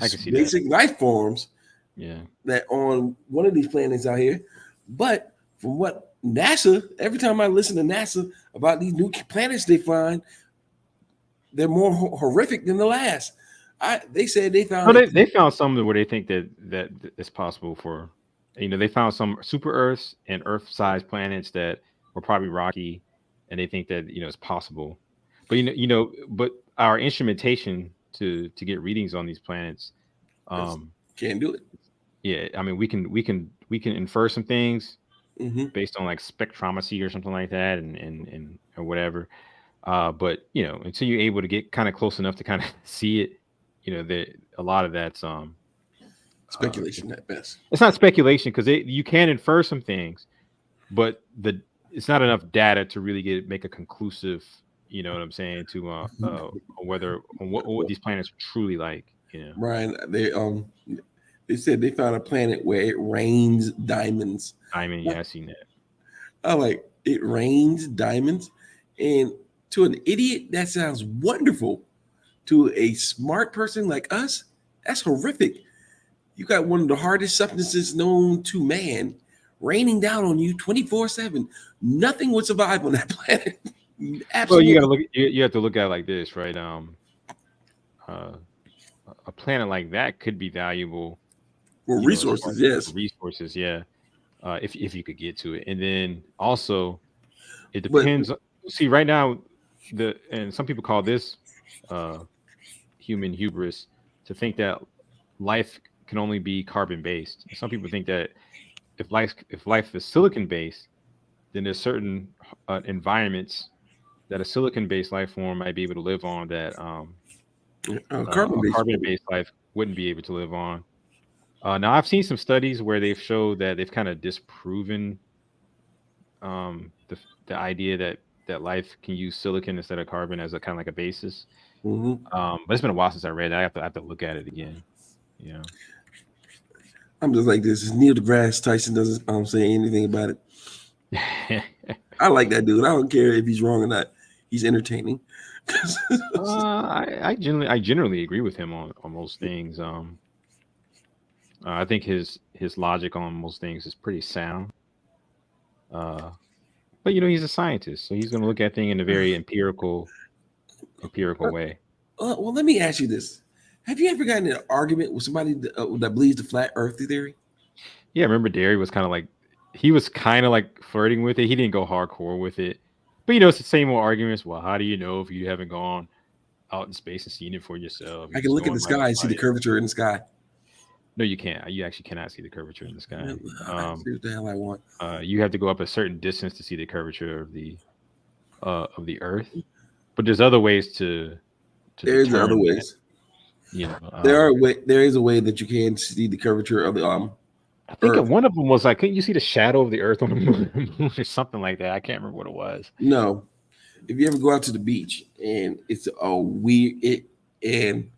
[SPEAKER 1] I can see that.
[SPEAKER 2] basic life forms
[SPEAKER 1] Yeah.
[SPEAKER 2] that on one of these planets out here. But from what NASA, every time I listen to NASA about these new planets they find, they're more horrific than the last. They said they
[SPEAKER 1] No,
[SPEAKER 2] found
[SPEAKER 1] they found something where they think that it's possible for, they found some super Earths and Earth-sized planets that were probably rocky, and they think that it's possible. But but our instrumentation to get readings on these planets, um,
[SPEAKER 2] can't do it.
[SPEAKER 1] yeah, I mean we can infer some things
[SPEAKER 2] Hmm.
[SPEAKER 1] based on like spectrometry or something like that, and or whatever. But until you're able to get kind of close enough to kind of see it, that a lot of that's uh,
[SPEAKER 2] Speculation at best.
[SPEAKER 1] it's not speculation because you can infer some things, but it's not enough data to really make a conclusive. You know what I'm saying? To on whether on what these planets are truly like.
[SPEAKER 2] Brian, they said they found a planet where it rains diamonds.
[SPEAKER 1] I mean, yeah, I seen that.
[SPEAKER 2] I like it rains diamonds, and to an idiot that sounds wonderful. To a smart person like us, that's horrific. You got one of the hardest substances known to man raining down on you 24/7. Nothing would survive on that planet.
[SPEAKER 1] Well, you
[SPEAKER 2] Absolutely.
[SPEAKER 1] gotta look. You have to look at it like this, right? Uh, a planet like that could be valuable,
[SPEAKER 2] For
[SPEAKER 1] as far
[SPEAKER 2] resources,
[SPEAKER 1] as
[SPEAKER 2] yes.
[SPEAKER 1] resources. Yeah, if you could get to it, and then also it
[SPEAKER 2] But
[SPEAKER 1] depends. See, right now, and some people call this uh, human hubris to think that life can only be carbon based. Some people think that if life is silicon based, then there's certain environments that a silicon based life form might be able to live on that
[SPEAKER 2] carbon
[SPEAKER 1] a
[SPEAKER 2] based.
[SPEAKER 1] carbon based life wouldn't be able to live on. Now I've seen some studies where they've showed that they've kind of disproven the idea that life can use silicon instead of carbon as a kind of like a basis.
[SPEAKER 2] Hmm.
[SPEAKER 1] But it's been a while since I read it. I have to look at it again. You
[SPEAKER 2] I'm just like this. Neil deGrasse Tyson doesn't say anything about it.
[SPEAKER 1] know.
[SPEAKER 2] I like that dude. I don't care if he's wrong or not. He's entertaining.
[SPEAKER 1] I generally agree with him on most things. I think his logic on most things is pretty sound. Uh, but he's a scientist, so he's going to look at things in a very empirical way.
[SPEAKER 2] Well, let me ask you this: have you ever gotten in an argument with somebody that believes the flat Earth theory?
[SPEAKER 1] Yeah, I remember Derry was kind of like he was kind of like flirting with it. He didn't go hardcore with it, but it's the same old arguments. Well, how do you know if you haven't gone out in space and seen it for yourself?
[SPEAKER 2] I
[SPEAKER 1] You're
[SPEAKER 2] can
[SPEAKER 1] just
[SPEAKER 2] look at
[SPEAKER 1] going
[SPEAKER 2] the
[SPEAKER 1] right
[SPEAKER 2] sky and see
[SPEAKER 1] by
[SPEAKER 2] the
[SPEAKER 1] it.
[SPEAKER 2] curvature in the sky.
[SPEAKER 1] No, you can't. You actually cannot see the curvature in the sky.
[SPEAKER 2] I see what the hell I want.
[SPEAKER 1] You have to go up a certain distance to see the curvature of the Earth. But there's other ways to
[SPEAKER 2] There's other
[SPEAKER 1] determine that.
[SPEAKER 2] ways. There is a way that you can see the curvature of the
[SPEAKER 1] I think
[SPEAKER 2] Earth.
[SPEAKER 1] one of them was like, couldn't you see the shadow of the Earth on the moon or something like that? I can't remember what it was.
[SPEAKER 2] No, if you ever go out to the beach and it's a weird and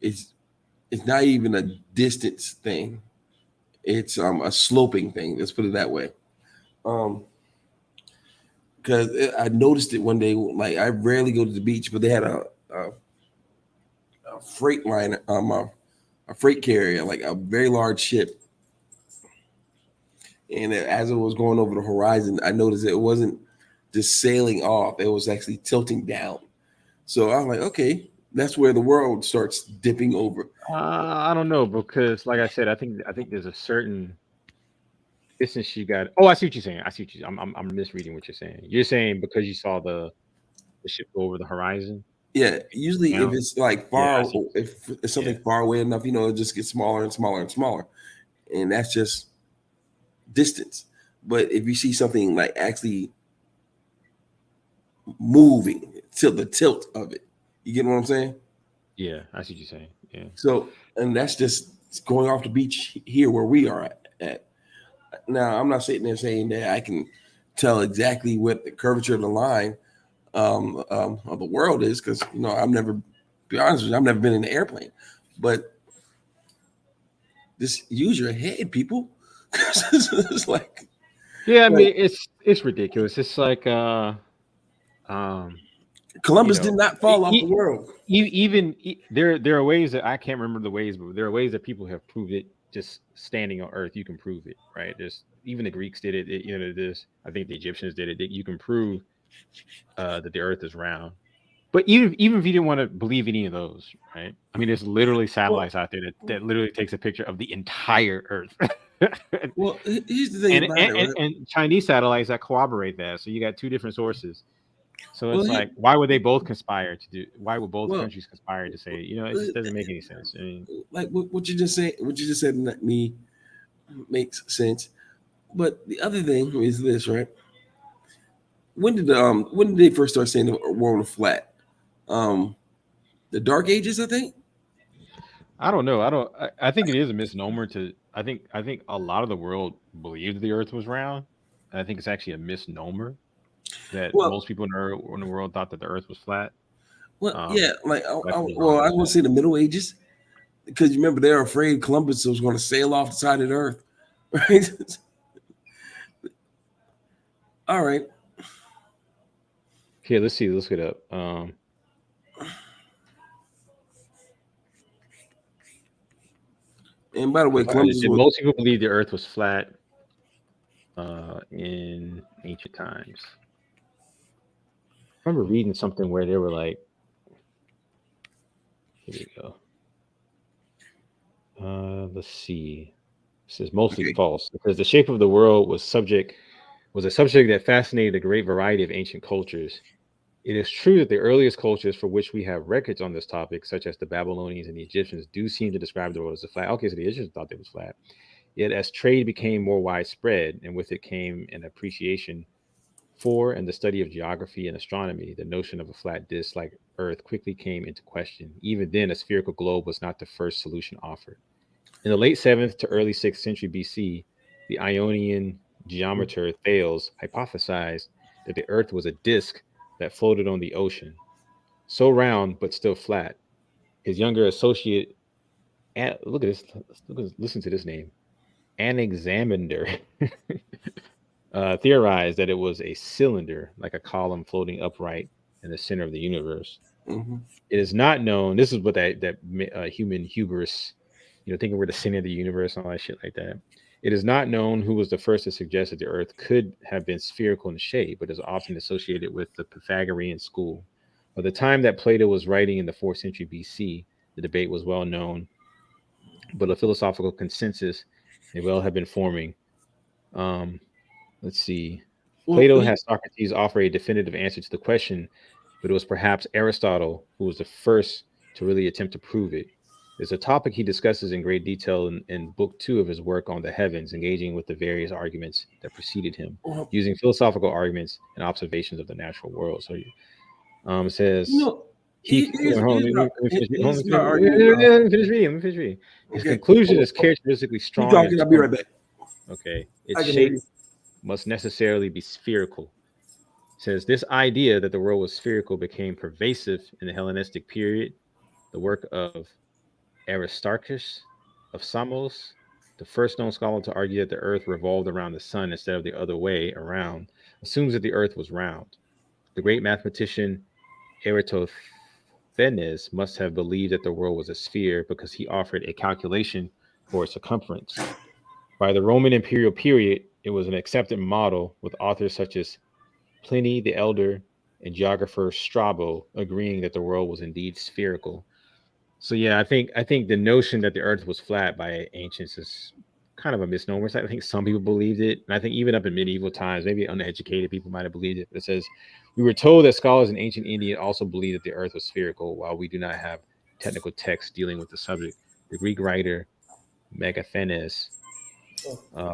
[SPEAKER 2] it's not even a distance thing. It's a sloping thing. Let's put it that way. Because I noticed it one day. Like I rarely go to the beach, but they had a freight liner, a freight carrier, like a very large ship. And as it was going over the horizon, I noticed it wasn't just sailing off; it was actually tilting down. So I was like, okay, that's where the world starts dipping over.
[SPEAKER 1] I don't know because, like I said, I think there's a certain distance you got. Oh, I see what you're saying. I see what you. I'm misreading what you're saying. You're saying because you saw the ship go over the horizon.
[SPEAKER 2] Yeah, usually if
[SPEAKER 1] Now,
[SPEAKER 2] it's like
[SPEAKER 1] yeah, I
[SPEAKER 2] far,
[SPEAKER 1] see.
[SPEAKER 2] if it's
[SPEAKER 1] Yeah,
[SPEAKER 2] something far away enough, it just gets smaller and smaller and smaller, and that's just distance. But if you see something like actually moving, the tilt of it, you get what I'm saying?
[SPEAKER 1] yeah, I see what you're saying. Yeah.
[SPEAKER 2] So, and that's just going off the beach here where we are at. Now, I'm not sitting there saying that I can tell exactly what the curvature of the line of the world is because I've never, be honest with you, I've never been in an airplane, but just use your head, people. It's like
[SPEAKER 1] Yeah, I
[SPEAKER 2] Like
[SPEAKER 1] mean it's ridiculous. It's like um you
[SPEAKER 2] Columbus did
[SPEAKER 1] know
[SPEAKER 2] not fall off the world.
[SPEAKER 1] there are ways that I can't remember the ways, but there are ways that people have proved it just standing on Earth. You can prove it, right? There's even the Greeks did it. This I think the Egyptians did it. That you can prove that the Earth is round. But even if you didn't want to believe any of those, right? I mean, there's literally
[SPEAKER 2] Well,
[SPEAKER 1] satellites out there that literally takes a picture of the entire Earth.
[SPEAKER 2] well, here's the thing about it, right?
[SPEAKER 1] And Chinese satellites that corroborate that. So you got two different sources. So
[SPEAKER 2] Well,
[SPEAKER 1] it's
[SPEAKER 2] here,
[SPEAKER 1] like, why would they both conspire to do? Why would both
[SPEAKER 2] well,
[SPEAKER 1] countries conspire to say, it just
[SPEAKER 2] uh,
[SPEAKER 1] doesn't make any sense. I mean,
[SPEAKER 2] like what you just said, me makes sense. But the other thing is this, right? When did they first start saying the world was flat? Um, the Dark Ages, I think.
[SPEAKER 1] I don't know. I think it is a misnomer to. I think a lot of the world believed the Earth was round. And I think it's actually a misnomer that
[SPEAKER 2] Well,
[SPEAKER 1] most people in the world thought that the Earth was flat.
[SPEAKER 2] yeah, like
[SPEAKER 1] I could be wrong
[SPEAKER 2] I
[SPEAKER 1] about
[SPEAKER 2] want to
[SPEAKER 1] that.
[SPEAKER 2] say the Middle Ages because you remember they're afraid Columbus was going to sail off the side of the Earth, right? All right,
[SPEAKER 1] Here, let's see. Let's look it up.
[SPEAKER 2] and by the way, Columbus
[SPEAKER 1] Did
[SPEAKER 2] was
[SPEAKER 1] most people believe the Earth was flat in ancient times? I remember reading something where they were like, here we go. Let's see. It says mostly
[SPEAKER 2] okay.
[SPEAKER 1] false because the shape of the world was a subject that fascinated a great variety of ancient cultures. It is true that the earliest cultures for which we have records on this topic, such as the Babylonians and the Egyptians, do seem to describe the world as a flat. Okay, so the Egyptians thought it was flat. Yet, as trade became more widespread, and with it came an appreciation for and the study of geography and astronomy, the notion of a flat disk like Earth quickly came into question. Even then, a spherical globe was not the first solution offered. In the late 7th to early 6th century BC, the Ionian geometer Thales hypothesized that the Earth was a disk that floated on the ocean, so round but still flat. His younger associate, look at this, listen to this name, Anaximander, theorized that it was a cylinder, like a column floating upright in the center of the universe.
[SPEAKER 2] Mm-hmm.
[SPEAKER 1] It is not known. This is what that human hubris, thinking we're the center of the universe and all that shit like that. It is not known who was the first to suggest that the Earth could have been spherical in shape, but is often associated with the Pythagorean school. By the time that Plato was writing in the 4th century BC, the debate was well known, but a philosophical consensus may well have been forming. Um, let's see.
[SPEAKER 2] Well,
[SPEAKER 1] Plato has Socrates offer a definitive answer to the question, but it was perhaps Aristotle who was the first to really attempt to prove it. It's a topic he discusses in great detail in Book 2 of his work on the heavens, engaging with the various arguments that preceded him,
[SPEAKER 2] well,
[SPEAKER 1] using philosophical arguments and observations of the natural world. So it
[SPEAKER 2] you
[SPEAKER 1] says
[SPEAKER 2] know,
[SPEAKER 1] he hold on,
[SPEAKER 2] here's my argument.
[SPEAKER 1] let me finish reading. Let me finish reading. His
[SPEAKER 2] Okay,
[SPEAKER 1] conclusion is characteristically
[SPEAKER 2] keep
[SPEAKER 1] strong and
[SPEAKER 2] talking. I'll be
[SPEAKER 1] determined.
[SPEAKER 2] right back.
[SPEAKER 1] Okay, its
[SPEAKER 2] I can hear
[SPEAKER 1] shape
[SPEAKER 2] you.
[SPEAKER 1] must necessarily be spherical. Says this idea that the world was spherical became pervasive in the Hellenistic period. The work of Aristarchus of Samos, the first known scholar to argue that the earth revolved around the sun instead of the other way around, assumes that the earth was round. The great mathematician Eratosthenes must have believed that the world was a sphere because he offered a calculation for its circumference. By the Roman imperial period, it was an accepted model, with authors such as Pliny the Elder and geographer Strabo agreeing that the world was indeed spherical. So yeah, I think the notion that the Earth was flat by ancients is kind of a misnomer. So I think some people believed it, and I think even up in medieval times, maybe uneducated people might have believed it. But it says we were told that scholars in ancient India also believed that the Earth was spherical, while we do not have technical texts dealing with the subject. The Greek writer Megasthenes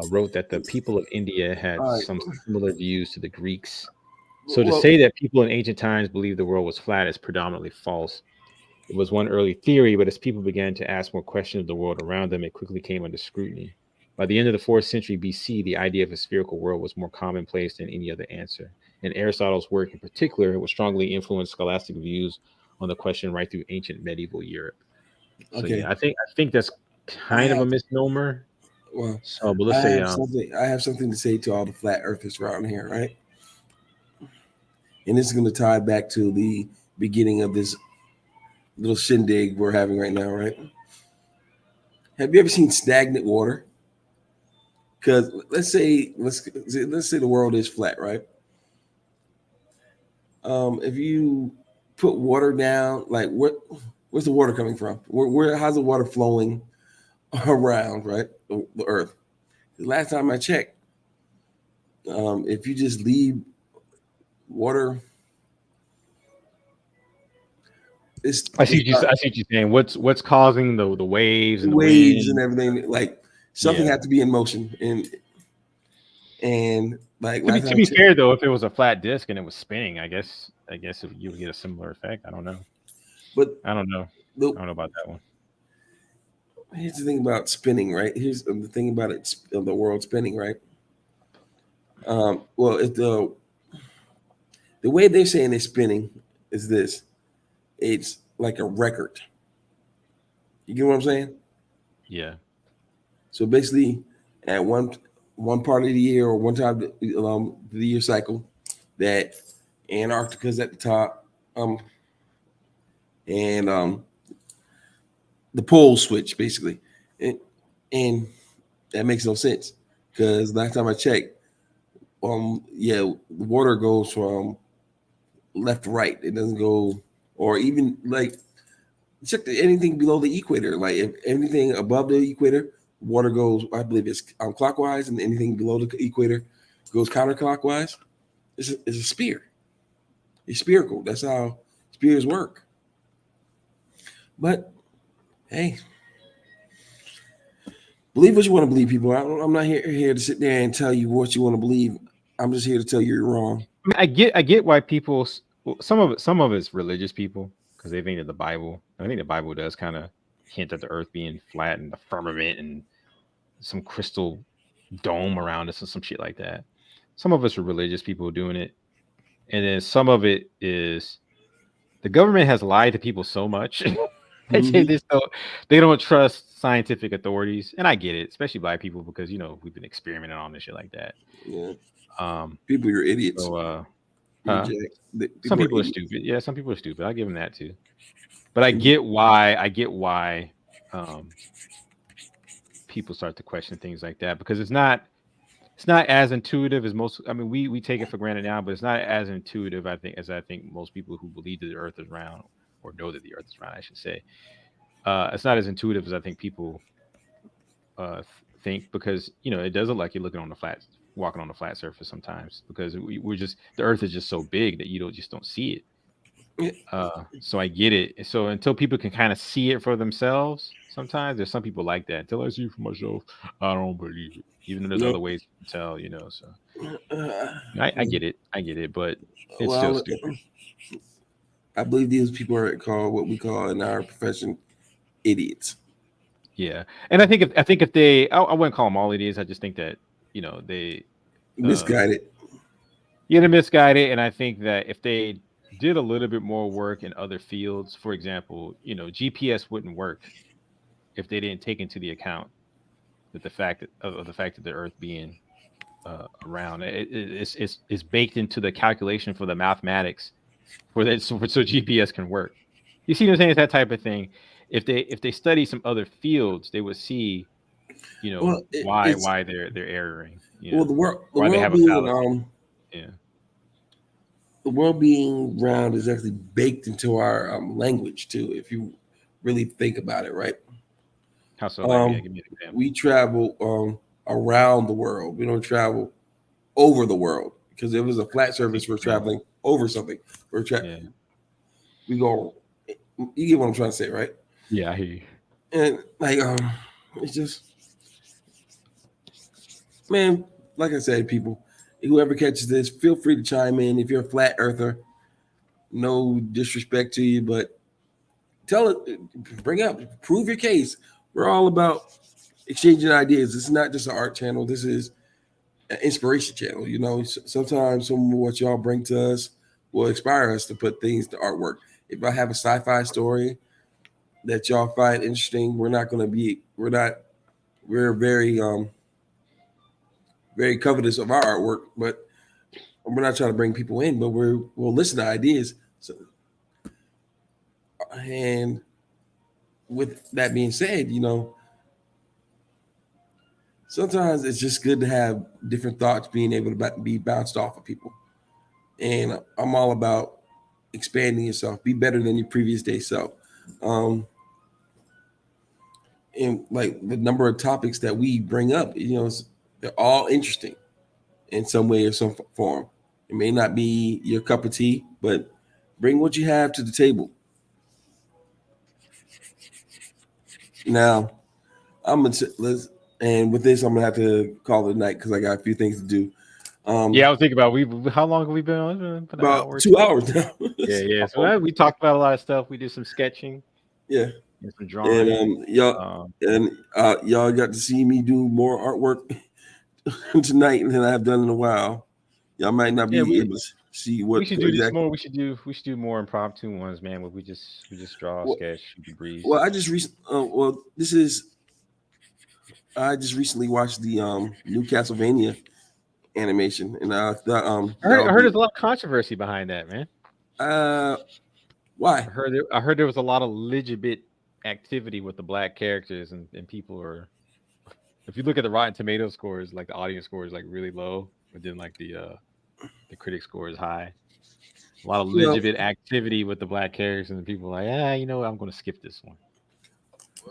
[SPEAKER 1] wrote that the people of India had
[SPEAKER 2] All right.
[SPEAKER 1] some similar views to the Greeks. So to
[SPEAKER 2] Well,
[SPEAKER 1] say that people in ancient times believed the world was flat is predominantly false. It was one early theory, but as people began to ask more questions of the world around them, it quickly came under scrutiny. By the end of the 4th century BC, the idea of a spherical world was more commonplace than any other answer. And Aristotle's work in particular was strongly influenced scholastic views on the question right through ancient medieval Europe. So
[SPEAKER 2] okay.
[SPEAKER 1] yeah, I think that's
[SPEAKER 2] I
[SPEAKER 1] kind of a
[SPEAKER 2] have
[SPEAKER 1] misnomer.
[SPEAKER 2] Well,
[SPEAKER 1] So, but let's say
[SPEAKER 2] I have something to say to all the flat earthers around here, right? And this is going to tie back to the beginning of this little shindig we're having right now, right? Have you ever seen stagnant water? Because let's say the world is flat, right? If you put water down, like where's the water coming from? How's the water flowing around, right? The Earth. The last time I checked, if you just leave water,
[SPEAKER 1] I see what you're saying. What's causing the waves and the
[SPEAKER 2] waves and
[SPEAKER 1] wind?
[SPEAKER 2] everything. Like something
[SPEAKER 1] Yeah.
[SPEAKER 2] had to be in motion, and like last
[SPEAKER 1] To
[SPEAKER 2] time I
[SPEAKER 1] be
[SPEAKER 2] checked,
[SPEAKER 1] fair though, if it was a flat disc and it was spinning, I guess if you would get a similar effect. I don't know.
[SPEAKER 2] but
[SPEAKER 1] I don't know.
[SPEAKER 2] the,
[SPEAKER 1] I don't know about that one.
[SPEAKER 2] here's the thing about spinning, right? Here's the thing about it, the world spinning, right? Well, if the way they're saying it's spinning is this: it's like a record. You get what I'm saying?
[SPEAKER 1] Yeah.
[SPEAKER 2] So basically, at one part of the year or one time the year cycle, that Antarctica's at the top, and the poles switch basically, and that makes no sense because last time I checked, yeah, the water goes from left to right. It doesn't go, or even like check anything below the equator. Like if anything above the equator, water goes. I believe it's clockwise, and anything below the equator goes counterclockwise. It's a spear. It's spherical. That's how spears work. But hey, believe what you want to believe, people. I'm not here to sit there and tell you what you want to believe. I'm just here to tell you you're wrong.
[SPEAKER 1] I get why people. Well, some of it's religious people because they think that the Bible. I think the Bible does kind of hint at the Earth being flat and the firmament and some crystal dome around us and some shit like that. Some of us are religious people doing it, and then some of it is the government has lied to people so much that
[SPEAKER 2] Mm-hmm.
[SPEAKER 1] they don't trust scientific authorities. And I get it, especially black people, because we've been experimenting on this shit like that.
[SPEAKER 2] Yeah,
[SPEAKER 1] Um,
[SPEAKER 2] people, you're idiots.
[SPEAKER 1] so
[SPEAKER 2] You're
[SPEAKER 1] huh?
[SPEAKER 2] jack.
[SPEAKER 1] Some
[SPEAKER 2] People are
[SPEAKER 1] people are
[SPEAKER 2] idiots.
[SPEAKER 1] stupid. Yeah, some people are stupid. I give them that too. But I
[SPEAKER 2] Mhm.
[SPEAKER 1] get why. Um, people start to question things like that because it's not as intuitive as most. I mean, we take it for granted now, but it's not as intuitive. I think most people who believe that the Earth is round or know that the Earth is round, I should say. It's not as intuitive as I think people think because it does look like you're looking on the flat, walking on the flat surface sometimes because we're just the Earth is just so big that you don't see it.
[SPEAKER 2] Yeah,
[SPEAKER 1] So I get it. So until people can kind of see it for themselves, sometimes there's some people like that. Until I see it for myself, I don't believe it. Even though there's
[SPEAKER 2] no.
[SPEAKER 1] other ways to tell. So
[SPEAKER 2] Uh,
[SPEAKER 1] I get it. I get it, but it's still
[SPEAKER 2] well,
[SPEAKER 1] stupid.
[SPEAKER 2] I believe these people are called what we call in our profession idiots.
[SPEAKER 1] Yeah, and I think if they, I wouldn't call them all idiots. I just think that they uh
[SPEAKER 2] Misguided.
[SPEAKER 1] they're misguided, and I think that if they did a little bit more work in other fields, for example, GPS wouldn't work if they didn't take into the account that the fact that the Earth being around it's baked into the calculation for the mathematics for that so GPS can work. You see what I'm saying? It's that type of thing. If they study some other fields, they would see
[SPEAKER 2] Well, it's
[SPEAKER 1] why they're erroring.
[SPEAKER 2] well the
[SPEAKER 1] Why they
[SPEAKER 2] world
[SPEAKER 1] have a
[SPEAKER 2] being
[SPEAKER 1] fallacy. Yeah.
[SPEAKER 2] the world being round is actually baked into our language too. If you really think about it, right?
[SPEAKER 1] How so? Like, yeah,
[SPEAKER 2] Um,
[SPEAKER 1] give me an example.
[SPEAKER 2] we travel around the world. We don't travel over the world because if it was a flat
[SPEAKER 1] I see
[SPEAKER 2] surface,
[SPEAKER 1] what
[SPEAKER 2] we're
[SPEAKER 1] you're saying.
[SPEAKER 2] traveling over something.
[SPEAKER 1] Yeah.
[SPEAKER 2] We go. You get what I'm trying to say, right?
[SPEAKER 1] Yeah, I hear you.
[SPEAKER 2] And like it's just man, like I said, people, whoever catches this, feel free to chime in. If you're a flat earther, no disrespect to you, but tell it, bring up, prove your case. We're all about exchanging ideas. This is not just an art channel. This is an inspiration channel. Sometimes some of what y'all bring to us will inspire us to put things to artwork. If I have a sci-fi story that y'all find interesting, we're not we're very covetous of our artwork, but we're not trying to bring people in, but we'll listen to ideas. So, and with that being said, sometimes it's just good to have different thoughts being able to be bounced off of people. And I'm all about expanding yourself, be better than your previous day self. Um, and like the number of topics that we bring up, they're all interesting in some way or some form. It may not be your cup of tea, but bring what you have to the table. Now, let's and with this, I'm gonna have to call it a night because I got a few things to do.
[SPEAKER 1] Yeah, I was thinking about how long have we been on?
[SPEAKER 2] About 2 hours now.
[SPEAKER 1] Yeah. So we talked about a lot of stuff. We did some sketching.
[SPEAKER 2] Yeah.
[SPEAKER 1] And some
[SPEAKER 2] And
[SPEAKER 1] drawing.
[SPEAKER 2] y'all got to see me do more artwork tonight than I've done in a while. Y'all might not be able to see what
[SPEAKER 1] we should do this more. We should do more impromptu ones, man. Where we just draw, sketch, shoot the breeze.
[SPEAKER 2] Well, I just recently watched the new Castlevania animation, and I thought
[SPEAKER 1] I heard there's a lot of controversy behind that, man.
[SPEAKER 2] Why?
[SPEAKER 1] I heard there was a lot of legitimate activity with the black characters, and people are. If you look at the Rotten Tomato scores, like the audience score is like really low, but then like the critic score is high. A lot of legitimate activity with the black characters, and people are like, I'm going to skip this one.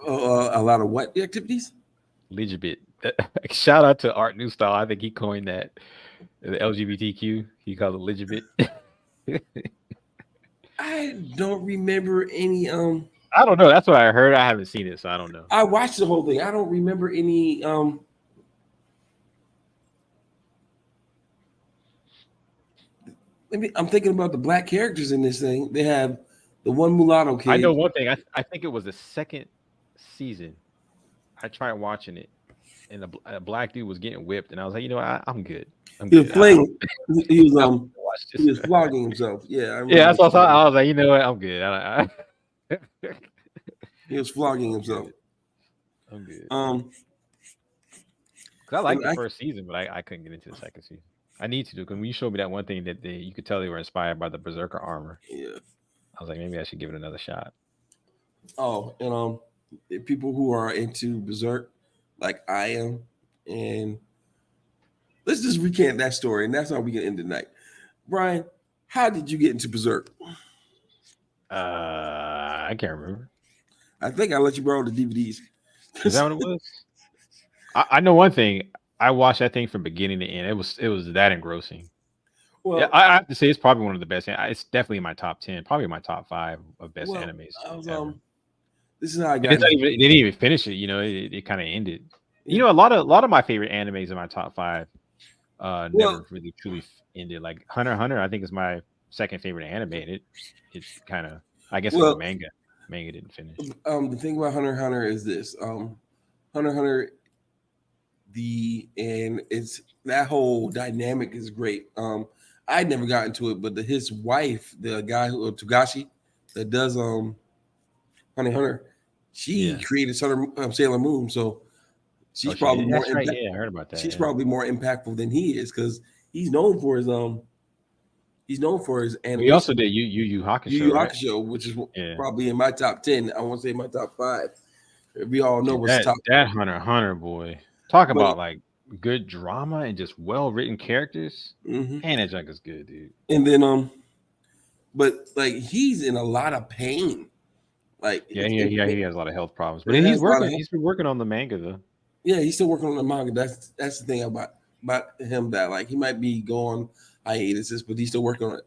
[SPEAKER 2] A lot of what activities?
[SPEAKER 1] Legitimate. Shout out to Art Newstyle. I think he coined that. The LGBTQ. He called it legitimate.
[SPEAKER 2] I don't remember any.
[SPEAKER 1] I don't know. That's what I heard. I haven't seen it, so I don't know.
[SPEAKER 2] I watched the whole thing. I don't remember any. I'm thinking about the black characters in this thing. They have the one mulatto kid.
[SPEAKER 1] I know one thing. I think it was the second season. I tried watching it, and a black dude was getting whipped, and I was like, I'm good.
[SPEAKER 2] He was playing. He was flogging himself. Yeah.
[SPEAKER 1] That's what I was like, you know what? I'm good.
[SPEAKER 2] He was flogging himself.
[SPEAKER 1] I'm good. Cause I liked the first season, but I couldn't get into the second season. I need to do because when you showed me that one thing that you could tell they were inspired by the Berserker armor.
[SPEAKER 2] Yeah.
[SPEAKER 1] I was like, maybe I should give it another shot.
[SPEAKER 2] Oh, and people who are into Berserk, like I am, and let's just recant that story, and that's how we can end the night. Brian, how did you get into Berserk?
[SPEAKER 1] I can't remember.
[SPEAKER 2] I think I let you borrow the DVDs.
[SPEAKER 1] Is that what it was? I know one thing. I watched that thing from beginning to end. It was that engrossing. Well, yeah, I have to say it's probably one of the best. It's definitely in my top 10, probably my top 5 of best animes.
[SPEAKER 2] This is how I got.
[SPEAKER 1] It didn't even finish it. It kind of ended. Yeah. A lot of my favorite animes in my top 5 never really truly ended. Like Hunter x Hunter, I think is my second favorite anime. It's kind of, I guess, it's a manga. Manga didn't finish.
[SPEAKER 2] The thing about Hunter x Hunter is this: Hunter x Hunter, it's that whole dynamic is great. I never got into it, but his wife, the guy who Togashi, that does Hunter x Hunter, she created Sailor Moon, so she's probably more.
[SPEAKER 1] Right. Yeah, I heard about that.
[SPEAKER 2] She's probably more impactful than he is because he's known for his animation.
[SPEAKER 1] He also did Yu Yu Hakusho.
[SPEAKER 2] Yu Yu Hakusho, which is probably in my top 10. I won't say my top 5. We all know what's top.
[SPEAKER 1] That Hunter x Hunter boy. Talk about like good drama and just well-written characters.
[SPEAKER 2] Mm-hmm.
[SPEAKER 1] And that junk is good, dude.
[SPEAKER 2] And then but like he's in a lot of pain. Like
[SPEAKER 1] he has a lot of health problems. But he's been working on the manga though.
[SPEAKER 2] Yeah, he's still working on the manga. That's the thing about him, that like he might be going hiatus, but he's still working on it.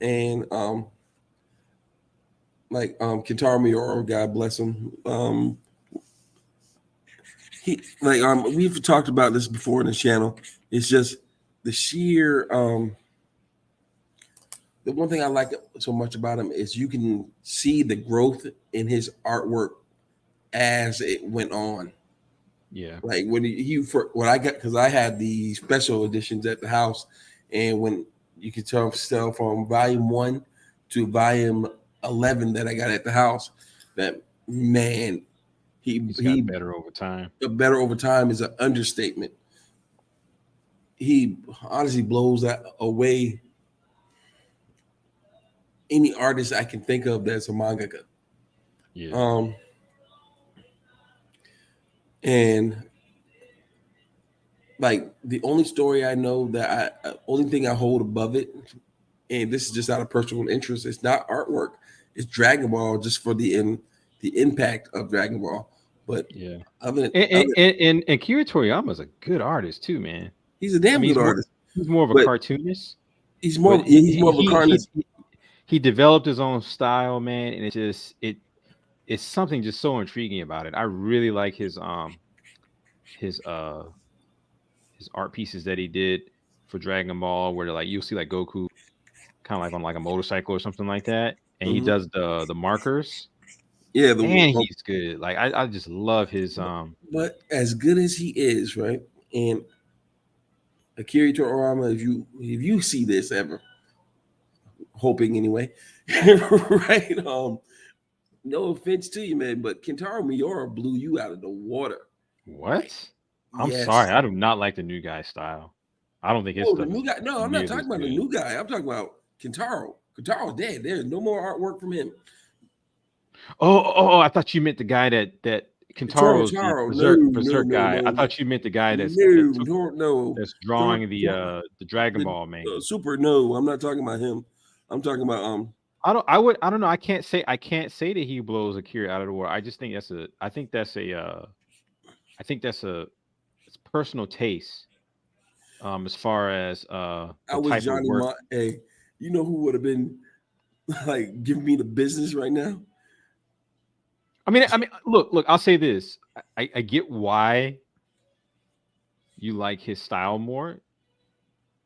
[SPEAKER 2] And Kentaro Miura, God bless him. We've talked about this before in the channel. It's just the sheer the one thing I like so much about him is you can see the growth in his artwork as it went on.
[SPEAKER 1] Yeah,
[SPEAKER 2] like when what I got, because I had the special editions at the house, and when you could tell from volume 1 to volume 11 that I got at the house, that man,
[SPEAKER 1] He's got better over time.
[SPEAKER 2] Better over time is an understatement. He honestly blows that away any artist I can think of that's a mangaka.
[SPEAKER 1] Yeah.
[SPEAKER 2] And like the only story I know that only thing I hold above it, and this is just out of personal interest, it's not artwork. It's Dragon Ball, just for the impact of Dragon Ball. But
[SPEAKER 1] yeah,
[SPEAKER 2] other
[SPEAKER 1] and Akira Toriyama's a good artist too, man.
[SPEAKER 2] he's a damn good artist.
[SPEAKER 1] He's more of a
[SPEAKER 2] but
[SPEAKER 1] cartoonist.
[SPEAKER 2] He's more of a cartoonist.
[SPEAKER 1] He developed his own style, man, and it's something just so intriguing about it. I really like his art pieces that he did for Dragon Ball, where like you'll see like Goku kind of like on like a motorcycle or something like that, and he does the markers. Yeah, he's good. Like I just love his
[SPEAKER 2] But as good as he is, right? And Akira Toriyama, if you see this ever, hoping anyway, right? No offense to you, man, but Kentaro Miura blew you out of the water.
[SPEAKER 1] What? I'm sorry, I do not like the new guy style. I don't think it's
[SPEAKER 2] the new guy. No, I'm not talking about the new guy. I'm talking about Kentaro. Kentaro's dead. There's no more artwork from him.
[SPEAKER 1] Oh! I thought you meant the guy that Kentaro's the Berserk guy. No. I thought you meant the guy that's that's drawing the Dragon Ball man.
[SPEAKER 2] Super. No, I'm not talking about him. I'm talking about
[SPEAKER 1] I don't know. I can't say that he blows Akira out of the water. I just think that's it's personal taste. As far as
[SPEAKER 2] I was Johnny hey, you know who would have been like giving me the business right now?
[SPEAKER 1] I mean, look. I'll say this. I get why you like his style more.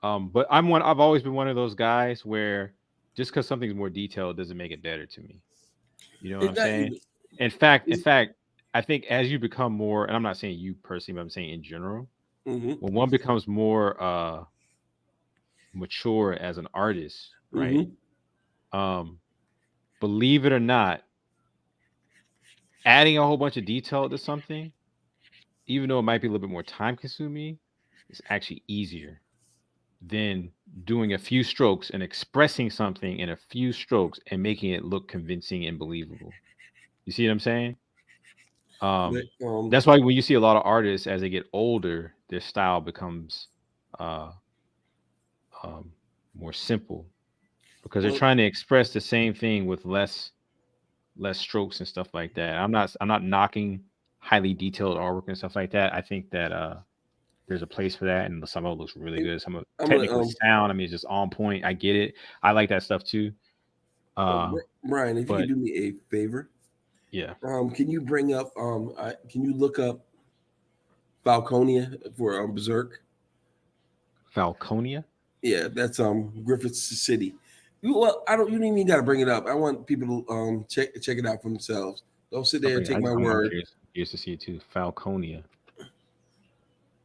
[SPEAKER 1] But I've always been one of those guys where just because something's more detailed doesn't make it better to me. You know what I'm saying? In fact, I think as you become more, and I'm not saying you personally, but I'm saying in general, when one becomes more mature as an artist, right? Believe it or not, adding a whole bunch of detail to something, even though it might be a little bit more time consuming, is actually easier than doing a few strokes and expressing something in a few strokes and making it look convincing and believable. You see what I'm saying? That's why when you see a lot of artists as they get older, their style becomes more simple because they're trying to express the same thing with less strokes and stuff like that. I'm not knocking highly detailed artwork and stuff like that. I think that there's a place for that, and some of it looks really good. Some of it technically sound, I mean, it's just on point. I get it. I like that stuff too.
[SPEAKER 2] Brian, if you could do me a favor,
[SPEAKER 1] yeah.
[SPEAKER 2] Can you bring up? Can you look up Falconia for Berserk?
[SPEAKER 1] Falconia?
[SPEAKER 2] Yeah, that's Griffith's City. Well, you don't even got to bring it up. I want people to check it out for themselves. Don't sit there and take my word.
[SPEAKER 1] Curious to see it too. Falconia.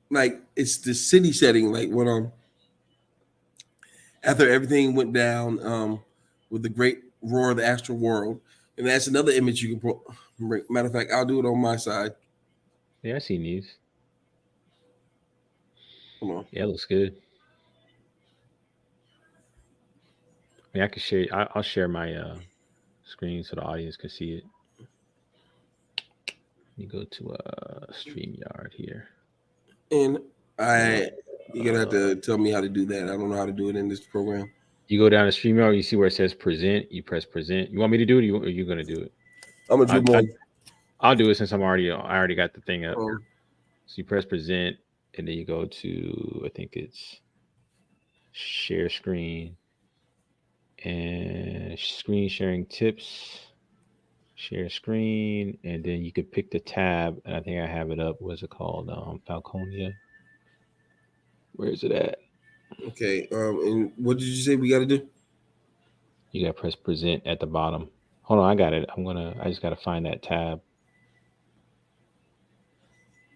[SPEAKER 2] Like it's the city setting, like when after everything went down with the great roar of the astral world, and that's another image you can bring. Matter of fact, I'll do it on my side.
[SPEAKER 1] Yeah, I seen these.
[SPEAKER 2] Come on.
[SPEAKER 1] Yeah, it looks good. I mean, I can share. I'll share my screen so the audience can see it. Let me go to StreamYard here.
[SPEAKER 2] And you're gonna have to tell me how to do that. I don't know how to do it in this program.
[SPEAKER 1] You go down to StreamYard, you see where it says present. You press present. You want me to do it, or are you gonna do it?
[SPEAKER 2] I'm gonna do one.
[SPEAKER 1] I'll do it since I already got the thing up. So you press present, and then you go to, I think it's share screen and screen sharing tips. Share screen, and then you could pick the tab, and I think I have it up. What's it called? Falconia. Where is it at?
[SPEAKER 2] Okay. And what did you say we got to do?
[SPEAKER 1] You got to press present at the bottom. Hold on, I got it. I just got to find that tab.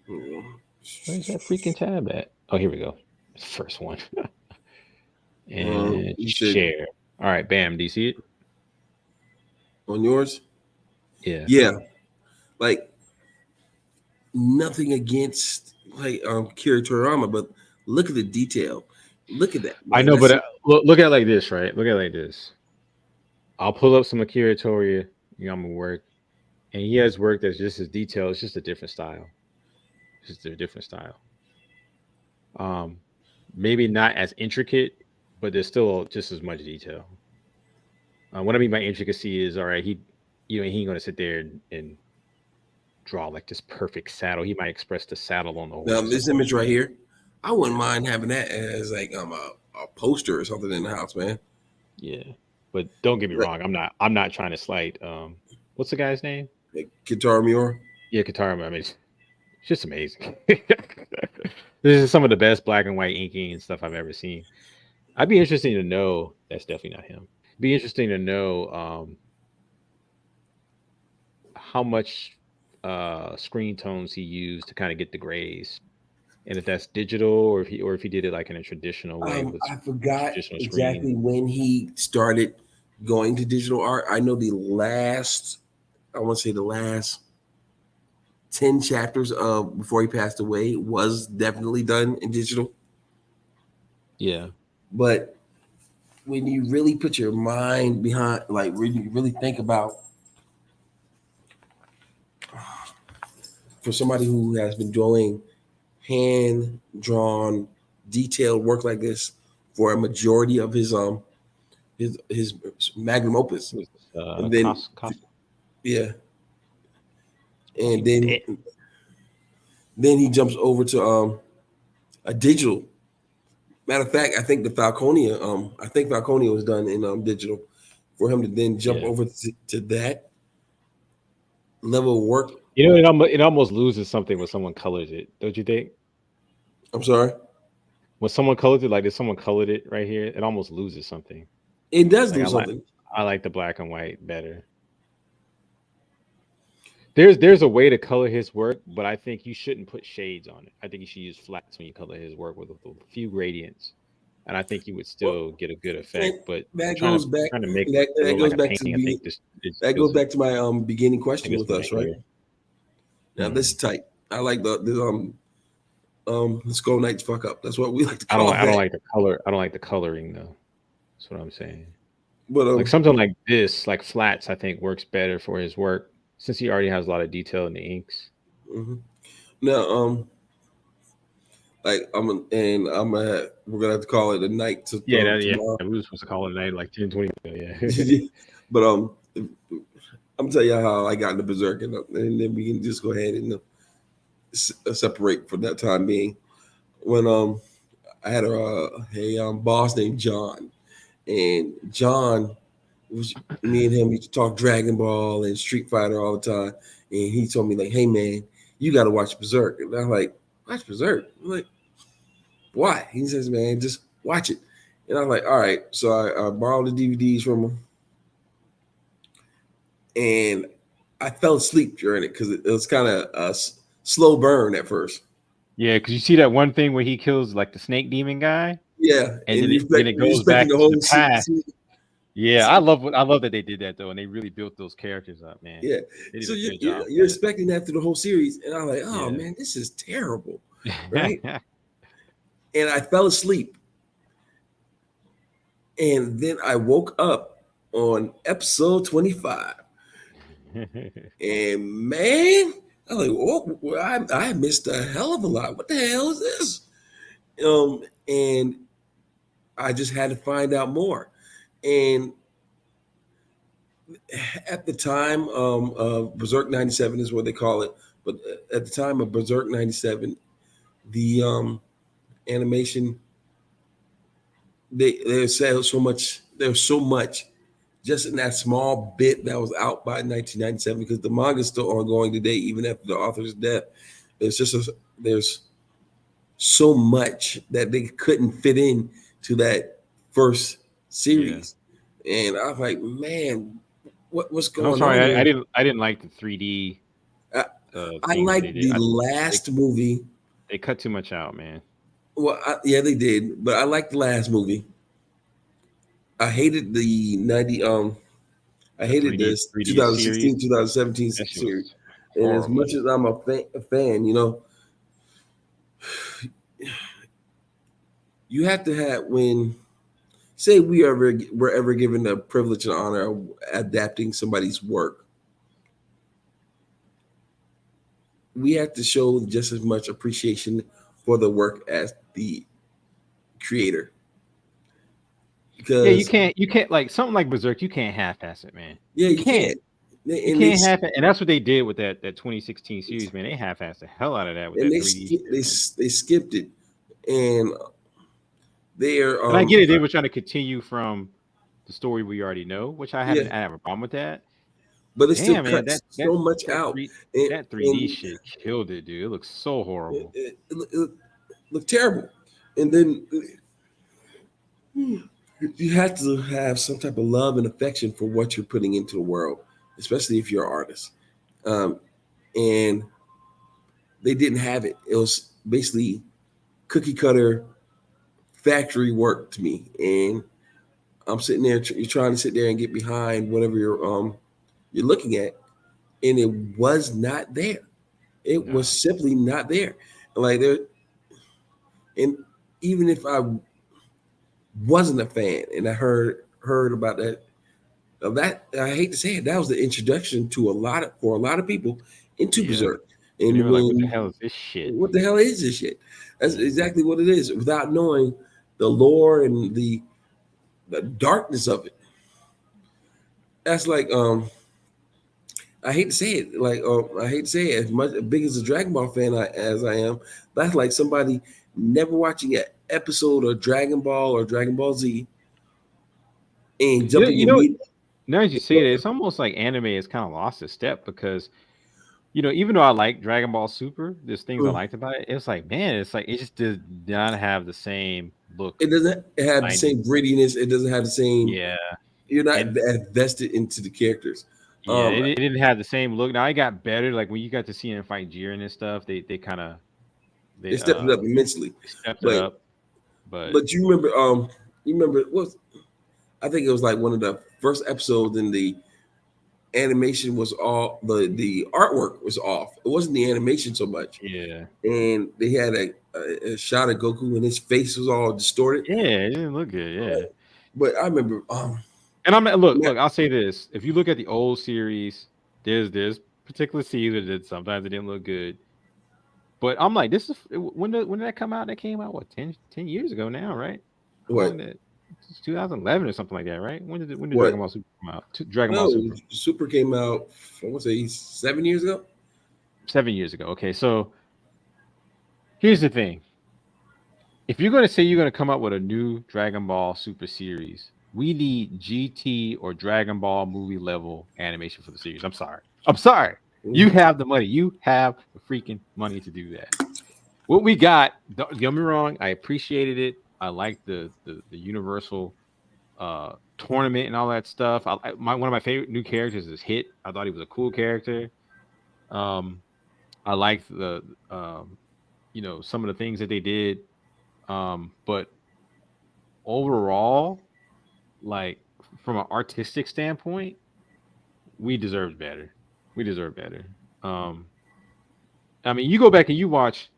[SPEAKER 1] Where's that freaking tab at? Oh, here we go. It's the first one. And share. All right, bam. Do you see it?
[SPEAKER 2] On yours?
[SPEAKER 1] Yeah.
[SPEAKER 2] Yeah. Like nothing against like Kira Toriyama, but look at the detail. Look at that,
[SPEAKER 1] I
[SPEAKER 2] man.
[SPEAKER 1] know,
[SPEAKER 2] That's
[SPEAKER 1] but look at it like this, right? Look at it like this. I'll pull up some Akira Toriyama work, and he has work that's just as detailed. It's just a different style. It's just a different style. Um, maybe not as intricate, but there's still just as much detail. What I mean by intricacy is, all right, he ain't gonna sit there and draw like this perfect saddle. He might express the saddle on the
[SPEAKER 2] now
[SPEAKER 1] horse, of
[SPEAKER 2] this
[SPEAKER 1] course,
[SPEAKER 2] image right
[SPEAKER 1] right?
[SPEAKER 2] here. I wouldn't
[SPEAKER 1] Yeah,
[SPEAKER 2] mind having that as like a poster or something in the house, man.
[SPEAKER 1] yeah. But don't get me
[SPEAKER 2] Like,
[SPEAKER 1] wrong. I'm not trying to slight. What's the guy's name?
[SPEAKER 2] like Guitar Muir.
[SPEAKER 1] Yeah, Katara. I mean, it's just amazing. This is some of the best black and white inking and stuff I've ever seen. I'd be interesting to know. That's definitely not him. Be interesting to know how much screen tones he used to kind of get the grays, and if that's digital or if he did it like in a traditional way with
[SPEAKER 2] I forgot
[SPEAKER 1] traditional screen.
[SPEAKER 2] exactly when he started going to digital art. I know I want to say the last 10 chapters of before he passed away was definitely done in digital.
[SPEAKER 1] Yeah,
[SPEAKER 2] But when you really put your mind behind, like when you really think about for somebody who has been doing hand drawn, detailed work like this for a majority of his magnum opus,
[SPEAKER 1] who was this?
[SPEAKER 2] and then yeah, and
[SPEAKER 1] He's dead.
[SPEAKER 2] then he jumps over to a digital. Matter of fact, I think Falconia was done in digital. For him to then jump
[SPEAKER 1] Yeah,
[SPEAKER 2] over to that level of work,
[SPEAKER 1] it almost loses something when someone colors it, don't you think?
[SPEAKER 2] I'm sorry,
[SPEAKER 1] When someone colors it, like if someone colored it right here, it almost loses something.
[SPEAKER 2] it does
[SPEAKER 1] Like
[SPEAKER 2] do something.
[SPEAKER 1] I like the black and white better. There's a way to color his work, but I think you shouldn't put shades on it. I think you should use flats when you color his work with a few gradients, and I think you would
[SPEAKER 2] Well,
[SPEAKER 1] still get a good
[SPEAKER 2] and
[SPEAKER 1] effect. But
[SPEAKER 2] that
[SPEAKER 1] trying to
[SPEAKER 2] goes back
[SPEAKER 1] trying to make it
[SPEAKER 2] that
[SPEAKER 1] look like
[SPEAKER 2] goes
[SPEAKER 1] a
[SPEAKER 2] back to
[SPEAKER 1] painting, I think this it feels like
[SPEAKER 2] my beginning question
[SPEAKER 1] it's
[SPEAKER 2] with
[SPEAKER 1] from a
[SPEAKER 2] us, right?
[SPEAKER 1] hair.
[SPEAKER 2] Now this is
[SPEAKER 1] Hmm.
[SPEAKER 2] tight. I like the Skull Knights fuck up. That's what we like to
[SPEAKER 1] I don't
[SPEAKER 2] call
[SPEAKER 1] like I don't
[SPEAKER 2] that.
[SPEAKER 1] like the color. I don't like the coloring though. That's what I'm saying.
[SPEAKER 2] But
[SPEAKER 1] Like something like this, like flats, I think works better for his work since he already has a lot of detail in the inks.
[SPEAKER 2] mhm. Now like I'm we're gonna have to call it a night to
[SPEAKER 1] Yeah.
[SPEAKER 2] tomorrow.
[SPEAKER 1] We were supposed to call it a night like 10, 20 ago. Yeah.
[SPEAKER 2] But I'm tell you how I got into Berserk, and then we can just go ahead and separate for that time being. When I had a boss named John, and John was me and him used to talk Dragon Ball and Street Fighter all the time, and he told me like, "Hey man, you got to watch Berserk," and I'm like, "Watch Berserk?" I'm like, "Why?" He says, "Man, just watch it," and I'm like, "All right." So I borrowed the DVDs from him, and I fell asleep during it because it was kind of a slow burn at first.
[SPEAKER 1] Yeah, because you see that one thing where he kills like the snake demon guy,
[SPEAKER 2] Yeah,
[SPEAKER 1] and
[SPEAKER 2] and
[SPEAKER 1] then it
[SPEAKER 2] you're
[SPEAKER 1] goes
[SPEAKER 2] expecting
[SPEAKER 1] back
[SPEAKER 2] the
[SPEAKER 1] to the
[SPEAKER 2] whole
[SPEAKER 1] past. Yeah, I love that they did that though, and they really built those characters up, man.
[SPEAKER 2] yeah.
[SPEAKER 1] They did
[SPEAKER 2] So
[SPEAKER 1] a good
[SPEAKER 2] you're,
[SPEAKER 1] job
[SPEAKER 2] you're
[SPEAKER 1] with
[SPEAKER 2] expecting that through the whole series, and I'm like, oh
[SPEAKER 1] that.
[SPEAKER 2] man, this is terrible, right?
[SPEAKER 1] Yeah.
[SPEAKER 2] And I fell asleep, and then I woke up on episode 25, and man, I'm like, oh, well, I missed a hell of a lot. What the hell is this? And I just had to find out more. And at the time, Berserk 97 is what they call it. But at the time of Berserk 97, the animation, there's so much just in that small bit that was out by 1997 because the manga is still ongoing today, even after the author's death. There's so much that they couldn't fit in to that first
[SPEAKER 1] Yeah.
[SPEAKER 2] series. And I was like, man, what's
[SPEAKER 1] I'm
[SPEAKER 2] going
[SPEAKER 1] sorry,
[SPEAKER 2] on
[SPEAKER 1] I
[SPEAKER 2] here?
[SPEAKER 1] didn't like the 3D
[SPEAKER 2] I, I
[SPEAKER 1] things that they
[SPEAKER 2] like
[SPEAKER 1] did.
[SPEAKER 2] the
[SPEAKER 1] They,
[SPEAKER 2] last movie.
[SPEAKER 1] they cut too much out, man.
[SPEAKER 2] Well, yeah, they did, but I like the last movie. I hated the 90. I
[SPEAKER 1] The
[SPEAKER 2] hated
[SPEAKER 1] 3D
[SPEAKER 2] this
[SPEAKER 1] 3D series.
[SPEAKER 2] 2016, 2017
[SPEAKER 1] That shit
[SPEAKER 2] series.
[SPEAKER 1] was
[SPEAKER 2] And as much as I'm a fan, you know, you have to have when say we're ever given the privilege and honor of adapting somebody's work, we have to show just as much appreciation for the work as the creator.
[SPEAKER 1] Yeah,
[SPEAKER 2] Because
[SPEAKER 1] you can't like something like Berserk. You can't half-ass it, man.
[SPEAKER 2] yeah,
[SPEAKER 1] You
[SPEAKER 2] you
[SPEAKER 1] can't.
[SPEAKER 2] can't.
[SPEAKER 1] You
[SPEAKER 2] And
[SPEAKER 1] can't half it, and that's what they did with that 2016 series, man. They half-assed the hell out of that with that 3D shit, man.
[SPEAKER 2] they skipped it, and they're
[SPEAKER 1] And I get it; they were trying to continue from the story we already know, which
[SPEAKER 2] yeah,
[SPEAKER 1] I have a problem with that.
[SPEAKER 2] but it still
[SPEAKER 1] Damn, man,
[SPEAKER 2] cuts so much out, and,
[SPEAKER 1] that 3D
[SPEAKER 2] and
[SPEAKER 1] shit killed it, dude. It looks so horrible.
[SPEAKER 2] it looked terrible. And then you have to have some type of love and affection for what you're putting into the world, especially if you're an artist. Um, and they didn't have it. It was basically cookie cutter factory work to me. And I'm sitting there, you're trying to sit there and get behind whatever you're looking at, and it was not there. It
[SPEAKER 1] No.
[SPEAKER 2] was simply not there. Like there, and even if I wasn't a fan and I heard about that, of that, I hate to say it, that was the introduction to for a lot of people into
[SPEAKER 1] Yeah.
[SPEAKER 2] Berserk.
[SPEAKER 1] And they
[SPEAKER 2] And
[SPEAKER 1] were like, "What the
[SPEAKER 2] when
[SPEAKER 1] hell is this shit?"
[SPEAKER 2] what the hell is this shit? That's exactly what it is. Without knowing the lore and the darkness of it, that's like I hate to say it, like I hate to say it, as much as big as a Dragon Ball fan as I am, that's like somebody never watching an episode of Dragon Ball or Dragon Ball Z and jumping
[SPEAKER 1] You know,
[SPEAKER 2] immediately.
[SPEAKER 1] now as you say that, it's almost like anime has kind of lost a step because even though I like Dragon Ball Super, there's things I liked about it. It's like, man, it's like it just did not have the same look.
[SPEAKER 2] It doesn't have the
[SPEAKER 1] 90s.
[SPEAKER 2] same grittiness. It doesn't have the same.
[SPEAKER 1] Yeah,
[SPEAKER 2] You're not
[SPEAKER 1] and
[SPEAKER 2] vested into the characters.
[SPEAKER 1] yeah, it didn't have the same look. Now it got better. Like when you got to see him fight Jiren and stuff, they kind of
[SPEAKER 2] they stepped it up immensely.
[SPEAKER 1] stepped it
[SPEAKER 2] But
[SPEAKER 1] up. But
[SPEAKER 2] you remember what I think it was like one of the first episodes in the animation was all the artwork was off. It wasn't the animation so much.
[SPEAKER 1] yeah,
[SPEAKER 2] And they had a shot of Goku and his face was all distorted.
[SPEAKER 1] it didn't look good. Yeah,
[SPEAKER 2] But I remember
[SPEAKER 1] and I'm look.
[SPEAKER 2] now-
[SPEAKER 1] I'll say this: if you look at the old series, there's particular scenes that sometimes it didn't look good. But I'm like, this is when did that come out? That came out what 10 years ago now, right? How
[SPEAKER 2] What?
[SPEAKER 1] long did it's 2011 or something like that, right? When did
[SPEAKER 2] What?
[SPEAKER 1] Dragon Ball Super come out? Dragon Ball
[SPEAKER 2] no,
[SPEAKER 1] Super
[SPEAKER 2] Super came out I want to say 7 years ago.
[SPEAKER 1] 7 years ago. Okay, so here's the thing: if you're going to say you're going to come up with a new Dragon Ball Super series, we need GT or Dragon Ball movie level animation for the series. I'm sorry. You have the money. You have the freaking money to do that. What we got, don't get me wrong, I appreciated it. I liked the Universal tournament and all that stuff. One of my favorite new characters is Hit. I thought he was a cool character. I liked the some of the things that they did. But overall, like from an artistic standpoint, we deserve better. We deserve better. I mean, you go back and you watch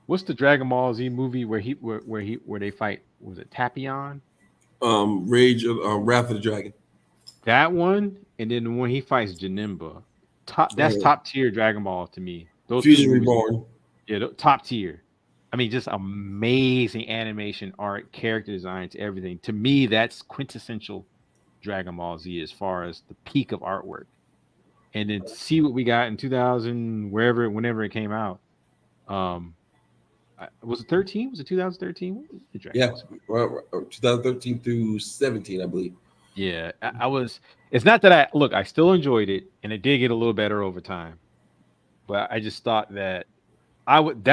[SPEAKER 1] what's the Dragon Ball Z movie where they fight, was it Tapion?
[SPEAKER 2] Rage of Wrath of the Dragon.
[SPEAKER 1] That one, and then when he fights Janemba. That's top tier Dragon Ball to me. Those
[SPEAKER 2] Fusion
[SPEAKER 1] two movies,
[SPEAKER 2] Reborn.
[SPEAKER 1] yeah, top tier. I mean, just amazing animation, art, character designs, everything. To me, that's quintessential Dragon Ball Z as far as the peak of artwork. And then see what we got in 2000, whenever it came out. Was it 13? Was it 2013?
[SPEAKER 2] Yeah, 2013 through 17, I believe.
[SPEAKER 1] Yeah, I was. It's not that I still enjoyed it, and it did get a little better over time. But I just thought that that would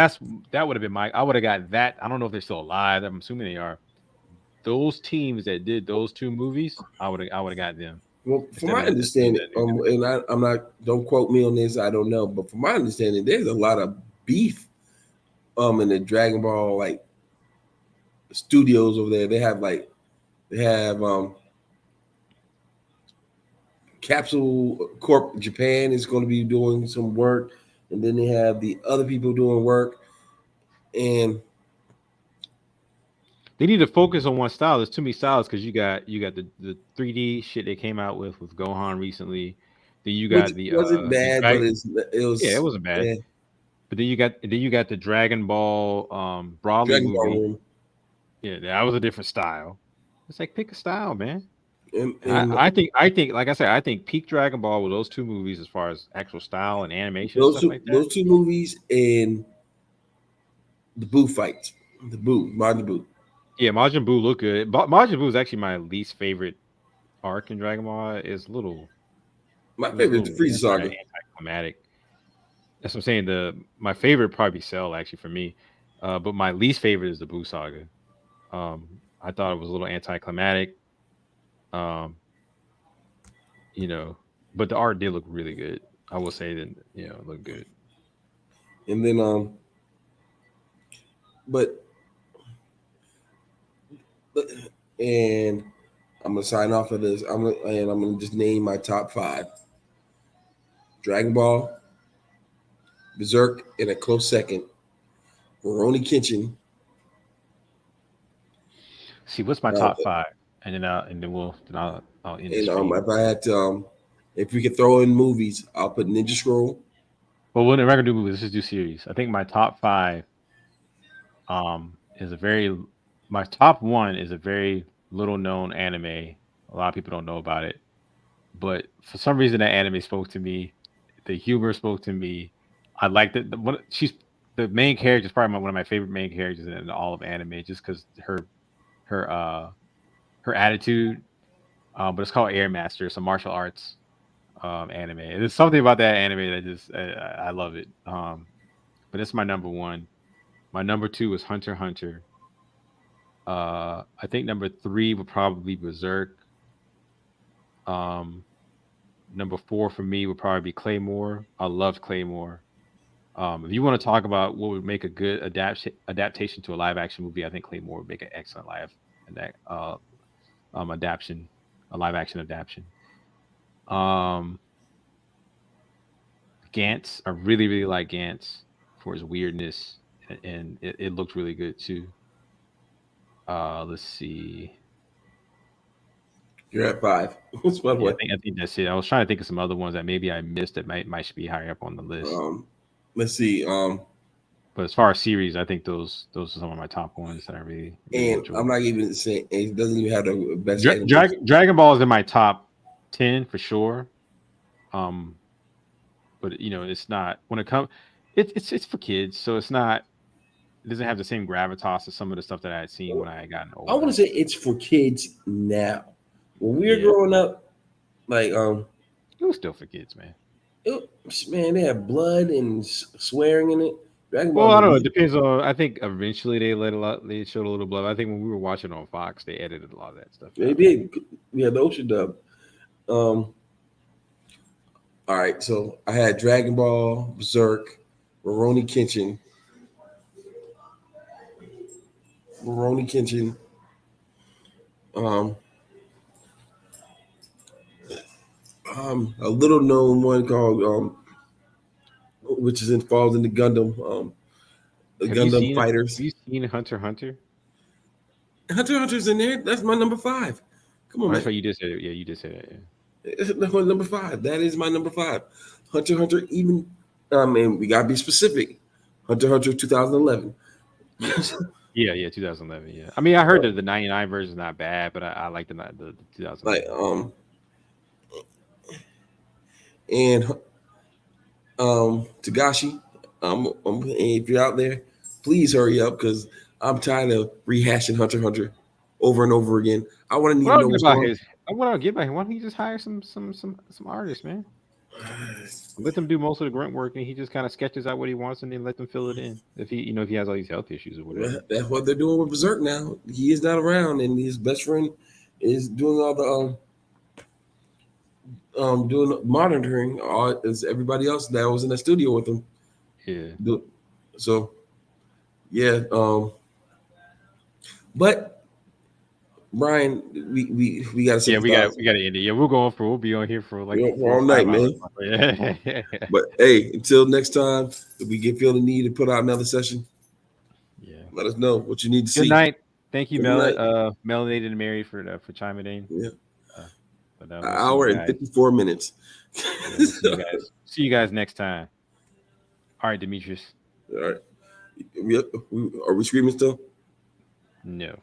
[SPEAKER 1] have been I would have got that. I don't know if they're still alive. I'm assuming they are. Those teams that did those two movies, I would have got them.
[SPEAKER 2] Well, from my understanding, and I'm not, don't quote me on this, I don't know, but from my understanding, there's a lot of beef in the Dragon Ball like studios over there. They have Capsule Corp Japan is going to be doing some work, and then they have the other people doing work, and
[SPEAKER 1] They need to focus on one style. There's too many styles because you got the 3D shit they came out with Gohan recently. Then you
[SPEAKER 2] which
[SPEAKER 1] got
[SPEAKER 2] wasn't
[SPEAKER 1] the
[SPEAKER 2] bad, but
[SPEAKER 1] drag.
[SPEAKER 2] it
[SPEAKER 1] Yeah, it
[SPEAKER 2] was
[SPEAKER 1] wasn't bad. But then you got the Dragon Ball Broly
[SPEAKER 2] Dragon Ball
[SPEAKER 1] movie.
[SPEAKER 2] Room,
[SPEAKER 1] Yeah, that was a different style. It's like pick a style, man. And
[SPEAKER 2] and
[SPEAKER 1] I think like I said, I think peak Dragon Ball with those two movies as far as actual style and animation and stuff like that.
[SPEAKER 2] those two movies and the Boo fights, the Boo, Majin Boo.
[SPEAKER 1] Yeah, Majin Buu look good. Majin Buu is actually my least favorite arc in Dragon Ball.
[SPEAKER 2] My
[SPEAKER 1] It was a
[SPEAKER 2] favorite is
[SPEAKER 1] little
[SPEAKER 2] the Frieza Saga.
[SPEAKER 1] anticlimactic. That's what I'm saying. My favorite probably Cell actually for me, but my least favorite is the Buu saga. I thought it was a little anticlimactic. Um, you know, but the art did look really good. I will say that it looked good.
[SPEAKER 2] And then but and I'm gonna sign off of this. I'm gonna just name my top 5: Dragon Ball, Berserk in a close second, Rurouni Kenshin.
[SPEAKER 1] See, what's my
[SPEAKER 2] Uh,
[SPEAKER 1] top five, and then I'll end this
[SPEAKER 2] and
[SPEAKER 1] for you.
[SPEAKER 2] if I had to, if we could throw in movies, I'll put Ninja Scroll.
[SPEAKER 1] Well, we're not gonna do movies. Let's just do series. I think my top five is a very my top one is a very little known anime. A lot of people don't know about it, but for some reason that anime spoke to me. The humor spoke to me. I liked it. She's the main character is probably one of my favorite main characters in all of anime, just because her her attitude. But it's called Air Master. It's a martial arts anime. There's something about that anime that just I love it. But it's my number one. My number two is Hunter x Hunter. I think number three would probably be Berserk. Um, Number four for me would probably be Claymore. I loved Claymore. If you want to talk about what would make a good adaptation to a live action movie, I think Claymore would make an excellent adaptation, a live action adaptation. Um, Gantz, I really really like Gantz for his weirdness, and it looked really good too. Let's see.
[SPEAKER 2] You're at 5. What's my
[SPEAKER 1] Yeah,
[SPEAKER 2] boy?
[SPEAKER 1] I think that's it. I was trying to think of some other ones that maybe I missed that might should be higher up on the list.
[SPEAKER 2] Let's see.
[SPEAKER 1] But as far as series, I think those are some of my top ones that I really really
[SPEAKER 2] And
[SPEAKER 1] enjoy.
[SPEAKER 2] I'm not even saying it doesn't even have the best animation.
[SPEAKER 1] Dragon Ball is in my top 10 for sure. Um, but it's not when it comes. It's for kids, so it doesn't have the same gravitas as some of the stuff that I had seen when I had gotten
[SPEAKER 2] I want to
[SPEAKER 1] older.
[SPEAKER 2] say it's for kids now. When we were
[SPEAKER 1] Yeah,
[SPEAKER 2] growing up, like
[SPEAKER 1] it was still for kids, man.
[SPEAKER 2] man, they have blood and swearing in it. Dragon
[SPEAKER 1] Well,
[SPEAKER 2] Ball
[SPEAKER 1] I don't know. It
[SPEAKER 2] didn't.
[SPEAKER 1] depends on. I think eventually they let a lot. They showed a little blood. I think when we were watching on Fox, they edited a lot of that stuff
[SPEAKER 2] They
[SPEAKER 1] out.
[SPEAKER 2] did. We had the Ocean dub. Um, all right, so I had Dragon Ball, Berserk, Rurouni Kenshin, Rurouni Kenshin. Um, a little known one called which is falls into Gundam. The
[SPEAKER 1] Have you
[SPEAKER 2] Gundam
[SPEAKER 1] seen? Have
[SPEAKER 2] Fighters.
[SPEAKER 1] you seen Hunter x Hunter?
[SPEAKER 2] Hunter x Hunter's in there. That's my number 5. Come
[SPEAKER 1] Oh,
[SPEAKER 2] on,
[SPEAKER 1] that's
[SPEAKER 2] man.
[SPEAKER 1] right. You did say it. Yeah, you did say that. Yeah.
[SPEAKER 2] That's my number 5. That is my number 5. Hunter x Hunter. Even and we gotta be specific. Hunter x Hunter 2011.
[SPEAKER 1] Yeah, 2011. Yeah, I mean, I heard that the '99 version is not bad, but I like the
[SPEAKER 2] Like
[SPEAKER 1] 2011.
[SPEAKER 2] and Tagashi. If you're out there, please hurry up because I'm tired of rehashing Hunter x Hunter over and over again. I want to need
[SPEAKER 1] What
[SPEAKER 2] to
[SPEAKER 1] I
[SPEAKER 2] know
[SPEAKER 1] don't get
[SPEAKER 2] what's
[SPEAKER 1] about
[SPEAKER 2] going
[SPEAKER 1] his, what I don't get about him, why don't he just hire some artists, man?
[SPEAKER 2] on.
[SPEAKER 1] Let them do most of the grunt work, and he just kind of sketches out what he wants, and then let them fill it in. If he has all these health issues or whatever.
[SPEAKER 2] That's what they're doing with Berserk now. He is not around, and his best friend is doing all the doing monitoring all as everybody else that was in the studio with him.
[SPEAKER 1] Yeah,
[SPEAKER 2] So yeah, but Brian, we got to
[SPEAKER 1] Yeah,
[SPEAKER 2] sympathize.
[SPEAKER 1] we got to end it. Yeah, we'll be on here for like
[SPEAKER 2] We're
[SPEAKER 1] 4 or
[SPEAKER 2] all
[SPEAKER 1] 5
[SPEAKER 2] night,
[SPEAKER 1] hours.
[SPEAKER 2] man.
[SPEAKER 1] Yeah.
[SPEAKER 2] But hey, until next time, if we feel the need to put out another session,
[SPEAKER 1] Yeah.
[SPEAKER 2] let us know what you need to
[SPEAKER 1] Good
[SPEAKER 2] see.
[SPEAKER 1] night. Thank you,
[SPEAKER 2] Good night.
[SPEAKER 1] Melanated and Mary for chiming in.
[SPEAKER 2] Yeah,
[SPEAKER 1] But
[SPEAKER 2] an
[SPEAKER 1] we'll see you
[SPEAKER 2] hour and
[SPEAKER 1] guys.
[SPEAKER 2] 54 minutes.
[SPEAKER 1] Yeah, we'll see you guys. See you guys next time. All right, Demetrius.
[SPEAKER 2] All right. Are we screaming still?
[SPEAKER 1] No.